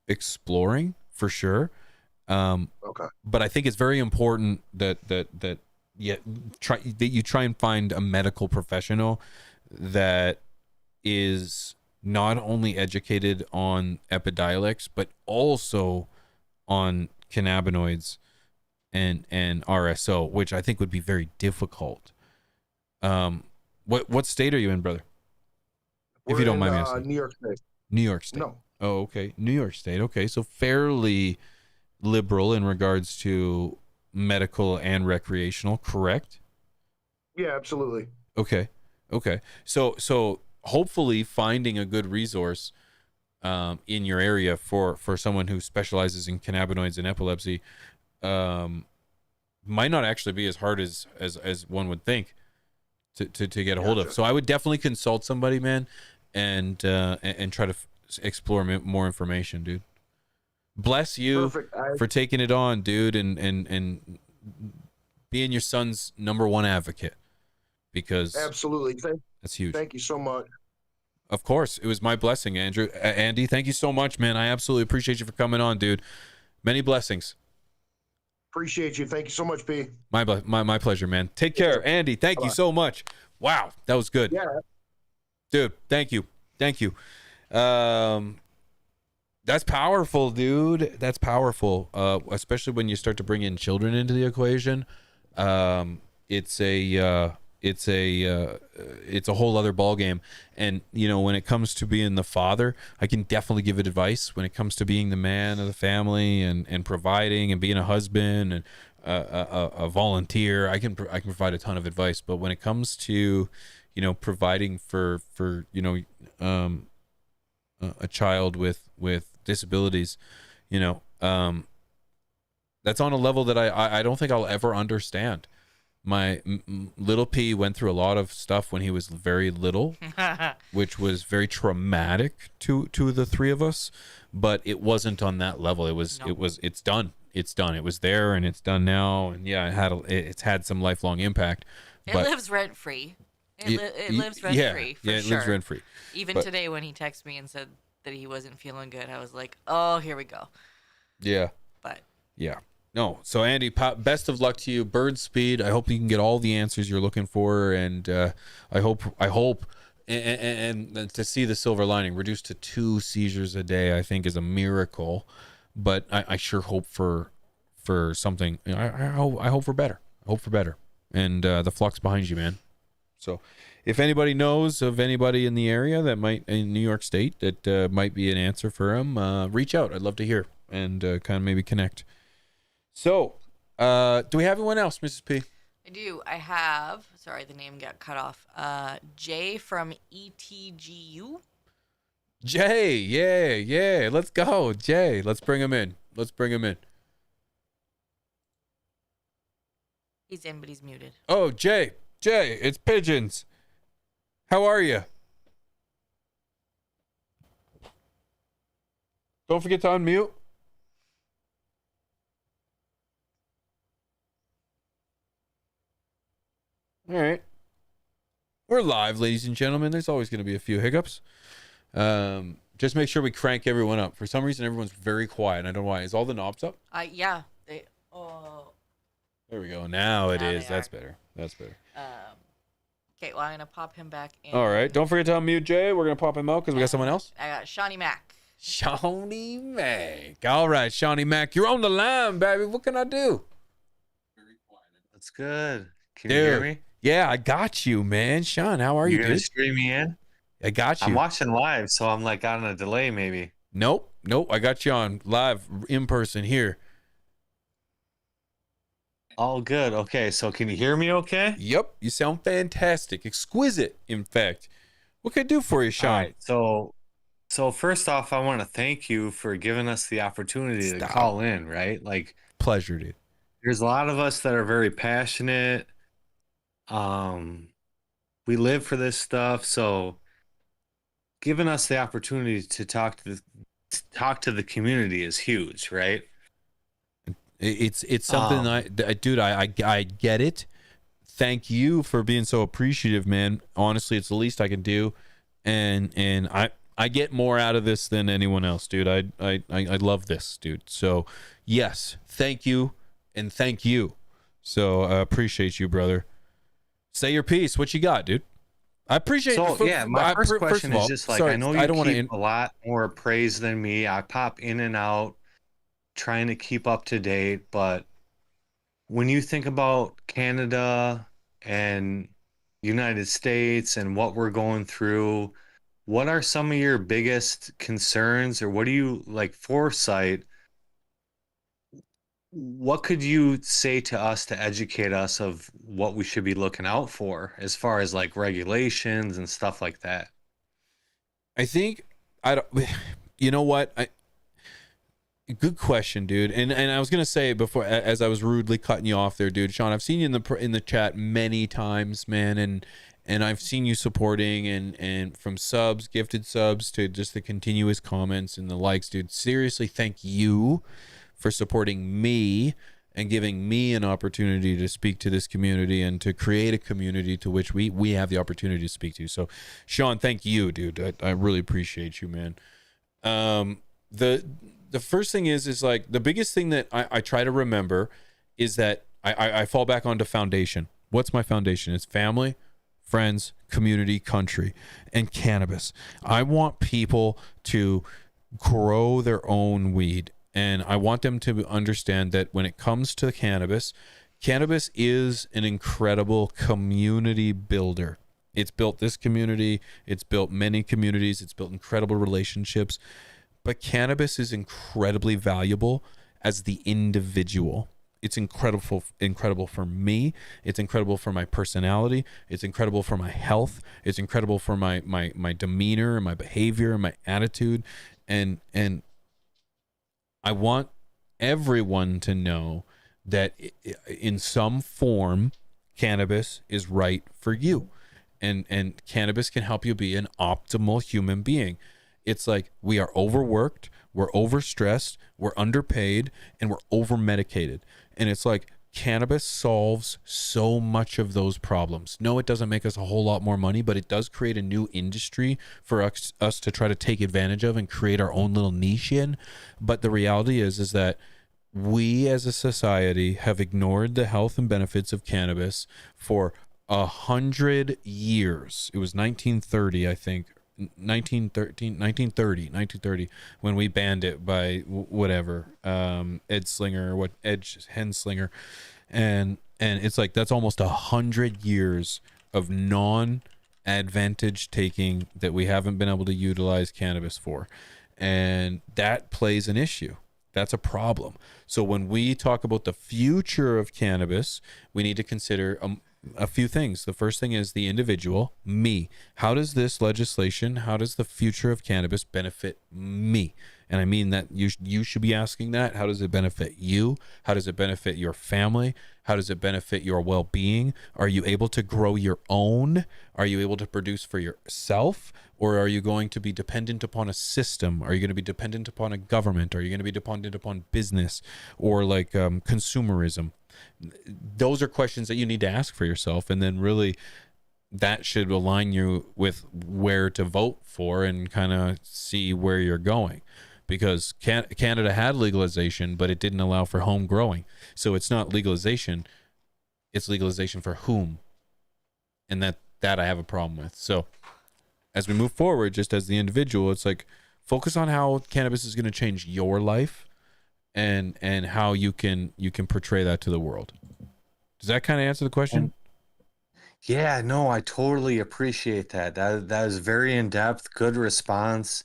exploring for sure. Okay. But I think it's very important that you try and find a medical professional that is not only educated on Epidiolex, but also on cannabinoids and RSO, which I think would be very difficult. What state are you in, brother? If you don't mind me asking. New York State. New York State. No. Oh, okay. New York State. Okay, so fairly liberal in regards to medical and recreational, correct? Yeah, absolutely. Okay. Okay. So hopefully finding a good resource in your area for someone who specializes in cannabinoids and epilepsy might not actually be as hard as one would think to get a hold of. So I would definitely consult somebody, man, and try to explore more information, dude. Bless you for taking it on, dude, and being your son's number one advocate, because Absolutely. that's huge. Thank you so much. Of course, it was my blessing, Andrew. Andy, thank you so much, man. I absolutely appreciate you for coming on, dude. Many blessings. Appreciate you. Thank you so much, P. My pleasure, man. Take care, Andy. Thank you so much. Wow, that was good. Yeah, dude. Thank you. That's powerful, dude. That's powerful. Especially when you start to bring in children into the equation. It's a whole other ball game. And when it comes to being the father, I can definitely give it advice. When it comes to being the man of the family and providing and being a husband and a volunteer, I can provide a ton of advice. But when it comes to providing for a child with disabilities, that's on a level that I don't think I'll ever understand. My little P went through a lot of stuff when he was very little, which was very traumatic to the three of us, but it wasn't on that level. It's done. It's done. It was there and it's done now. And yeah, it's had some lifelong impact. It lives rent free. It lives rent free. Yeah, it lives rent free. Even today when he texted me and said that he wasn't feeling good, I was like, oh, here we go. Yeah. But yeah. No. So Andy, best of luck to you. Bird speed. I hope you can get all the answers you're looking for, and I hope and to see the silver lining reduced to 2 seizures a day, I think is a miracle. But I sure hope for something. I hope for better. I hope for better. And the flux behind you, man. So if anybody knows of anybody in the area that might, in New York State, that might be an answer for him, reach out. I'd love to hear and kind of maybe connect. So, do we have anyone else, Mrs. P? I do. I have, sorry, the name got cut off. Jay from ETGU. Jay, yeah. Let's go, Jay. Let's bring him in. He's in, but he's muted. Oh, Jay, it's Pigeons. How are you? Don't forget to unmute. All right. We're live, ladies and gentlemen. There's always going to be a few hiccups. Just make sure we crank everyone up. For some reason, everyone's very quiet. I don't know why. Is all the knobs up? Yeah. There we go. Now it is. That's better. Okay, well, I'm going to pop him back in. All right. Don't forget to unmute Jay. We're going to pop him out because we got someone else. I got Shawnee Mac. Shawnee Mac. All right, Shawnee Mac. You're on the line, baby. What can I do? That's good. Can you hear me? Yeah, I got you, man. Sean, how are you, You're dude? gonna stream me in? I got you. I'm watching live, so I'm like on a delay maybe. Nope. I got you on live in person here. All good. Okay, so can you hear me okay? Yep. You sound fantastic. Exquisite, in fact. What can I do for you, Sean? All right, so first off, I want to thank you for giving us the opportunity to call in, right? Like, pleasure, dude. There's a lot of us that are very passionate. We live for this stuff, so giving us the opportunity to talk to the community is huge, right? It's something dude, I get it. Thank you for being so appreciative, man. Honestly, it's the least I can do, and I get more out of this than anyone else, dude. I love this, dude. So yes, thank you and thank you. So I appreciate you, brother. Say your piece. What you got, dude? I appreciate. So my first question is just like, sorry, I know you keep a lot more praise than me. I pop in and out, trying to keep up to date. But when you think about Canada and United States and what we're going through, what are some of your biggest concerns, or what do you like foresight what could you say to us to educate us of what we should be looking out for as far as like regulations and stuff like that? I think I don't. You know what? Good question, dude. And I was gonna say before, as I was rudely cutting you off there, dude. Sean, I've seen you in the chat many times, man, and I've seen you supporting and from subs, gifted subs to just the continuous comments and the likes, dude. Seriously, thank you for supporting me and giving me an opportunity to speak to this community and to create a community to which we have the opportunity to speak to. So, Sean, thank you, dude. I really appreciate you, man. The first thing is like the biggest thing that I try to remember is that I fall back onto foundation. What's my foundation? It's family, friends, community, country, and cannabis. I want people to grow their own weed, and I want them to understand that when it comes to cannabis, cannabis is an incredible community builder. It's built this community, it's built many communities, it's built incredible relationships. But cannabis is incredibly valuable as the individual. It's incredible for me. It's incredible for my personality. It's incredible for my health. It's incredible for my demeanor, my behavior, my attitude. And I want everyone to know that in some form, cannabis is right for you. And cannabis can help you be an optimal human being. It's like we are overworked, we're overstressed, we're underpaid, and we're overmedicated. And it's like cannabis solves so much of those problems. No, it doesn't make us a whole lot more money, but it does create a new industry for us to try to take advantage of and create our own little niche in. But the reality is that we as a society have ignored the health and benefits of cannabis for 100 years. It was 1930, I think. 1930 when we banned it by whatever Ed Henslinger, and it's like that's almost 100 years of non-advantage taking that we haven't been able to utilize cannabis for, and that plays an issue. That's a problem. So when we talk about the future of cannabis, we need to consider a few things. The first thing is the individual, me. How does this legislation, how does the future of cannabis benefit me? And I mean that you should be asking that. How does it benefit you? How does it benefit your family? How does it benefit your well-being? Are you able to grow your own? Are you able to produce for yourself? Or are you going to be dependent upon a system? Are you going to be dependent upon a government? Are you going to be dependent upon business or like consumerism? Those are questions that you need to ask for yourself, and then really that should align you with where to vote for and kind of see where you're going, because Canada had legalization, but it didn't allow for home growing. So it's not legalization, it's legalization for whom, and that I have a problem with. So as we move forward, just as the individual, it's like focus on how cannabis is going to change your life and how you can portray that to the world. Does that kind of answer the question? Yeah, no, I totally appreciate that. That is very in-depth, good response.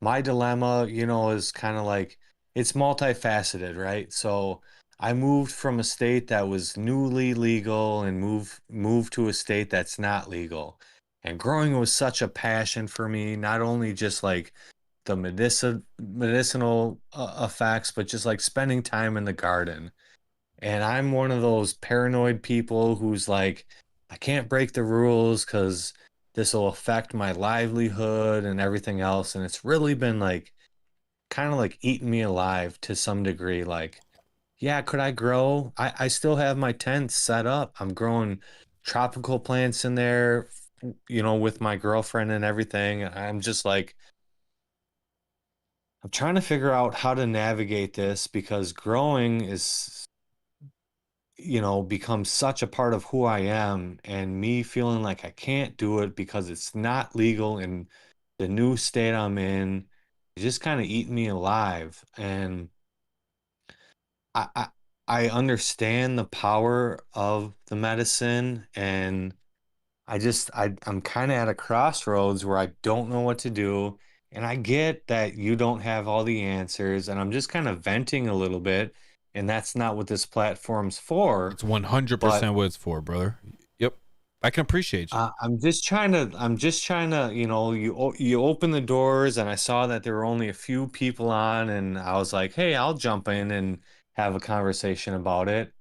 My dilemma, is kind of like it's multifaceted, right? So I moved from a state that was newly legal and moved to a state that's not legal. And growing was such a passion for me, not only just like the medicinal effects, but just like spending time in the garden. And I'm one of those paranoid people who's like, I can't break the rules because this will affect my livelihood and everything else. And it's really been like kind of like eating me alive to some degree. Like, yeah, could I grow? I still have my tents set up. I'm growing tropical plants in there, with my girlfriend and everything. I'm just like, I'm trying to figure out how to navigate this because growing is, becomes such a part of who I am, and me feeling like I can't do it because it's not legal in the new state I'm in is just kind of eating me alive. And I, I I understand the power of the medicine, and I'm kind of at a crossroads where I don't know what to do. And I get that you don't have all the answers, and I'm just kind of venting a little bit. and that's not what this platform's for. It's 100% what it's for, brother. Yep, I can appreciate you. I'm just trying to, you open the doors, and I saw that there were only a few people on, and I was like, hey, I'll jump in and have a conversation about it.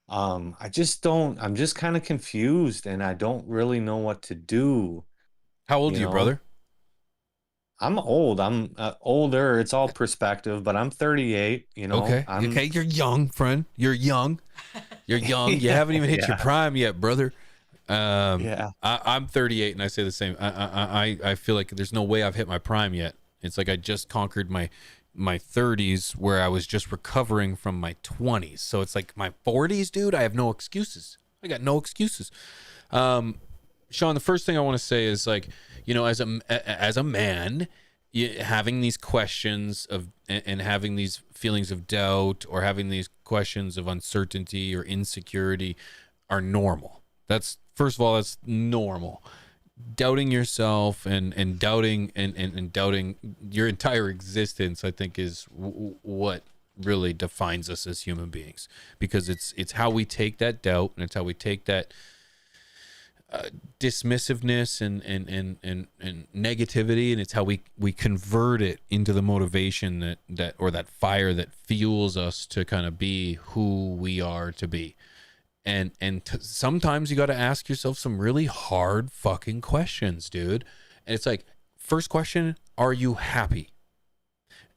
I'm just kind of confused, and I don't really know what to do. How old are you, brother? I'm old. I'm older. It's all perspective, but I'm 38. Okay. Okay. You're young, friend. You're young. You're young. You haven't even hit your prime yet, brother. I'm 38, and I say the same. I feel like there's no way I've hit my prime yet. It's like I just conquered my 30s, where I was just recovering from my 20s. So it's like my 40s, dude. I have no excuses. I got no excuses. Sean, the first thing I want to say is, like, as a man, having these questions of and having these feelings of doubt, or having these questions of uncertainty or insecurity are normal. That's, first of all, that's normal. Doubting yourself and doubting and doubting your entire existence, I think, is what really defines us as human beings, because it's how we take that doubt, and it's how we take that dismissiveness and negativity, and it's how we convert it into the motivation that fire that fuels us to kind of be who we are to be. And sometimes you got to ask yourself some really hard fucking questions, dude. And it's like, first question, are you happy?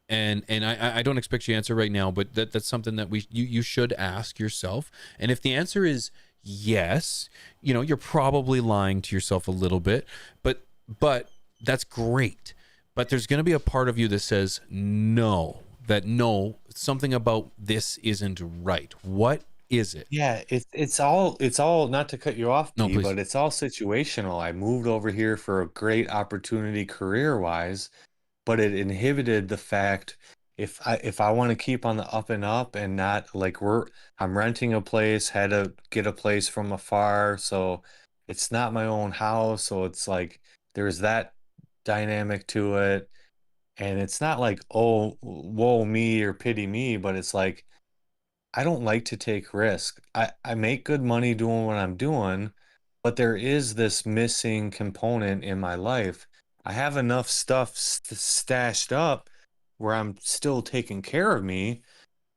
And I don't expect you to answer right now, but that's something that you should ask yourself. And if the answer is yes, you're probably lying to yourself a little bit, but that's great. But there's going to be a part of you that says no, something about this isn't right. What is it? Yeah, it's all, not to cut you off, No, P, please. but it's all situational. I moved over here for a great opportunity career-wise, but it inhibited the fact, if I want to keep on the up and up, and not like, I'm renting a place, had to get a place from afar, so it's not my own house, so it's like there's that dynamic to it. And it's not like, oh, woe me or pity me, but it's like, I don't like to take risk. I make good money doing what I'm doing, but there is this missing component in my life. I have enough stuff stashed up where I'm still taking care of me,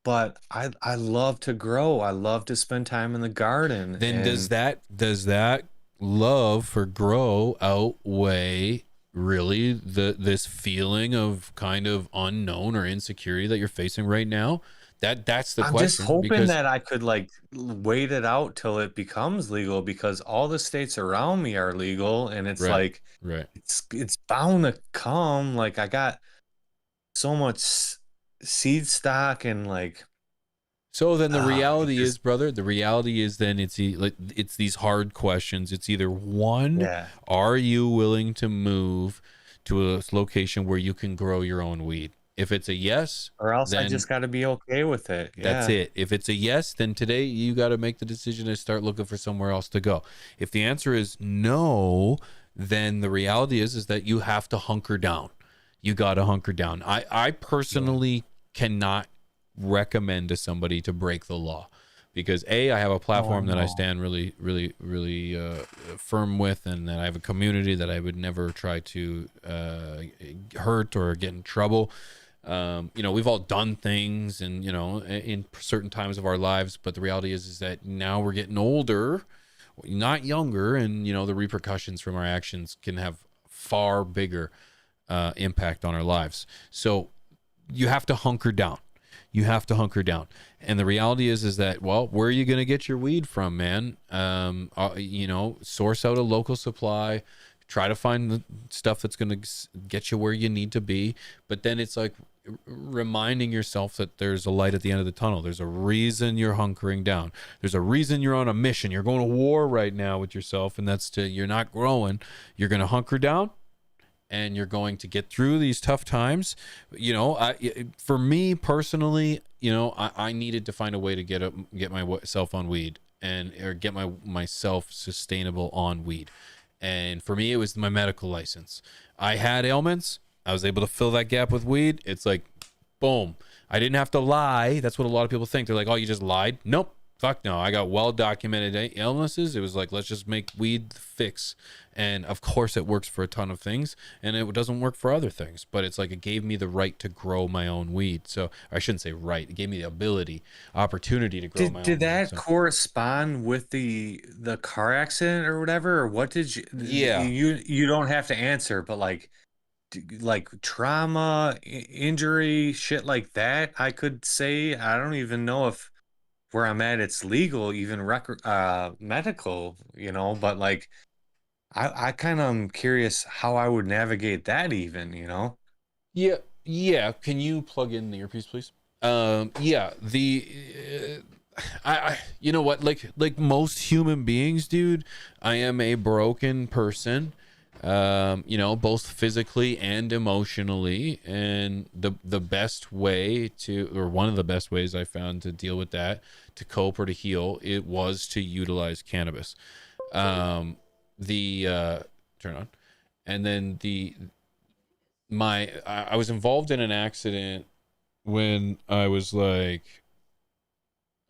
but I love to grow. I love to spend time in the garden. Then does that love for grow outweigh really this feeling of kind of unknown or insecurity that you're facing right now? That's the I'm question. just hoping that I could, like, wait it out till it becomes legal, because all the states around me are legal, and it's Right, like, it's bound to come. Like, I got so much seed stock, and like, So then the reality is, brother, then it's these hard questions. It's either one, are you willing to move to a location where you can grow your own weed? If it's a yes, or else I then just got to be okay with it. that's Yeah. it. If it's a yes, then today you got to make the decision to start looking for somewhere else to go. If the answer is no, then the reality is that you have to hunker down. You got to hunker down. I personally cannot recommend to somebody to break the law, because I have a platform that I stand really, really, really firm with, and that I have a community that I would never try to hurt or get in trouble. We've all done things, and in certain times of our lives, but the reality is that now we're getting older, not younger, and the repercussions from our actions can have far bigger impact on our lives. So you have to hunker down. You have to hunker down. And the reality is that, well, where are you going to get your weed from, man? Source out a local supply, try to find the stuff that's going to get you where you need to be. But then it's like reminding yourself that there's a light at the end of the tunnel. There's a reason you're hunkering down. There's a reason you're on a mission. You're going to war right now with yourself, and that's you're not growing. You're going to hunker down, and you're going to get through these tough times. For me personally, I needed to find a way to get myself on weed, or get myself sustainable on weed. And for me, it was my medical license. I had ailments. I was able to fill that gap with weed. It's like, boom. I didn't have to lie. That's what a lot of people think. They're like, oh, you just lied. Nope. Fuck no. I got well-documented illnesses. It was like, let's just make weed the fix. And of course it works for a ton of things, and it doesn't work for other things, but it's like, it gave me the right to grow my own weed. So I shouldn't say right. It gave me the opportunity to grow my own Did weed. that So. correspond with the car accident or whatever? Or what did you, Yeah. You don't have to answer, but like trauma, injury, shit like that, I could say. I don't even know if where I'm at it's legal, even record medical, but like I kind of am curious how I would navigate that even, Yeah. Can you plug in the earpiece, please? Yeah. I you know what? Like most human beings, dude, I am a broken person. Both physically and emotionally, and the best way or one of the best ways I found to deal with that, to cope or to heal, it was to utilize cannabis. Turn on, and then I was involved in an accident when I was like,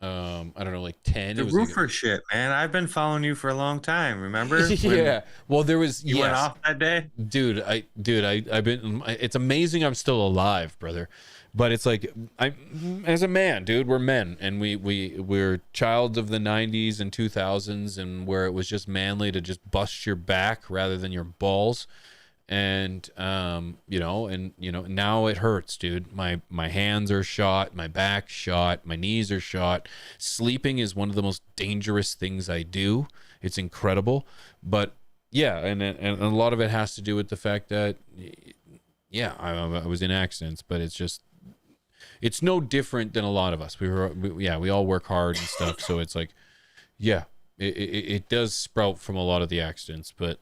I don't know, like 10. The roofer shit, man. I've been following you for a long time. Remember? Yeah. Well, there was. You went off that day, dude. I've been. It's amazing I'm still alive, brother. But it's like, as a man, dude, we're men, and we're childs of the 90s and 2000s, and where it was just manly to just bust your back rather than your balls. And now it hurts, dude. My hands are shot, my back's shot, my knees are shot. Sleeping is one of the most dangerous things I do. It's incredible. But yeah, and a lot of it has to do with the fact that, yeah, I was in accidents, but it's no different than a lot of us. We all work hard and stuff. So it's like, yeah, it does sprout from a lot of the accidents, but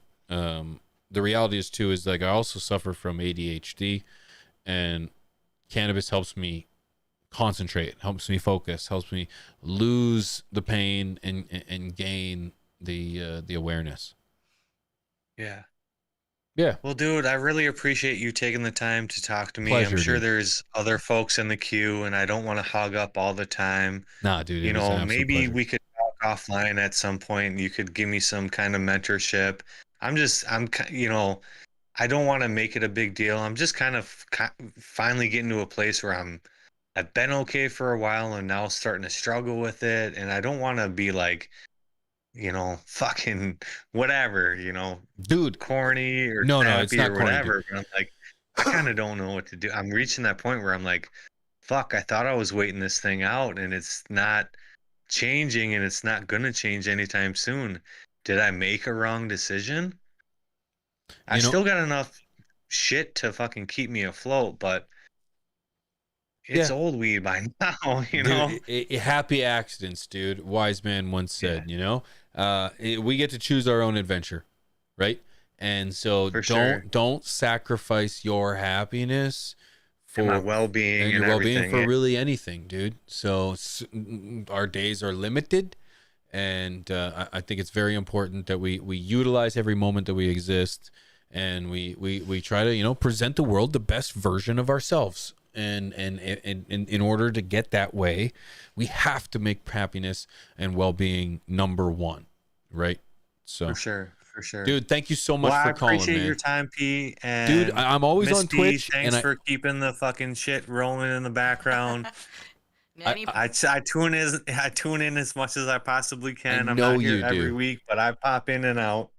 the reality is like, I also suffer from ADHD, and cannabis helps me concentrate, helps me focus, helps me lose the pain and gain the awareness. Yeah. Yeah. Well, dude, I really appreciate you taking the time to talk to me. Pleasure, I'm sure dude. there's other folks in the queue, and I don't want to hog up all the time. Nah, dude. It was an absolute Maybe pleasure. we could talk offline at some point, and you could give me some kind of mentorship. I don't want to make it a big deal. I'm just kind of finally getting to a place where I've been okay for a while, and now starting to struggle with it. And I don't want to be like, fucking whatever, dude, corny or no, it's sappy not or corny, whatever. dude. But I'm like, I kind of don't know what to do. I'm reaching that point where I'm like, fuck, I thought I was waiting this thing out, and it's not changing, and it's not going to change anytime soon. Did I make a wrong decision? I still got enough shit to fucking keep me afloat, but it's old weed by now, Dude, happy accidents, dude. Wise man once said, we get to choose our own adventure, right? And so don't sacrifice your happiness for my well-being and your and well-being everything. for really anything, dude. So our days are limited, and I think it's very important that we utilize every moment that we exist, and we try to present the world the best version of ourselves. And in order to get that way, we have to make happiness and well-being number one, right? So For sure, dude. Thank you so much for calling, I appreciate man. your time, P. And Dude, I'm always on Misty, Twitch, Thanks and for keeping the fucking shit rolling in the background. I tune in as much as I possibly can. I'm know not here you every do. week, but I pop in and out.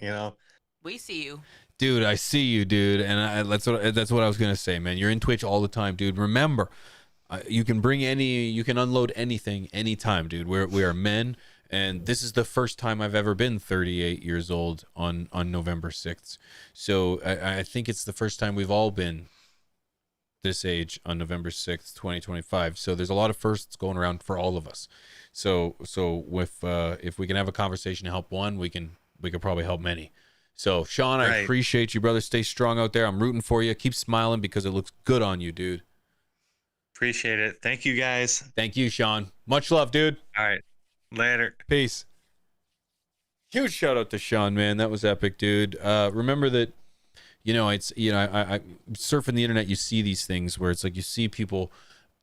We see you. Dude, I see you, dude, and that's what I was gonna say, man. You're in Twitch all the time, dude. Remember, you can unload anything, anytime, dude. We are men, and this is the first time I've ever been 38 years old on November 6th. So I think it's the first time we've all been this age on November 6th, 2025. So there's a lot of firsts going around for all of us. So if we can have a conversation to help one, we could probably help many. So, Sean, I appreciate you, brother. Stay strong out there. I'm rooting for you. Keep smiling because it looks good on you, dude. Appreciate it. Thank you, guys. Thank you, Sean. Much love, dude. All right. Later. Peace. Huge shout out to Sean, man. That was epic, dude. Remember that, I surfing the internet, you see these things where it's like you see people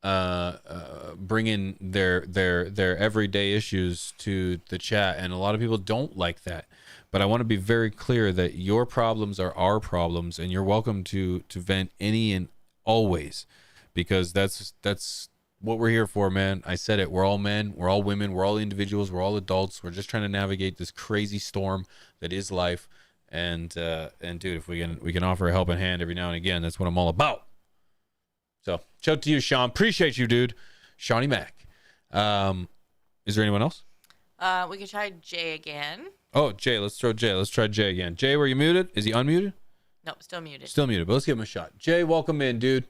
bringing their everyday issues to the chat, and a lot of people don't like that. But I want to be very clear that your problems are our problems, and you're welcome to vent any and always, because that's what we're here for, man. I said it. We're all men, we're all women, we're all individuals, we're all adults. We're just trying to navigate this crazy storm that is life. And dude, if we can offer a helping hand every now and again, that's what I'm all about. So shout out to you, Sean. Appreciate you, dude. Shawnee Mac. Is there anyone else? We could try Jay again. Oh, Jay. Let's try Jay again. Jay, were you muted? Is he unmuted? No, still muted. Still muted, but let's give him a shot. Jay, welcome in, dude.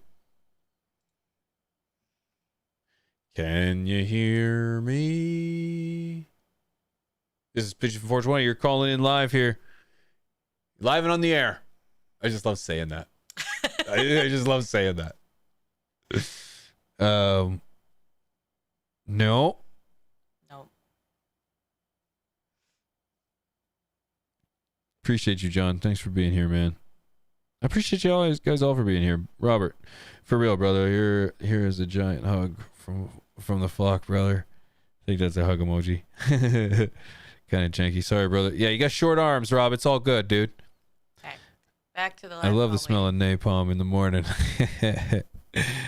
Can you hear me? This is Pigeon from 420. You're calling in live here. Live and on the air. I just love saying that. I just love saying that. No. No. Appreciate you, John. Thanks for being here, man. I appreciate you guys all for being here. Robert, for real, brother. Here is a giant hug from the flock, brother. I think that's a hug emoji. Kind of janky. Sorry, brother. Yeah, you got short arms, Rob. It's all good, dude. Okay. Back to the I love the smell of napalm in the morning.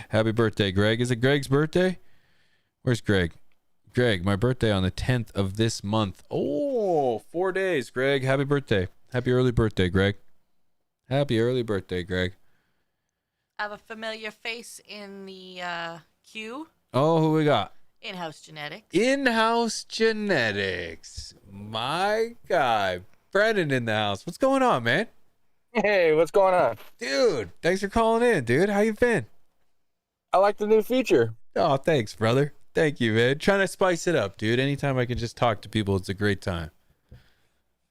Happy birthday, Greg. Is it Greg's birthday? Where's Greg? Greg, my birthday on the 10th of this month. Oh, 4 days, Greg. Happy birthday. Happy early birthday, Greg. Happy early birthday, Greg. I have a familiar face in the queue. Oh, who we got? In-house genetics. In-house genetics. My guy. Brennan in the house. What's going on, man? Hey, what's going on? Dude, thanks for calling in, dude. How you been? I like the new feature. Oh, thanks, brother. Thank you, man. Trying to spice it up, dude. Anytime I can just talk to people, it's a great time.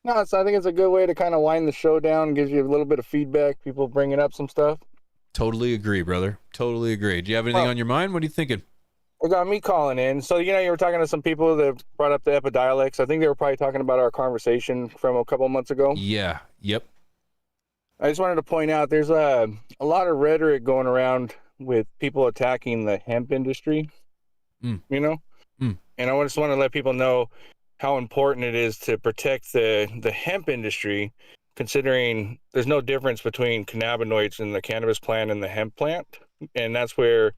No, so I think it's a good way to kind of wind the show down, gives you a little bit of feedback, people bringing up some stuff. Totally agree, brother. Totally agree. Do you have anything on your mind? What are you thinking? It got me calling in. So, you were talking to some people that brought up the epidiolex. I think they were probably talking about our conversation from a couple months ago. Yeah. Yep. I just wanted to point out there's a lot of rhetoric going around with people attacking the hemp industry, And I just want to let people know how important it is to protect the hemp industry, considering there's no difference between cannabinoids in the cannabis plant and the hemp plant. And that's where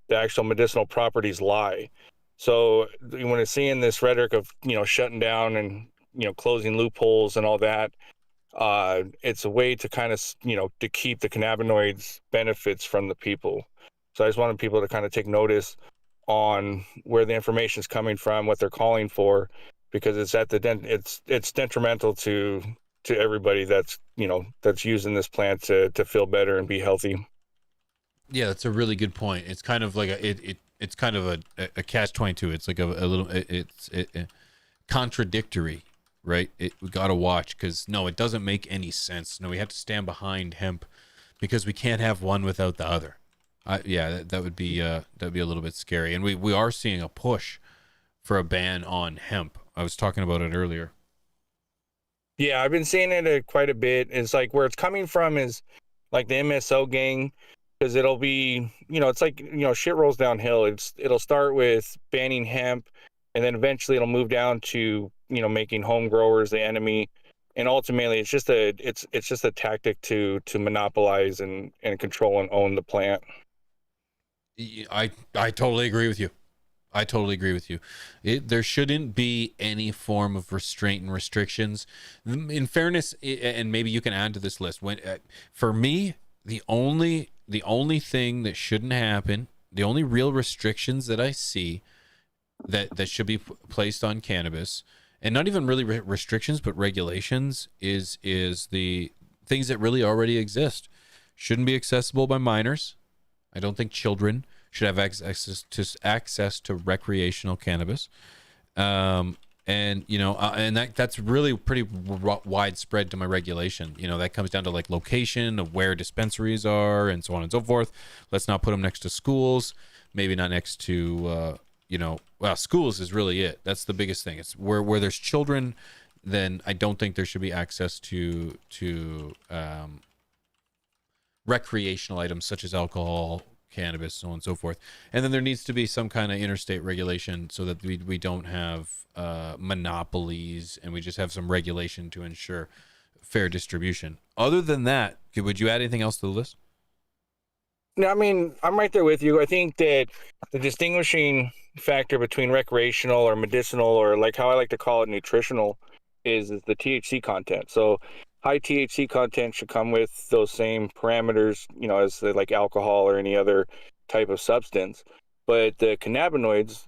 the actual medicinal properties lie. So when it's seeing this rhetoric of, shutting down and, closing loopholes and all that, it's a way to kind of, to keep the cannabinoids benefits from the people. So I just wanted people to kind of take notice on where the information is coming from, what they're calling for, because it's detrimental to everybody that's using this plant to feel better and be healthy. Yeah, that's a really good point. It's kind of like it's kind of a catch-22. It's like a little it's contradictory, right? We got to watch, because no, it doesn't make any sense. No, we have to stand behind hemp because we can't have one without the other. That would be a little bit scary. And we are seeing a push for a ban on hemp. I was talking about it earlier. Yeah, I've been seeing it quite a bit. It's like where it's coming from is like the MSO gang, because it'll be, it's like, shit rolls downhill. It'll start with banning hemp, and then eventually it'll move down to, making home growers the enemy. And ultimately it's just a tactic to monopolize and control and own the plant. I totally agree with you. There shouldn't be any form of restraint and restrictions. In fairness, and maybe you can add to this list. For me, the only thing that shouldn't happen, the only real restrictions that I see that should be placed on cannabis, and not even really restrictions, but regulations, is the things that really already exist. Shouldn't be accessible by minors. I don't think children should have access to recreational cannabis, and that's really pretty widespread to my regulation. That comes down to like location of where dispensaries are and so on and so forth. Let's not put them next to schools. Maybe not next to schools is really it. That's the biggest thing. It's where there's children, then I don't think there should be access to recreational items such as alcohol, cannabis, so on and so forth. And then there needs to be some kind of interstate regulation so that we don't have monopolies, and we just have some regulation to ensure fair distribution. Other than that, would you add anything else to the list? No, I mean, I'm right there with you. I think that the distinguishing factor between recreational or medicinal, or like how I like to call it nutritional, is the THC content. So high THC content should come with those same parameters, as like alcohol or any other type of substance. But the cannabinoids,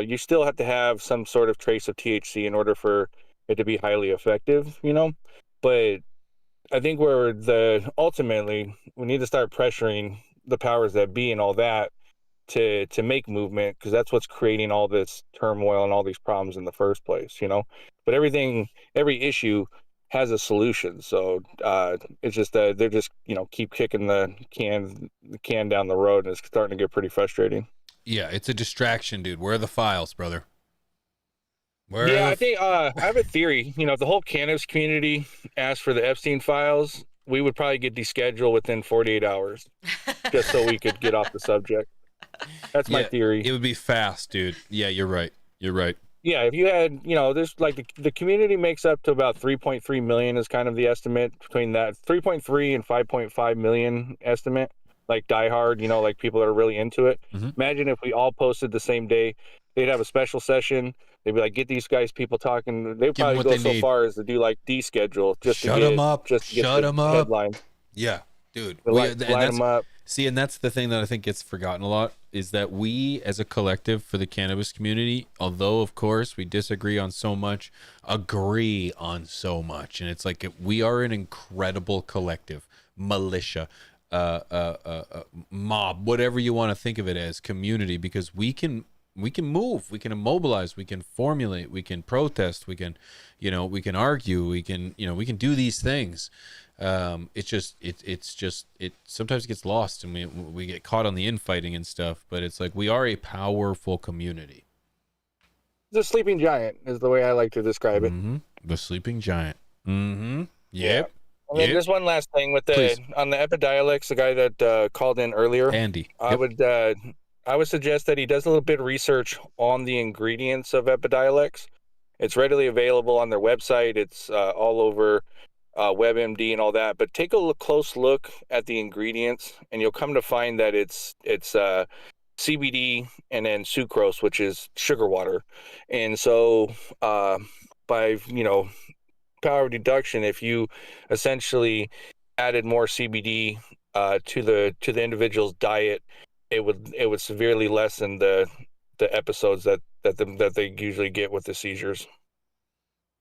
you still have to have some sort of trace of THC in order for it to be highly effective, But I think ultimately we need to start pressuring the powers that be and all that to make movement, because that's what's creating all this turmoil and all these problems in the first place, But every issue has a solution. So it's just they're just keep kicking the can down the road, and it's starting to get pretty frustrating. Yeah, it's a distraction, dude. Where are the files, brother? I think I have a theory. If the whole cannabis community asked for the Epstein files, we would probably get descheduled within 48 hours, just so we could get off the subject. That's my theory. It would be fast, dude. Yeah, you're right. You're right. Yeah, if you had, there's like the community makes up to about 3.3 million is kind of the estimate, between that 3.3 and 5.5 million estimate, like diehard, like people that are really into it. Mm-hmm. Imagine if we all posted the same day, they'd have a special session. They'd be like, get these guys people talking. They'd probably go so far as to do like deschedule, just shut to get them up. Just to get shut the them up. headline. Yeah, dude. Line them up. See, and that's the thing that I think gets forgotten a lot, is that we as a collective for the cannabis community, although of course we disagree on so much, agree on so much. And it's like we are an incredible collective, militia, mob, whatever you want to think of it as, community, because we can move, we can immobilize, we can formulate, we can protest, we can argue, we can do these things. It sometimes gets lost, and we get caught on the infighting and stuff, but it's like we are a powerful community. The sleeping giant is the way I like to describe it. Mm-hmm. The sleeping giant. Mm-hmm. Yep. Yeah. And then there's one last thing with on the Epidiolex, the guy that called in earlier, Andy. I would suggest that he does a little bit of research on the ingredients of Epidiolex. It's readily available on their website. It's all over WebMD and all that. But take a close look at the ingredients, and you'll come to find that it's CBD and then sucrose, which is sugar water. And so by power deduction, if you essentially added more CBD to the individual's diet, it would severely lessen the episodes that they usually get with the seizures.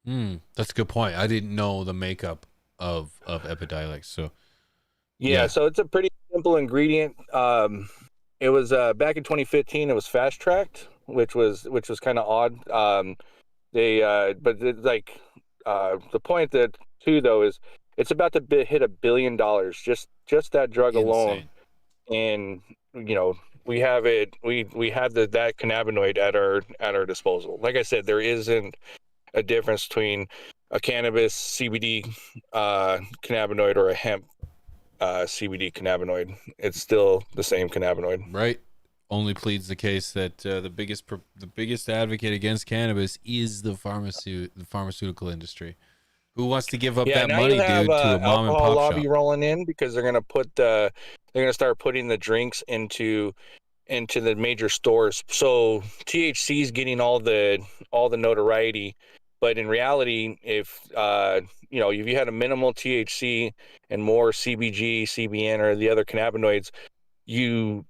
That's a good point. I didn't know the makeup of Epidiolex. So so it's a pretty simple ingredient. It was back in 2015. It was fast tracked, which was kind of odd. The point that too though is it's about to hit $1 billion just that drug alone, and we have it. We have that cannabinoid at our disposal. Like I said, there isn't a difference between a cannabis CBD cannabinoid or a hemp CBD cannabinoid. It's still the same cannabinoid. Right. Only pleads the case that the biggest advocate against cannabis is the pharmaceutical industry. Who wants to give up that money, dude, to a mom and pop lobby shop? rolling in, because they're gonna start putting the drinks into the major stores. So THC is getting all the notoriety, but in reality, if if you had a minimal THC and more CBG, CBN, or the other cannabinoids,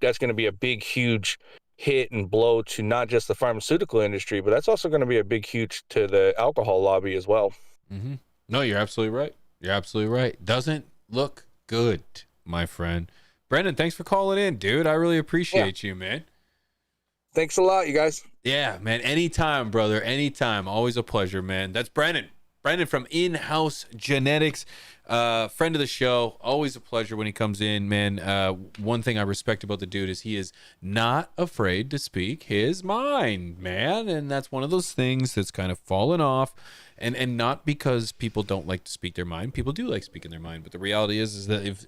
that's going to be a big, huge hit and blow to not just the pharmaceutical industry, but that's also going to be a big, huge to the alcohol lobby as well. Mm-hmm. No, you're absolutely right. You're absolutely right. Doesn't look good, my friend. Brendan, thanks for calling in, dude. I really appreciate you, man. Thanks a lot, you guys. Yeah, man. Anytime, brother. Anytime. Always a pleasure, man. That's Brendan. Brendan from In-House Genetics, friend of the show. Always a pleasure when he comes in, man. One thing I respect about the dude is he is not afraid to speak his mind, man. And that's one of those things that's kind of fallen off. And not because people don't like to speak their mind. People do like speaking their mind. But the reality is that if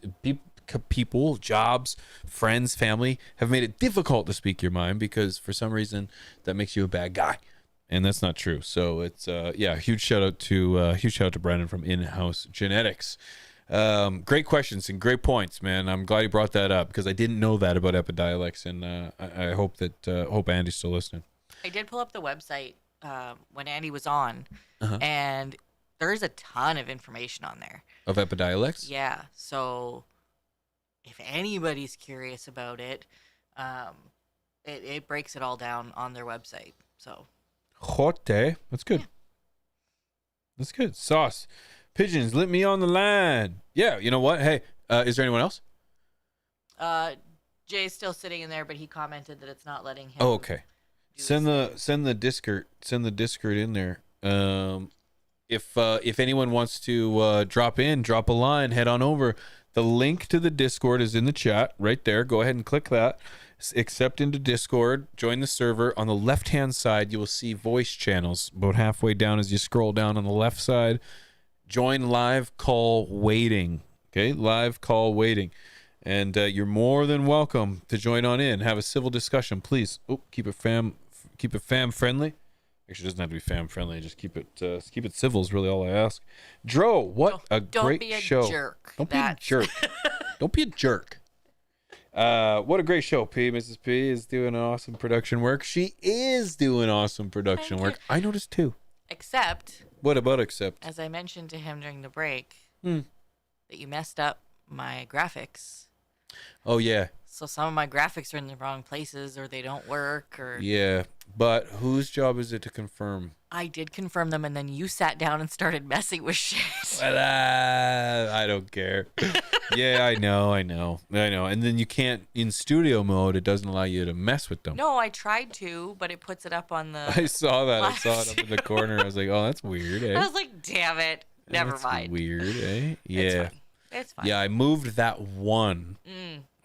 people, jobs, friends, family have made it difficult to speak your mind because for some reason that makes you a bad guy. And that's not true. So it's huge shout out to Brandon from In-House Genetics. Great questions and great points, man. I'm glad you brought that up because I didn't know that about Epidiolex, and I hope Andy's still listening. I did pull up the website when Andy was on, and there's a ton of information on there Of Epidiolex? Yeah, so if anybody's curious about it, it breaks it all down on their website. So Hot day. That's good. Yeah. That's good. Sauce. Pigeons, let me on the line. Yeah, you know what? Hey, is there anyone else? Jay's still sitting in there, but he commented that it's not letting him. Oh, okay. Send the Discord in there. If anyone wants to drop a line, head on over. The link to the Discord is in the chat right there. Go ahead and click that. Accept into Discord, join the server. On the left-hand side, you will see voice channels. About halfway down as you scroll down on the left side, join live call waiting. Okay, live call waiting. And you're more than welcome to join on in. Have a civil discussion, please. Oh, keep it fam friendly. Actually, it doesn't have to be fam friendly. Just keep it civil is really all I ask. Dro, what a great show. Jerk. Don't be a jerk. Don't be a jerk. What a great show, P. Mrs. P is doing awesome production work. She is doing awesome production work. I noticed too. Except. What about except? As I mentioned to him during the break, that you messed up my graphics. Oh yeah. So some of my graphics are in the wrong places, or they don't work, or. Yeah, but whose job is it to confirm? I did confirm them, and then you sat down and started messing with shit. Well, I don't care. Yeah, I know. And then you can't, in studio mode, it doesn't allow you to mess with them. No, I tried to, but it puts it up on the. I saw that. left. I saw it up in the corner. I was like, oh, that's weird, eh? I was like, damn it. Never That's mind. Weird, eh? Yeah. It's fine. It's fine. Yeah, I moved that one.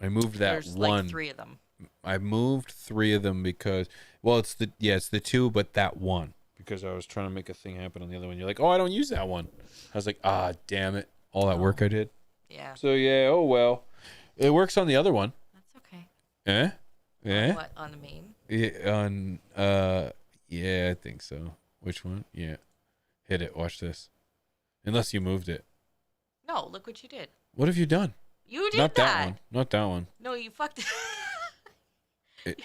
I moved that There's one. like 3 of them. I moved 3 of them because, well, it's the 2, but that one. Because I was trying to make a thing happen on the other one. You're like, oh, I don't use that one. I was like, damn it. All that work I did. Yeah. So, yeah, oh, well. It works on the other one. That's okay. Eh? Eh? What, on the main? Yeah, yeah, I think so. Which one? Yeah. Hit it. Watch this. Unless you moved it. No, look what you did. What have you done? You did Not that. that one. Not that one. No, you fucked it.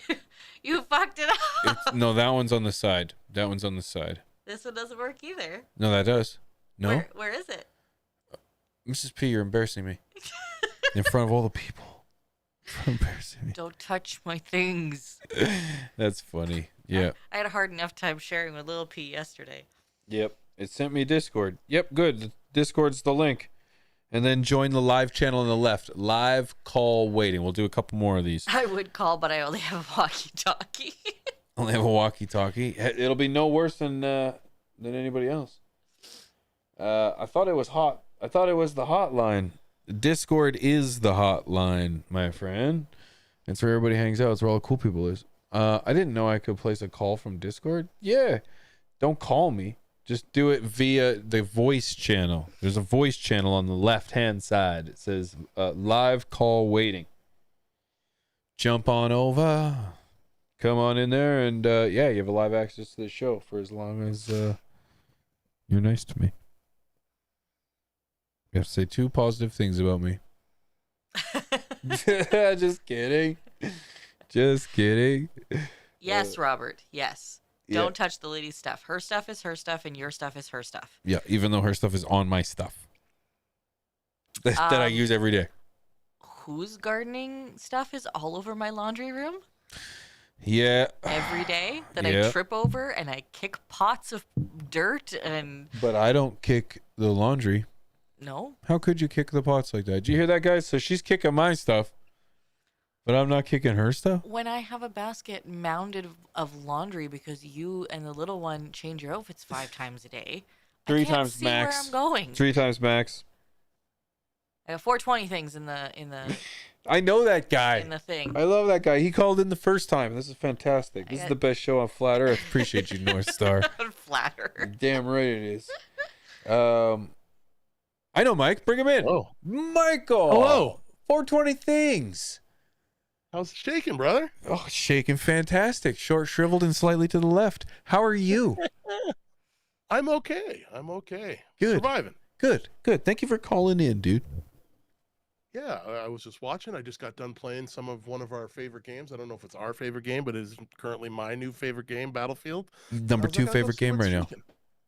You fucked it up. No, that one's on the side. That one's on the side. This one doesn't work either. No, that does. No? Where is it? Mrs. P, you're embarrassing me. In front of all the people. You're embarrassing me. Don't touch my things. That's funny. Yeah. I had a hard enough time sharing with Lil P yesterday. Yep. It sent me Discord. Yep, good. The Discord's the link. And then join the live channel on the left. Live call waiting. We'll do a couple more of these. I would call, but I only have a walkie-talkie. Only have a walkie-talkie. It'll be no worse than anybody else. I thought it was hot. I thought it was the hotline. Discord is the hotline, my friend. It's where everybody hangs out. It's where all the cool people is. I didn't know I could place a call from Discord. Yeah. Don't call me. Just do it via the voice channel. There's a voice channel on the left-hand side. It says live call waiting. Jump on over. Come on in there. And, yeah, you have a live access to the show for as long as you're nice to me. You have to say 2 positive things about me. Just kidding. Just kidding. Yes, Robert. Yes. Yeah. Don't touch the lady's stuff. Her stuff is her stuff, and your stuff is her stuff. Yeah, even though her stuff is on my stuff that I use every day. Whose gardening stuff is all over my laundry room? Yeah. Every day that Yeah. I trip over and I kick pots of dirt and... But I don't kick the laundry. No. How could you kick the pots like that? Did you hear that, guys? So she's kicking my stuff, but I'm not kicking her stuff? When I have a basket mounded of laundry because you and the little one change your outfits 5 times a day, 3 I can't times see max. where I'm going. 3 times max. I have 420 things in the I know that guy. in the thing. I love that guy. He called in the first time. This is fantastic. This is the best show on Flat Earth. Appreciate you, North Star. Flat Earth. Damn right it is. I know Mike. Bring him in. Hello. Michael. Hello. 420 things. How's it shaking, brother? Oh, shaking fantastic. Short, shriveled, and slightly to the left. How are you? I'm okay. I'm okay. Good. Surviving. Good. Thank you for calling in, dude. Yeah, I was just watching. I just got done playing one of our favorite games. I don't know if it's our favorite game, but it is currently my new favorite game, Battlefield. Number 2 favorite game right now.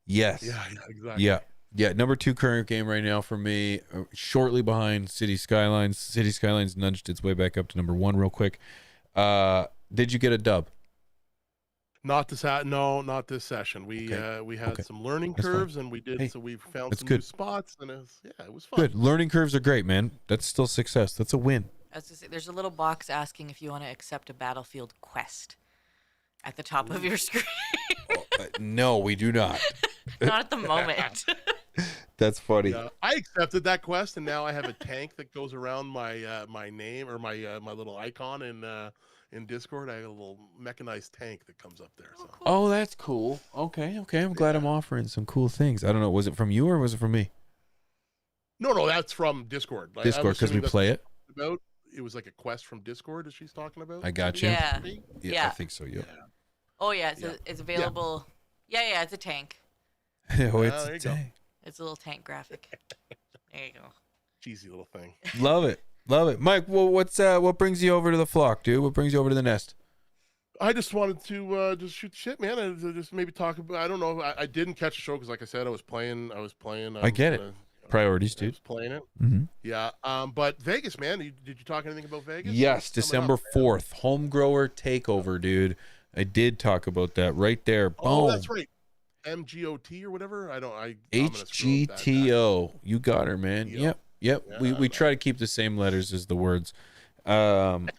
Yes. Yeah, exactly. Yeah. Number 2 current game right now for me, shortly behind City Skylines. City Skylines nudged its way back up to number 1 real quick. Did you get a dub? Not this session. We had some learning curves, and we found some new spots, and it was fun. Good. Learning curves are great, man. That's still success. That's a win. As to say, there's a little box asking if you want to accept a Battlefield quest at the top of your screen. No, we do not. Not at the moment. That's funny. Yeah, I accepted that quest, and now I have a tank that goes around my my name or my little icon in Discord. I have a little mechanized tank that comes up there. So. Oh, that's cool. Okay. I'm glad I'm offering some cool things. I don't know. Was it from you or was it from me? No, that's from Discord. Discord, because we play it. It was like a quest from Discord that she's talking about. I got you. Yeah. I think so. Yeah. Oh yeah, it's available. Yeah, it's a tank. Oh, it's a tank. It's a little tank graphic. There you go. Cheesy little thing. Love it, Mike. Well, what brings you over to the flock, dude? What brings you over to the nest? I just wanted to just shoot shit, man, and just maybe talk about. I don't know. I didn't catch the show because, like I said, I was playing. I get it. Priorities, dude. I was playing it. Mm-hmm. Yeah. But Vegas, man. Did you talk anything about Vegas? Yes, December 4th, home grower takeover, dude. I did talk about that right there. Boom. Oh, that's right. MGOT or whatever. HGTO. You got her, man. Yep. Yeah, We try to keep the same letters as the words. Yeah, man,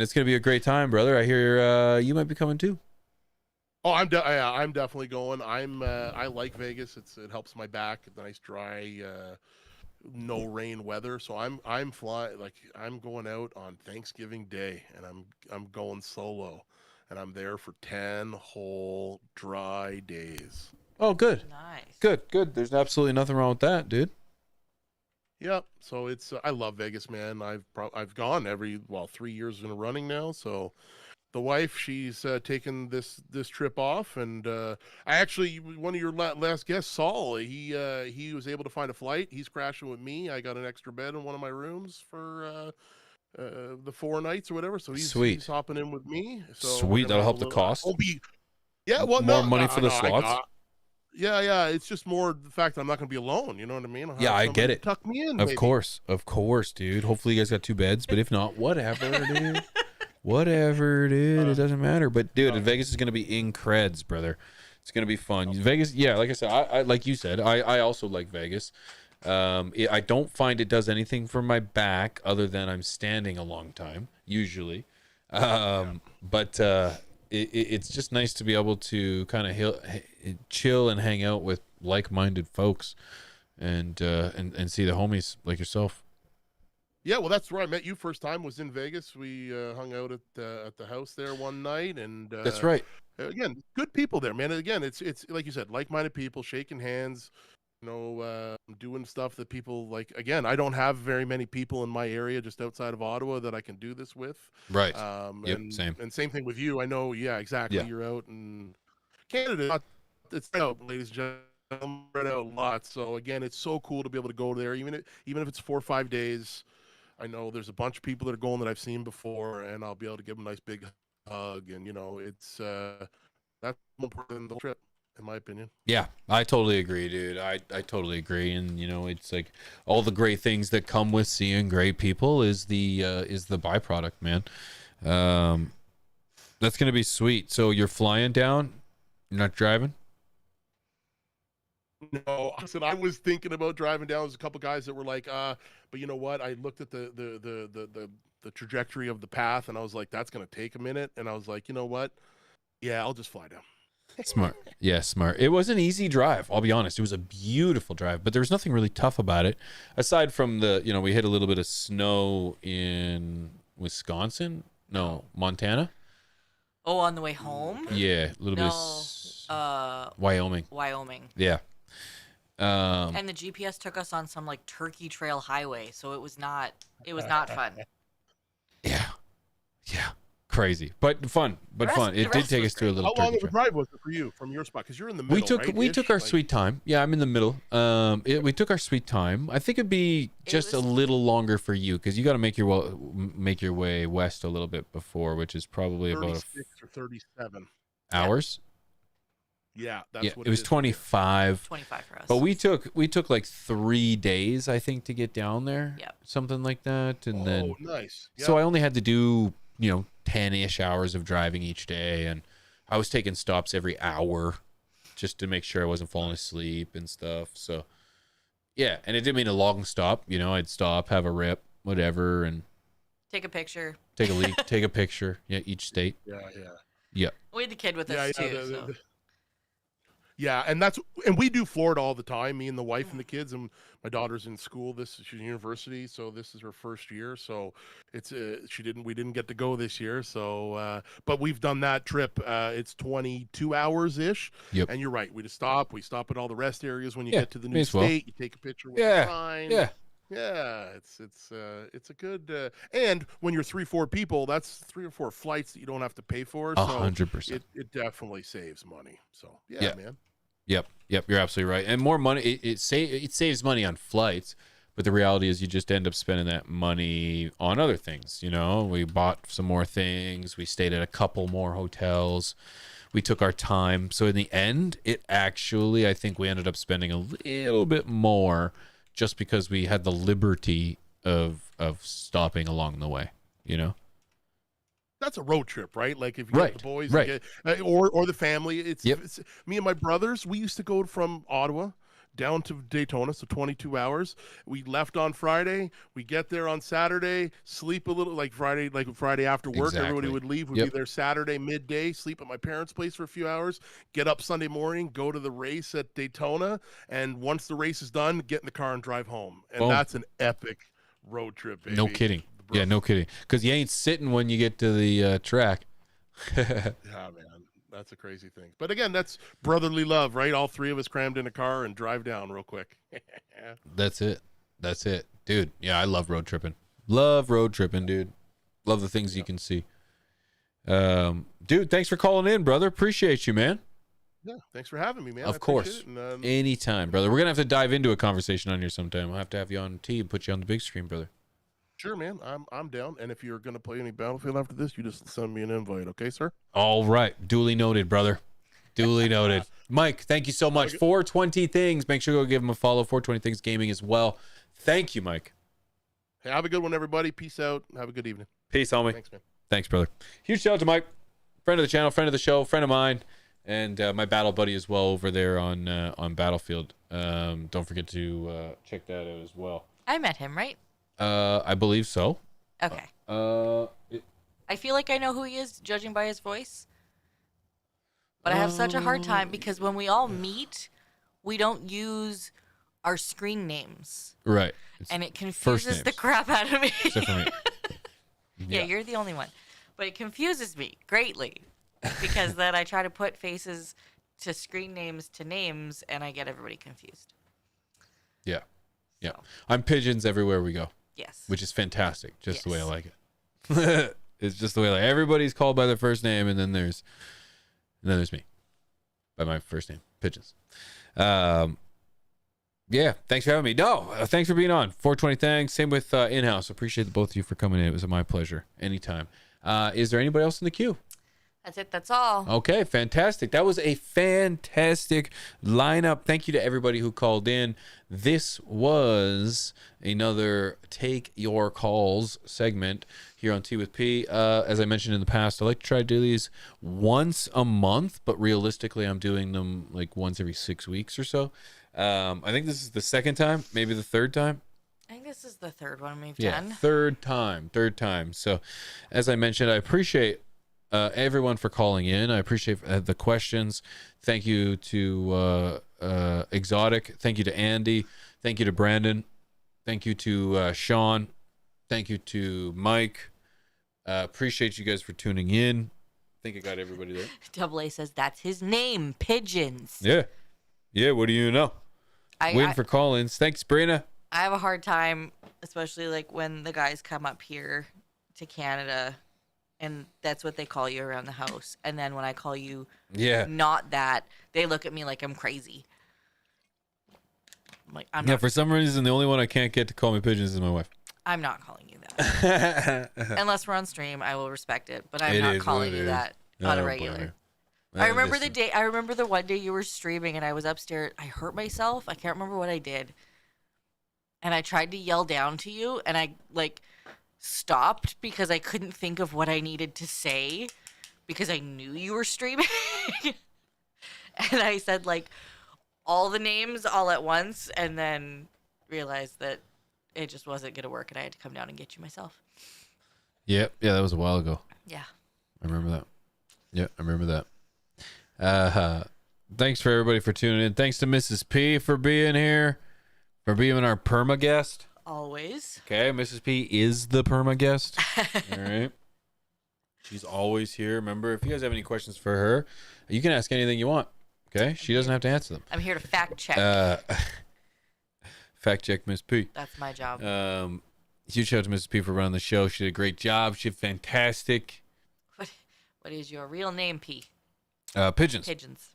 it's gonna be a great time, brother. I hear you might be coming too. Oh, I'm definitely going. I like Vegas. It helps my back. Nice dry, no rain weather. So I'm flying. Like I'm going out on Thanksgiving Day, and I'm going solo, and I'm there for 10 whole dry days. Oh, good. Nice. Good. There's absolutely nothing wrong with that, dude. Yep. So it's I love Vegas, man. I've gone 3 years in a running now. So the wife, she's taken this trip off, and I actually, one of your last guests, Saul, he was able to find a flight. He's crashing with me. I got an extra bed in one of my rooms for the 4 nights or whatever. So he's hopping in with me. So sweet. That'll help the cost. More money for the slots. Yeah. It's just more the fact that I'm not going to be alone. You know what I mean? I get it. Tuck me in. Of maybe. course, dude. Hopefully you guys got 2 beds, but if not, whatever, dude. Whatever, dude. It doesn't matter. But dude, Vegas is gonna be in creds, brother. It's gonna be fun. Vegas, yeah. Like I said, I like you said, I also like Vegas. I don't find it does anything for my back other than I'm standing a long time usually. But it's just nice to be able to kind of chill and hang out with like-minded folks, and see the homies like yourself. Yeah, well, that's where I met you first time. Was in Vegas. We hung out at the house there one night, and that's right. Again, good people there, man. Again, it's like you said, like-minded people, shaking hands, doing stuff that people like. Again, I don't have very many people in my area, just outside of Ottawa, that I can do this with. Right. Same. And same thing with you. I know. Yeah, exactly. Yeah. You're out in Canada. It's out, ladies and gentlemen. Spread out a lot. So again, it's so cool to be able to go there, even if it's 4 or 5 days. I know there's a bunch of people that are going that I've seen before, and I'll be able to give them a nice big hug. And it's that's more important than the trip, in my opinion. Yeah, I totally agree, dude. I totally agree. And it's like all the great things that come with seeing great people is the byproduct, man. That's gonna be sweet. So you're flying down, you're not driving? No, I said I was thinking about driving down. There's a couple guys that were like, but you know what? I looked at the trajectory of the path, and I was like, that's gonna take a minute. And I was like, you know what? Yeah, I'll just fly down. Smart. Yeah, smart. It was an easy drive. I'll be honest. It was a beautiful drive, but there was nothing really tough about it, aside from we hit a little bit of snow in Wisconsin. No, Montana. Oh, on the way home? Yeah, a little bit of Wyoming. Wyoming. Yeah. And the GPS took us on some like Turkey Trail highway, so it was not fun. Crazy, but fun. It did take us to a little. How long turkey of a trail. drive was it for you from your spot? Because you're in the middle. We took our sweet time. Yeah, I'm in the middle. We took our sweet time. I think it'd be just a little longer for you because you got to make your way west a little bit before, which is probably about 36 or 37 hours. Yeah, that's what it was 25. 25 for us. But we took like 3 days, I think, to get down there. Yep. Something like that, and then nice. So I only had to do 10-ish hours of driving each day, and I was taking stops every hour just to make sure I wasn't falling asleep and stuff. So yeah, and it didn't mean a long stop. I'd stop, have a rip, whatever, and Take a picture. take a leak, take a picture. Yeah, each state. Yeah. We had the kid with us too. Yeah, and we do Florida all the time. Me and the wife and the kids, and my daughter's in school. She's in university, so this is her first year. So we didn't get to go this year. So, but we've done that trip. It's 22 hours ish. Yep. And you're right. We stop at all the rest areas. When you get to the may new as well. state, you take a picture with the sign. Yeah. Yeah, it's a good and when you're 3-4 people, that's 3 or 4 flights that you don't have to pay for. So 100%. It definitely saves money. So yeah, man. Yep, you're absolutely right. And more money, it saves money on flights, but the reality is you just end up spending that money on other things. We bought some more things, we stayed at a couple more hotels, we took our time. So in the end, I think we ended up spending a little bit more just because we had the liberty of stopping along the way. That's a road trip, right? Like if you get the boys, right. Or the family. It's me and my brothers. We used to go from Ottawa down to Daytona, so 22 hours. We left on Friday. We get there on Saturday, sleep a little, like Friday after work. Exactly. Everybody would leave. We'd be there Saturday midday, sleep at my parents' place for a few hours, get up Sunday morning, go to the race at Daytona, and once the race is done, get in the car and drive home. And Boom. That's an epic road trip, baby. No kidding. Yeah, no kidding. Because you ain't sitting when you get to the track. Yeah, man. That's a crazy thing. But again, that's brotherly love, right? All 3 of us crammed in a car and drive down real quick. That's it. Dude, yeah, I love road tripping. Dude. Love the things you can see. Dude, thanks for calling in, brother. Appreciate you, man. Yeah, thanks for having me, man. Of course. Anytime, brother. We're going to have to dive into a conversation on here sometime. I'll have to have you on T and put you on the big screen, brother. Sure, man. I'm down. And if you're going to play any Battlefield after this, you just send me an invite, okay, sir? All right. Duly noted, brother. Duly noted. Mike, thank you so much. 420 Things. Make sure to go give him a follow. 420 Things Gaming as well. Thank you, Mike. Hey, have a good one, everybody. Peace out. Have a good evening. Peace, homie. Thanks, man. Thanks, brother. Huge shout out to Mike. Friend of the channel, friend of the show, friend of mine, and my battle buddy as well over there on Battlefield. Don't forget to check that out as well. I met him, right? I believe so. Okay. I feel like I know who he is, judging by his voice. But I have such a hard time because when we all meet, we don't use our screen names. Right. And it confuses the crap out of me. Except for me. Yeah, you're the only one. But it confuses me greatly because then I try to put faces to screen names to names and I get everybody confused. Yeah. Yeah. I'm pigeons everywhere we go. Yes. Which is fantastic. Just the way I like it. It's just the way everybody's called by their first name and then there's me by my first name. Pigeons. Yeah, thanks for having me. No, thanks for being on. 420 thanks. Same with in-house. Appreciate the both of you for coming in. It was my pleasure. Anytime. Is there anybody else in the queue? That's it. That's all. Okay, fantastic. That was a fantastic lineup. Thank you to everybody who called in. This was another Take Your Calls segment here on Tea with P. As I mentioned in the past, I like to try to do these once a month, but realistically, I'm doing them like once every 6 weeks or so. I think this is the second time, maybe the third time. I think this is the third one we've Yeah, done. third time. So, as I mentioned, I appreciate everyone for calling in. I appreciate the questions. Thank you to Exotic. Thank you to Andy. Thank you to Brandon. Thank you to Sean. Thank you to Mike. Appreciate you guys for tuning in. I think I got everybody there. Double A says that's his name, Pigeons. Yeah. Yeah, what do you know? Waiting for call-ins. Thanks, Sabrina. I have a hard time, especially like when the guys come up here to Canada, and that's what they call you around the house. And then when I call you not that, they look at me like I'm crazy. I'm like, I'm not. For some reason, the only one I can't get to call me pigeons is my wife. I'm not calling you that. Unless we're on stream, I will respect it. But I'm not calling you that on a regular. I remember the day. I remember the one day you were streaming and I was upstairs. I hurt myself. I can't remember what I did. And I tried to yell down to you, and I like stopped because I couldn't think of what I needed to say because I knew you were streaming. And I said like all the names all at once, and then realized that it just wasn't gonna work, and I had to come down and get you myself. Yep. Yeah, that was a while ago. Yeah. I remember that. Yeah, I remember that. Thanks for everybody for tuning in. Thanks to Mrs. P for being here, for being our perma guest. Always. Okay, Mrs. P is the perma guest. All right. She's always here. Remember, if you guys have any questions for her, you can ask anything you want. Okay, she doesn't have to answer them. I'm here to fact check. Fact check Miss P. That's my job. Huge shout out to Mrs. P for running the show. She did a great job. She did fantastic. What is your real name, P? Pigeons. Pigeons.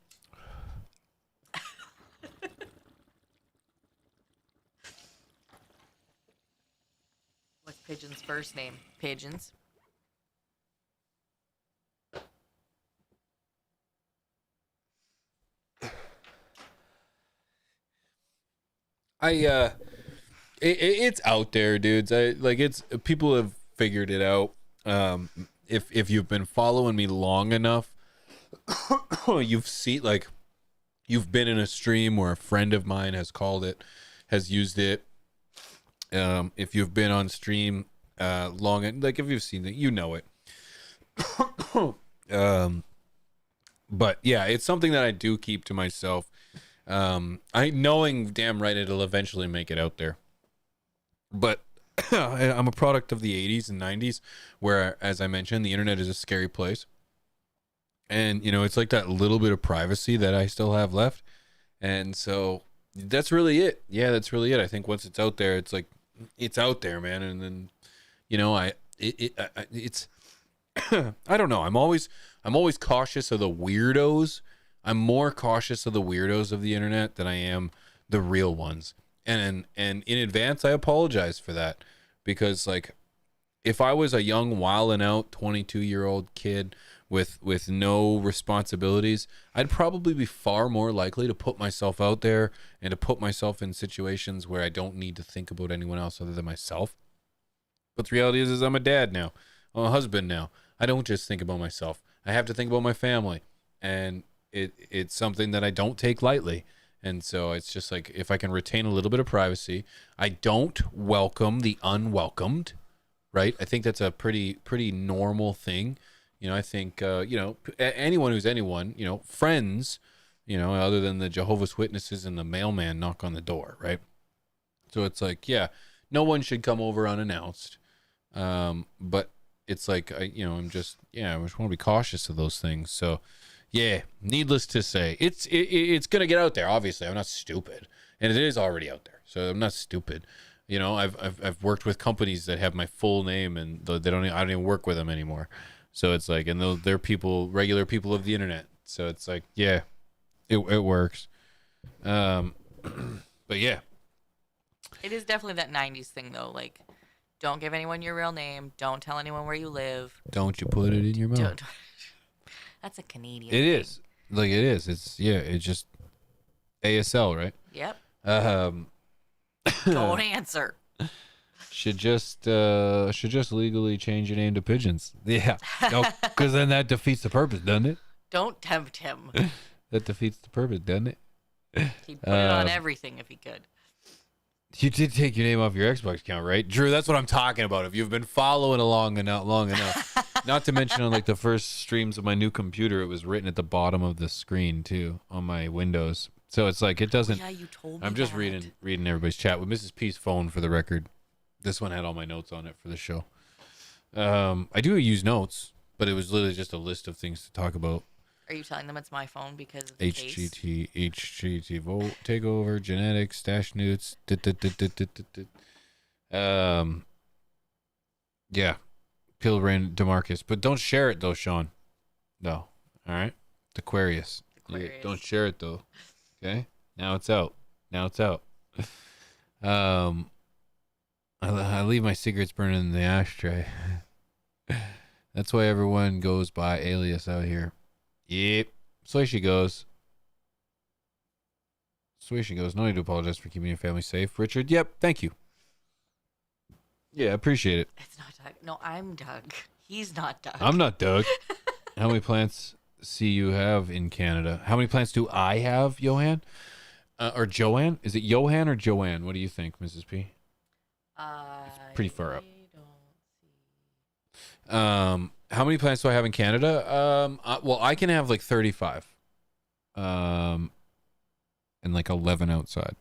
What's Pigeon's first name? Pigeons. It's out there, dudes. It's people have figured it out. If you've been following me long enough, you've been in a stream where a friend of mine has called it, has used it. If you've been on stream long, if you've seen it, you know it. But yeah, it's something that I do keep to myself. I knowing damn right it'll eventually make it out there. But I'm a product of the 80s and 90s where, as I mentioned, the internet is a scary place. And, it's like that little bit of privacy that I still have left. And so that's really it. Yeah, that's really it. I think once it's out there, it's like, it's out there, man. And then, it's, I don't know. I'm always cautious of the weirdos. I'm more cautious of the weirdos of the internet than I am the real ones. And in advance, I apologize for that, because if I was a young, wilding out 22-year-old kid with no responsibilities, I'd probably be far more likely to put myself out there and to put myself in situations where I don't need to think about anyone else other than myself. But the reality is I'm a dad now. I'm a husband now. I don't just think about myself. I have to think about my family, and it's something that I don't take lightly. And so it's just like, if I can retain a little bit of privacy, I don't welcome the unwelcomed, right? I think that's a pretty normal thing. I think, anyone who's anyone, friends, other than the Jehovah's Witnesses and the mailman knock on the door, right? So it's like, yeah, no one should come over unannounced. But it's like, I just want to be cautious of those things. So yeah, needless to say, it's gonna get out there. Obviously, I'm not stupid, and it is already out there. So I'm not stupid. I've worked with companies that have my full name, and I don't even work with them anymore. So it's like, and they're regular people of the internet. So it's like, yeah, it works. But yeah, it is definitely that 90s thing though. Like, don't give anyone your real name. Don't tell anyone where you live. Don't you put it in your mouth. Don't. That's a Canadian thing. It is. Like, it is. It's just ASL, right? Yep. Don't answer. Should just legally change your name to Pigeons. Yeah. Because then that defeats the purpose, doesn't it? Don't tempt him. That defeats the purpose, doesn't it? He'd put it on everything if he could. You did take your name off your Xbox account, right? Drew, that's what I'm talking about. If you've been following along long enough. Not to mention on the first streams of my new computer, it was written at the bottom of the screen too on my Windows. So it's like, it doesn't. Yeah, you told me I'm just that. reading everybody's chat with Mrs. P's phone for the record. This one had all my notes on it for the show. I do use notes, but it was literally just a list of things to talk about. Are you telling them it's my phone because of the case? HGT, vote, take over, genetics, stash newts. Yeah. Pilbrain DeMarcus. But don't share it, though, Sean. No. All right? Aquarius. Yeah, don't share it, though. Okay? Now it's out. I leave my cigarettes burning in the ashtray. That's why everyone goes by alias out here. Yep. So she goes. No need to apologize for keeping your family safe. Richard, yep, thank you. Yeah, appreciate it. It's not Doug. No, I'm Doug. He's not Doug. I'm not Doug. How many plants you have in Canada? How many plants do I have, Johan? Or Joanne? Is it Johan or Joanne? What do you think, Mrs. P? It's pretty far up. How many plants do I have in Canada? Well, I can have like 35. And like 11 outside.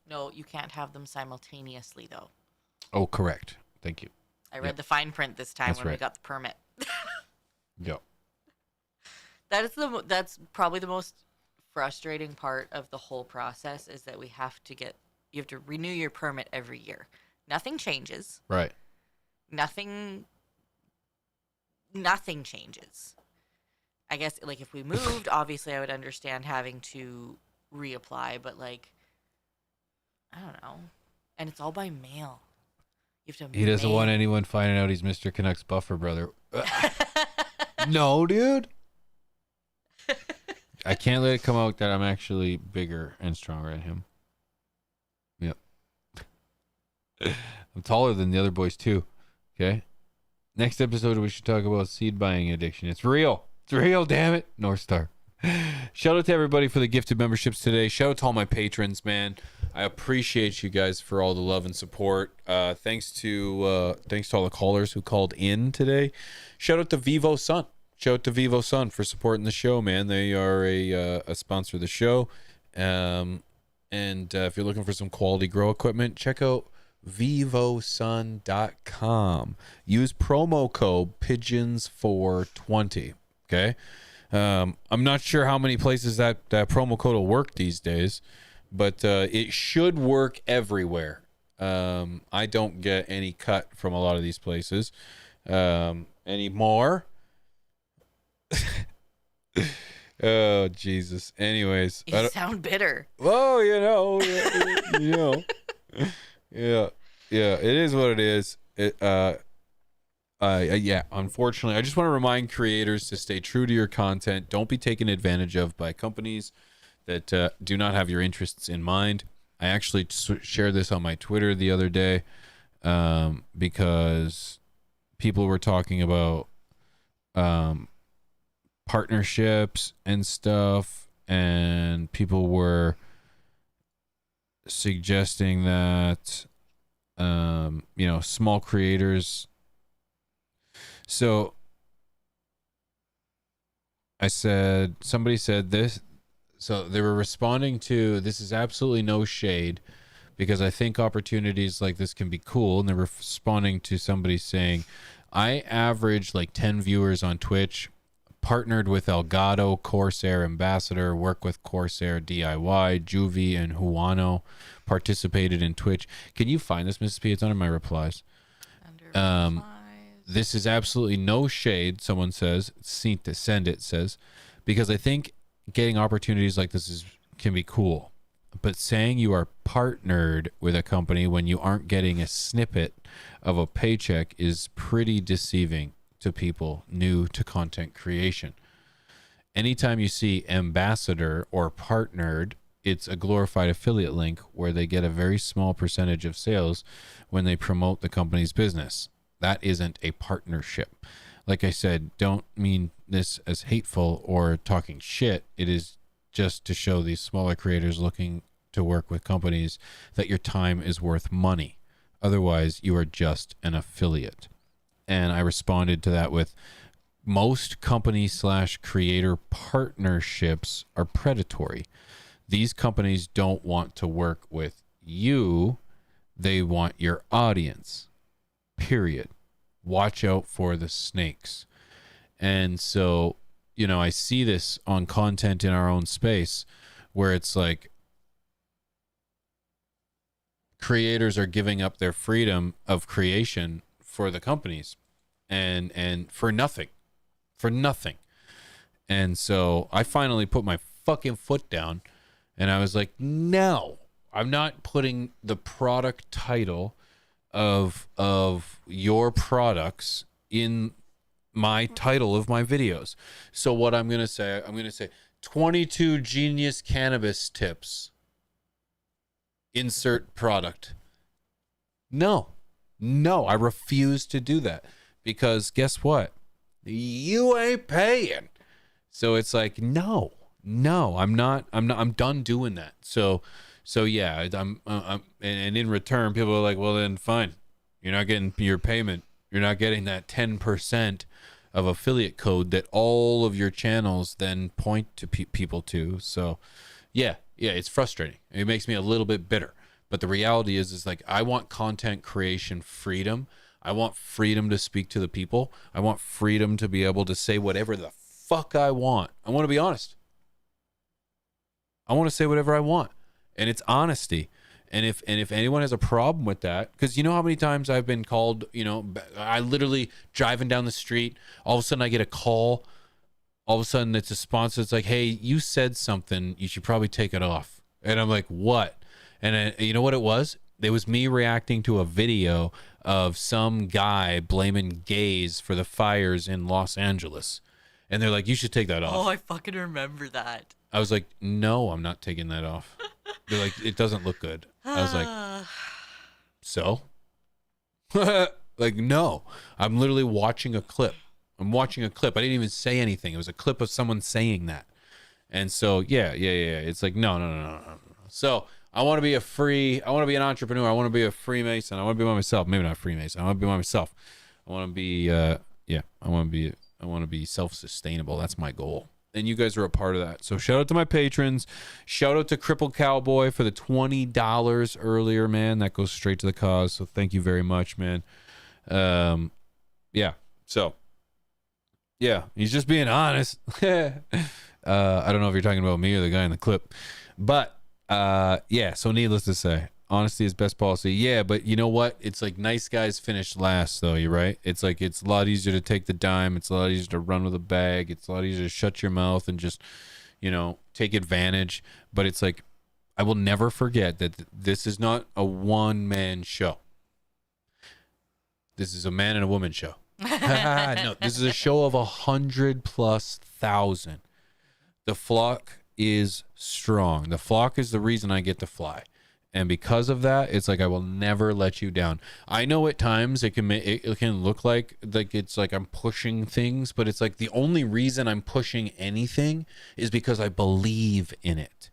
No, you can't have them simultaneously, though. Oh, correct. Thank you. I read the fine print this time when we got the permit. Yep. That's probably the most frustrating part of the whole process is that you have to renew your permit every year. Nothing changes. Right. Nothing changes. I guess like if we moved, obviously I would understand having to reapply, but like I don't know. And it's all by mail. You have to He doesn't want anyone finding out he's Mr. Canucks buffer brother. No, dude. I can't let it come out that I'm actually bigger and stronger than him. Yep. I'm taller than the other boys too. Okay. Next episode we should talk about seed buying addiction. It's real. It's real, damn it. North Star. Shout out to everybody for the gifted memberships today. Shout out to all my patrons, man. I appreciate you guys for all the love and support. Thanks to all the callers who called in today. Shout out to Vivo Sun. Shout out to Vivo Sun for supporting the show, man. They are a sponsor of the show. And if you're looking for some quality grow equipment, check out vivosun.com. Use promo code pigeons420. Okay. I'm not sure how many places that promo code will work these days, but it should work everywhere. I don't get any cut from a lot of these places anymore. Oh, Jesus. Anyways. You sound bitter. Oh, Yeah, it is what it is. Yeah, unfortunately, I just want to remind creators to stay true to your content. Don't be taken advantage of by companies that do not have your interests in mind. I actually shared this on my Twitter the other day because people were talking about partnerships and stuff, and people were suggesting that small creators. So somebody said this, so they were responding to, this is absolutely no shade because I think opportunities like this can be cool, and they're responding to somebody saying, I average like 10 viewers on Twitch, partnered with Elgato, Corsair Ambassador, work with Corsair DIY, Juvie, and Huano, participated in Twitch. Can you find this, Mrs. P? It's under my replies. This is absolutely no shade, someone says. Send it says, because I think getting opportunities like this can be cool. But saying you are partnered with a company when you aren't getting a snippet of a paycheck is pretty deceiving to people new to content creation. Anytime you see ambassador or partnered, it's a glorified affiliate link where they get a very small percentage of sales when they promote the company's business. That isn't a partnership. Like I said, don't mean this as hateful or talking shit. It is just to show these smaller creators looking to work with companies that your time is worth money. Otherwise, you are just an affiliate. And I responded to that with, most company/creator partnerships are predatory. These companies don't want to work with you. They want your audience. Period. Watch out for the snakes. And so you know, I see this on content in our own space where it's like creators are giving up their freedom of creation for the companies and for nothing. And so I finally put my fucking foot down and I was like, no, I'm not putting the product title of your products in my title of my videos. So what I'm going to say 22 genius cannabis tips. Insert product. No, I refuse to do that because guess what? You ain't paying. So it's like, no, I'm done doing that. So yeah, and in return, people are like, well then fine. You're not getting your payment. You're not getting that 10% of affiliate code that all of your channels then point to people to. So yeah, it's frustrating. It makes me a little bit bitter. But the reality is like, I want content creation freedom. I want freedom to speak to the people. I want freedom to be able to say whatever the fuck I want. I want to be honest. I want to say whatever I want. And it's honesty. And if anyone has a problem with that, because you know how many times I've been called, you know, I literally driving down the street, all of a sudden I get a call. All of a sudden it's a sponsor. It's like, hey, you said something. You should probably take it off. And I'm like, what? And you know what it was? It was me reacting to a video of some guy blaming gays for the fires in Los Angeles. And they're like, you should take that off. Oh, I fucking remember that. I was like, no, I'm not taking that off. They're like, it doesn't look good. I was like, so? Like, no. I'm literally watching a clip. I'm watching a clip. I didn't even say anything. It was a clip of someone saying that. And so, yeah. It's like, no. So I want to be an entrepreneur. I want to be a Freemason. I want to be by myself. Maybe not Freemason. I want to be by myself. I want to be, I want to be self-sustainable. That's my goal. And you guys are a part of that. So shout out to my patrons. Shout out to Crippled Cowboy for the $20 earlier, man. That goes straight to the cause. So thank you very much, man. Yeah. So, yeah, he's just being honest. I don't know if you're talking about me or the guy in the clip. But, yeah, so needless to say, honesty is best policy. Yeah, but you know what? It's like nice guys finish last, though. You're right. It's like it's a lot easier to take the dime. It's a lot easier to run with a bag. It's a lot easier to shut your mouth and just, you know, take advantage. But it's like, I will never forget that this is not a one-man show. This is a man and a woman show. No, this is a show of 100,000+. The flock is strong. The flock is the reason I get to fly. And because of that, it's like I will never let you down. I know at times it can look like it's like I'm pushing things, but it's like the only reason I'm pushing anything is because I believe in it.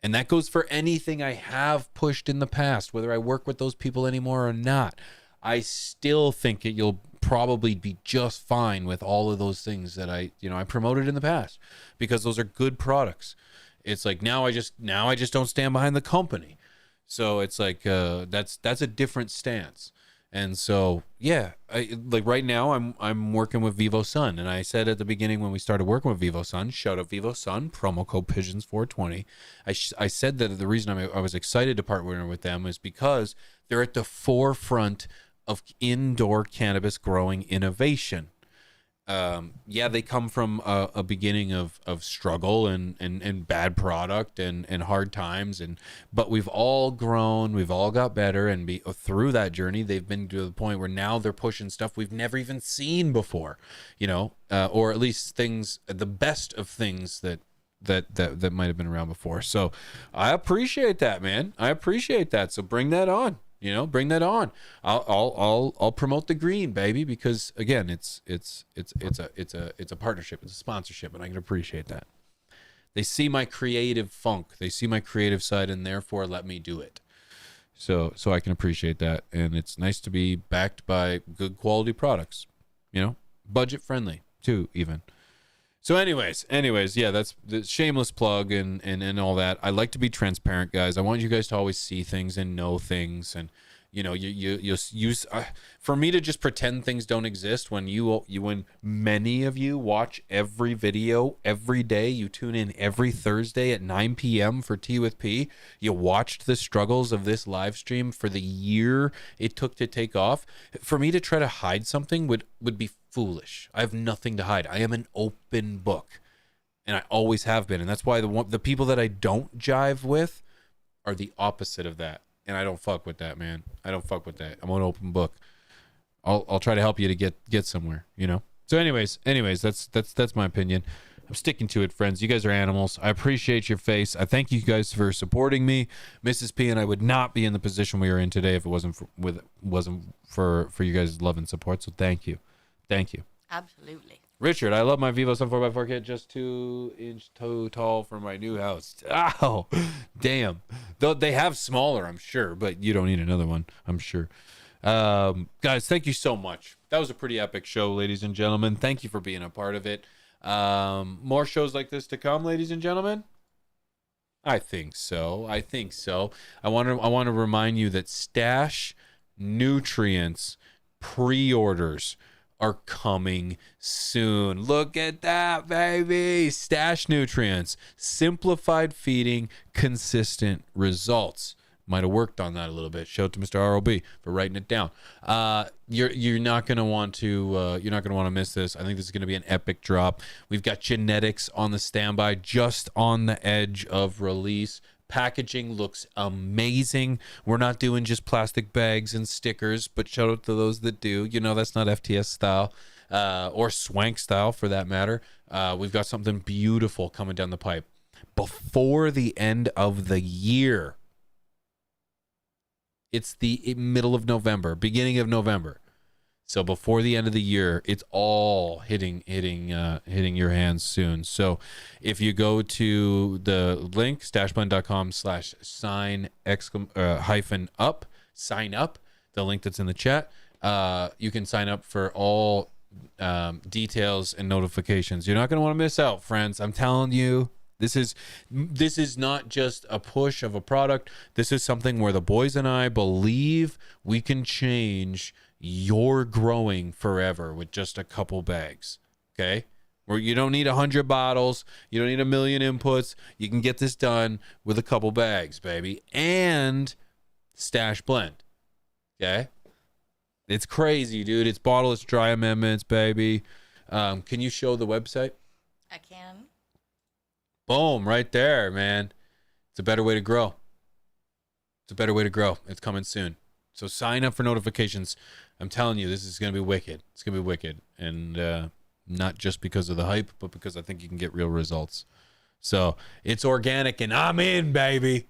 And that goes for anything I have pushed in the past, whether I work with those people anymore or not. I still think you'll probably be just fine with all of those things that I promoted in the past, because those are good products. It's like now I just don't stand behind the company. So it's like that's a different stance. And so yeah, like right now I'm working with Vivo Sun, and I said at the beginning when we started working with Vivo Sun, shout out Vivo Sun, promo code Pigeons420. I said that the reason I was excited to partner with them is because they're at the forefront of indoor cannabis growing innovation. Yeah, they come from a beginning of struggle and bad product and hard times, but we've all grown, we've all got better, and through that journey they've been to the point where now they're pushing stuff we've never even seen before, or at least things, the best of things that might have been around before. So I appreciate that, man. I appreciate that. So bring that on. Bring that on. I'll promote the green, baby, because again, it's a partnership, it's a sponsorship, and I can appreciate that. They see my creative funk, they see my creative side, and therefore let me do it. So I can appreciate that, and it's nice to be backed by good quality products. Budget friendly too, even. So anyways, yeah, that's the shameless plug and all that. I like to be transparent, guys. I want you guys to always see things and know things. And, You know, you use for me to just pretend things don't exist when when many of you watch every video every day, you tune in every Thursday at 9 p.m. for Tea with P. You watched the struggles of this live stream for the year it took to take off. For me to try to hide something would be foolish. I have nothing to hide. I am an open book, and I always have been. And that's why the people that I don't jive with are the opposite of that. And I don't fuck with that, man. I don't fuck with that. I'm an open book. I'll try to help you to get somewhere, you know. So anyways, that's my opinion. I'm sticking to it, friends. You guys are animals. I appreciate your face. I thank you guys for supporting me. Mrs. P and I would not be in the position we are in today if it wasn't for you guys' love and support. So thank you. Absolutely. Richard, I love my Vivo 7.4x4 kit, just 2-inch too tall for my new house. Ow, damn. Though they have smaller, I'm sure, but you don't need another one, I'm sure. Guys, thank you so much. That was a pretty epic show, ladies and gentlemen. Thank you for being a part of it. More shows like this to come, ladies and gentlemen. I think so. I want to remind you that Stash Nutrients pre-orders are coming soon. Look at that, baby. Stash Nutrients, simplified feeding, consistent results. Might have worked on that a little bit. Shout out to Mr. ROB for writing it down. You're not gonna want to miss this. I think this is gonna be an epic drop. We've got genetics on the standby, just on the edge of release. Packaging looks amazing. We're not doing just plastic bags and stickers, but shout out to those that do. You know, that's not FTS style or Swank style for that matter. We've got something beautiful coming down the pipe before the end of the year. It's the middle of November, beginning of November. So before the end of the year, it's all hitting your hands soon. So if you go to the link, stashblend.com/sign up, the link that's in the chat, you can sign up for all details and notifications. You're not going to want to miss out, friends. I'm telling you. This is not just a push of a product. This is something where the boys and I believe we can change your growing forever with just a couple bags. Okay? Where you don't need 100 bottles, you don't need 1 million inputs. You can get this done with a couple bags, baby. And Stash Blend. Okay? It's crazy, dude. It's bottleless dry amendments, baby. Can you show the website? I can. Boom, right there, man. It's a better way to grow. It's coming soon. So sign up for notifications. I'm telling you, this is going to be wicked. It's going to be wicked. And not just because of the hype, but because I think you can get real results. So it's organic, and I'm in, baby.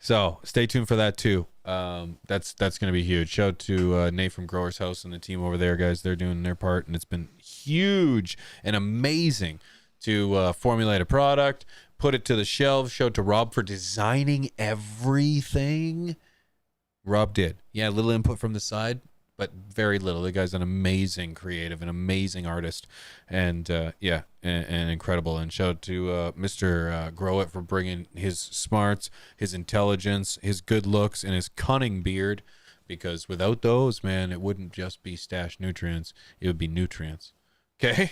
So stay tuned for that, too. That's going to be huge. Shout out to Nate from Growers House and the team over there, guys. They're doing their part, and it's been huge and amazing to formulate a product, put it to the shelves. Shout out to Rob for designing everything. Rob did. Yeah, a little input from the side, but very little. The guy's an amazing creative, an amazing artist, and and incredible. And shout out to Mr. Grow It for bringing his smarts, his intelligence, his good looks, and his cunning beard, because without those, man, it wouldn't just be Stash Nutrients. It would be nutrients. Okay?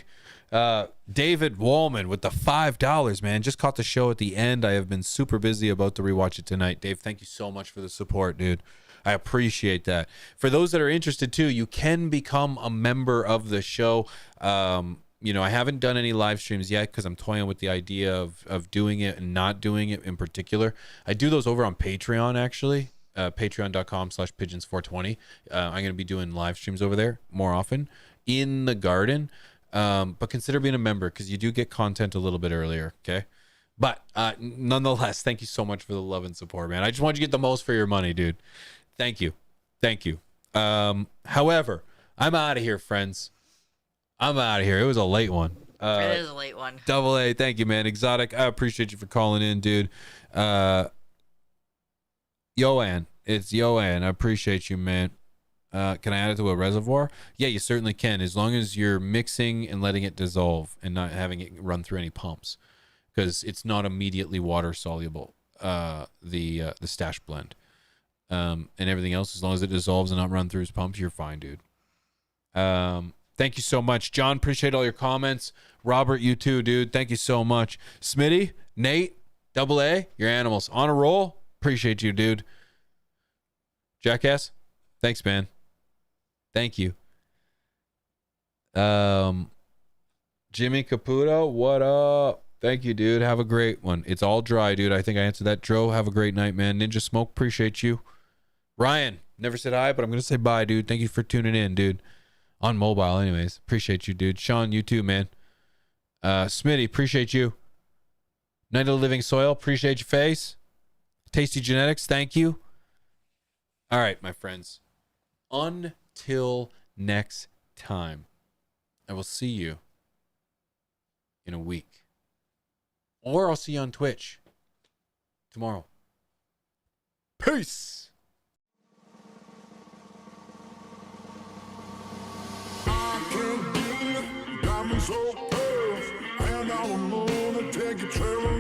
David Wallman with the $5, man. Just caught the show at the end. I have been super busy, about to rewatch it tonight. Dave, thank you so much for the support, dude. I appreciate that. For those that are interested too, you can become a member of the show. You know, I haven't done any live streams yet because I'm toying with the idea of doing it and not doing it in particular. I do those over on Patreon, actually. Patreon.com/pigeons420. I'm going to be doing live streams over there more often in the garden. But consider being a member because you do get content a little bit earlier. Okay. But nonetheless, thank you so much for the love and support, man. I just want you to get the most for your money, dude. Thank you. However, I'm out of here, friends. I'm out of here. It was a late one. It is a late one. Double A. Thank you, man. Exotic. I appreciate you for calling in, dude. Yoann. It's Yoann. I appreciate you, man. Can I add it to a reservoir? Yeah, you certainly can, as long as you're mixing and letting it dissolve and not having it run through any pumps, because it's not immediately water soluble. The Stash Blend. and everything else, as long as it dissolves and not run through his pumps, you're fine, dude. Thank you so much, John. Appreciate all your comments. Robert, you too, dude. Thank you so much. Smitty, Nate, Double A, your animals on a roll. Appreciate you, dude. Jackass, thanks, man. Thank you. Jimmy Caputo, what up? Thank you, dude. Have a great one. It's all dry, dude. I think I answered that. Dro, have a great night, man. Ninja Smoke, appreciate you. Ryan, never said hi, but I'm going to say bye, dude. Thank you for tuning in, dude. On mobile, anyways. Appreciate you, dude. Sean, you too, man. Smitty, appreciate you. Night of the Living Soil, appreciate your face. Tasty Genetics, thank you. All right, my friends. Until next time, I will see you in a week. Or I'll see you on Twitch tomorrow. Peace. Diamonds so earth, and I will take a trail